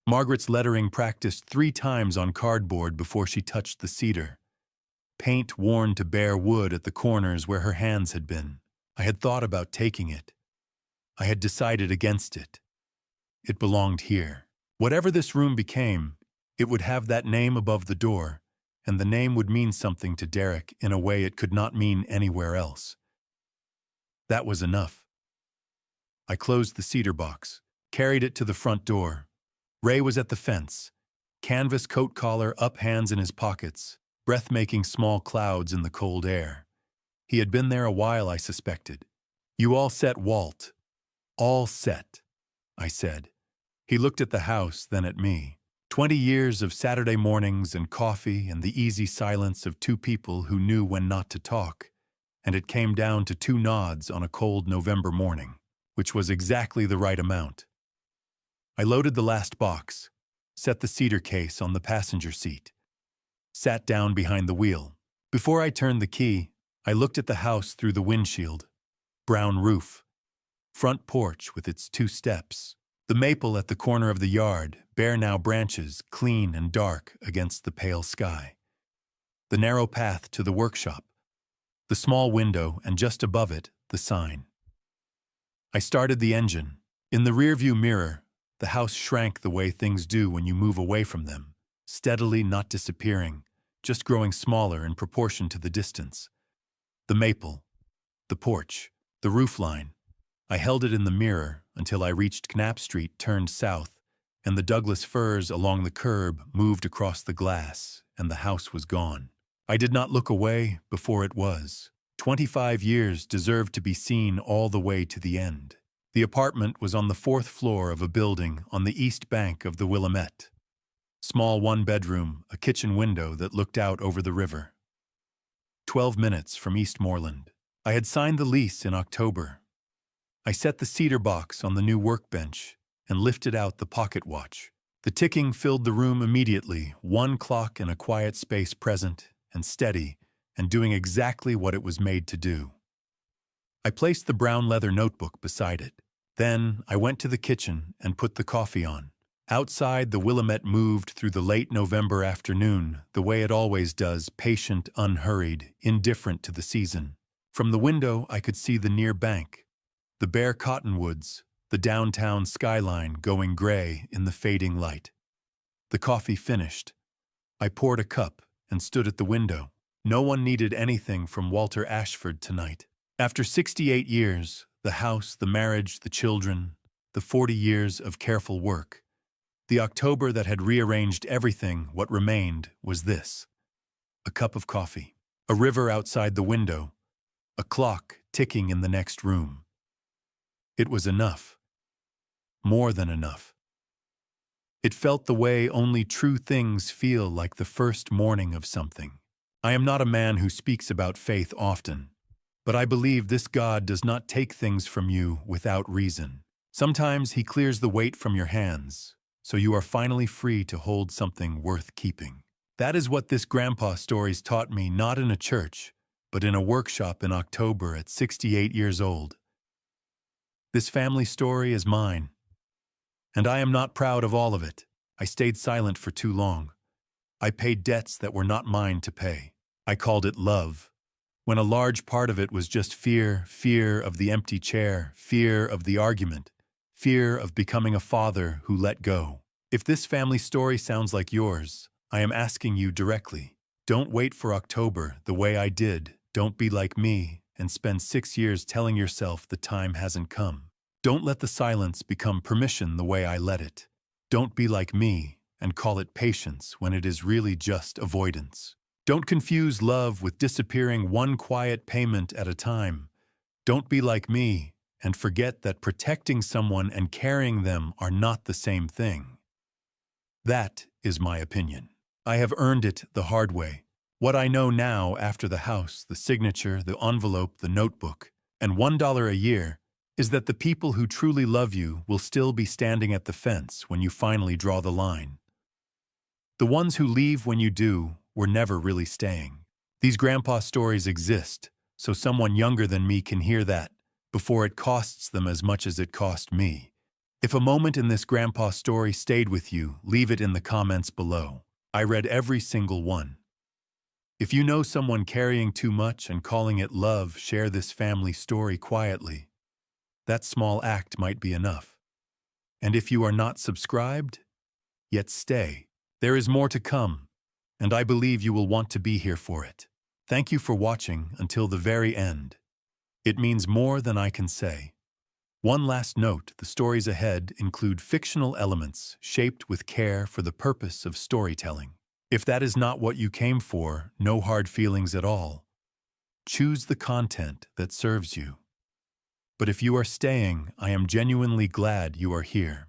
Margaret's lettering practiced 3 times on cardboard before she touched the cedar. Paint worn to bare wood at the corners where her hands had been. I had thought about taking it. I had decided against it. It belonged here. Whatever this room became, it would have that name above the door, and the name would mean something to Derek in a way it could not mean anywhere else. That was enough. I closed the cedar box, carried it to the front door. Ray was at the fence, canvas coat collar up, hands in his pockets, breath-making small clouds in the cold air. He had been there a while, I suspected. "You all set, Walt?" "All set," I said. He looked at the house, then at me. 20 years of Saturday mornings and coffee and the easy silence of 2 people who knew when not to talk, and it came down to 2 nods on a cold November morning, which was exactly the right amount. I loaded the last box, set the cedar case on the passenger seat, sat down behind the wheel. Before I turned the key, I looked at the house through the windshield. Brown roof, front porch with its 2 steps, the maple at the corner of the yard, bare now branches, clean and dark against the pale sky. The narrow path to the workshop, the small window, and just above it, the sign. I started the engine. In the rearview mirror, the house shrank the way things do when you move away from them, steadily, not disappearing, just growing smaller in proportion to the distance. The maple, the porch, the roofline. I held it in the mirror until I reached Knapp Street, turned south, and the Douglas firs along the curb moved across the glass, and the house was gone. I did not look away before it was. 25 years deserved to be seen all the way to the end. The apartment was on the 4th floor of a building on the east bank of the Willamette. Small 1-bedroom, a kitchen window that looked out over the river. 12 minutes from Eastmoreland. I had signed the lease in October. I set the cedar box on the new workbench and lifted out the pocket watch. The ticking filled the room immediately, 1 clock in a quiet space, present and steady and doing exactly what it was made to do. I placed the brown leather notebook beside it. Then I went to the kitchen and put the coffee on. Outside, the Willamette moved through the late November afternoon, the way it always does, patient, unhurried, indifferent to the season. From the window, I could see the near bank, the bare cottonwoods, the downtown skyline going gray in the fading light. The coffee finished. I poured a cup and stood at the window. No one needed anything from Walter Ashford tonight. After 68 years, the house, the marriage, the children, the 40 years of careful work, the October that had rearranged everything, what remained was this: a cup of coffee, a river outside the window, a clock ticking in the next room. It was enough. More than enough. It felt the way only true things feel, like the first morning of something. I am not a man who speaks about faith often, but I believe this God does not take things from you without reason. Sometimes he clears the weight from your hands, so you are finally free to hold something worth keeping. That is what this grandpastories taught me, not in a church, but in a workshop in October at 68 years old. This family story is mine, and I am not proud of all of it. I stayed silent for too long. I paid debts that were not mine to pay. I called it love, when a large part of it was just fear, fear of the empty chair, fear of the argument, fear of becoming a father who let go. If this family story sounds like yours, I am asking you directly. Don't wait for October the way I did. Don't be like me and spend 6 years telling yourself the time hasn't come. Don't let the silence become permission the way I let it. Don't be like me and call it patience when it is really just avoidance. Don't confuse love with disappearing one quiet payment at a time. Don't be like me and forget that protecting someone and carrying them are not the same thing. That is my opinion. I have earned it the hard way. What I know now after the house, the signature, the envelope, the notebook, and $1 a year is that the people who truly love you will still be standing at the fence when you finally draw the line. The ones who leave when you do were never really staying. These grandpa stories exist, so someone younger than me can hear that before it costs them as much as it cost me. If a moment in this grandpa story stayed with you, leave it in the comments below. I read every single one. If you know someone carrying too much and calling it love, share this family story quietly. That small act might be enough. And if you are not subscribed, yet stay. There is more to come, and I believe you will want to be here for it. Thank you for watching until the very end. It means more than I can say. One last note, the stories ahead include fictional elements shaped with care for the purpose of storytelling. If that is not what you came for, no hard feelings at all. Choose the content that serves you. But if you are staying, I am genuinely glad you are here.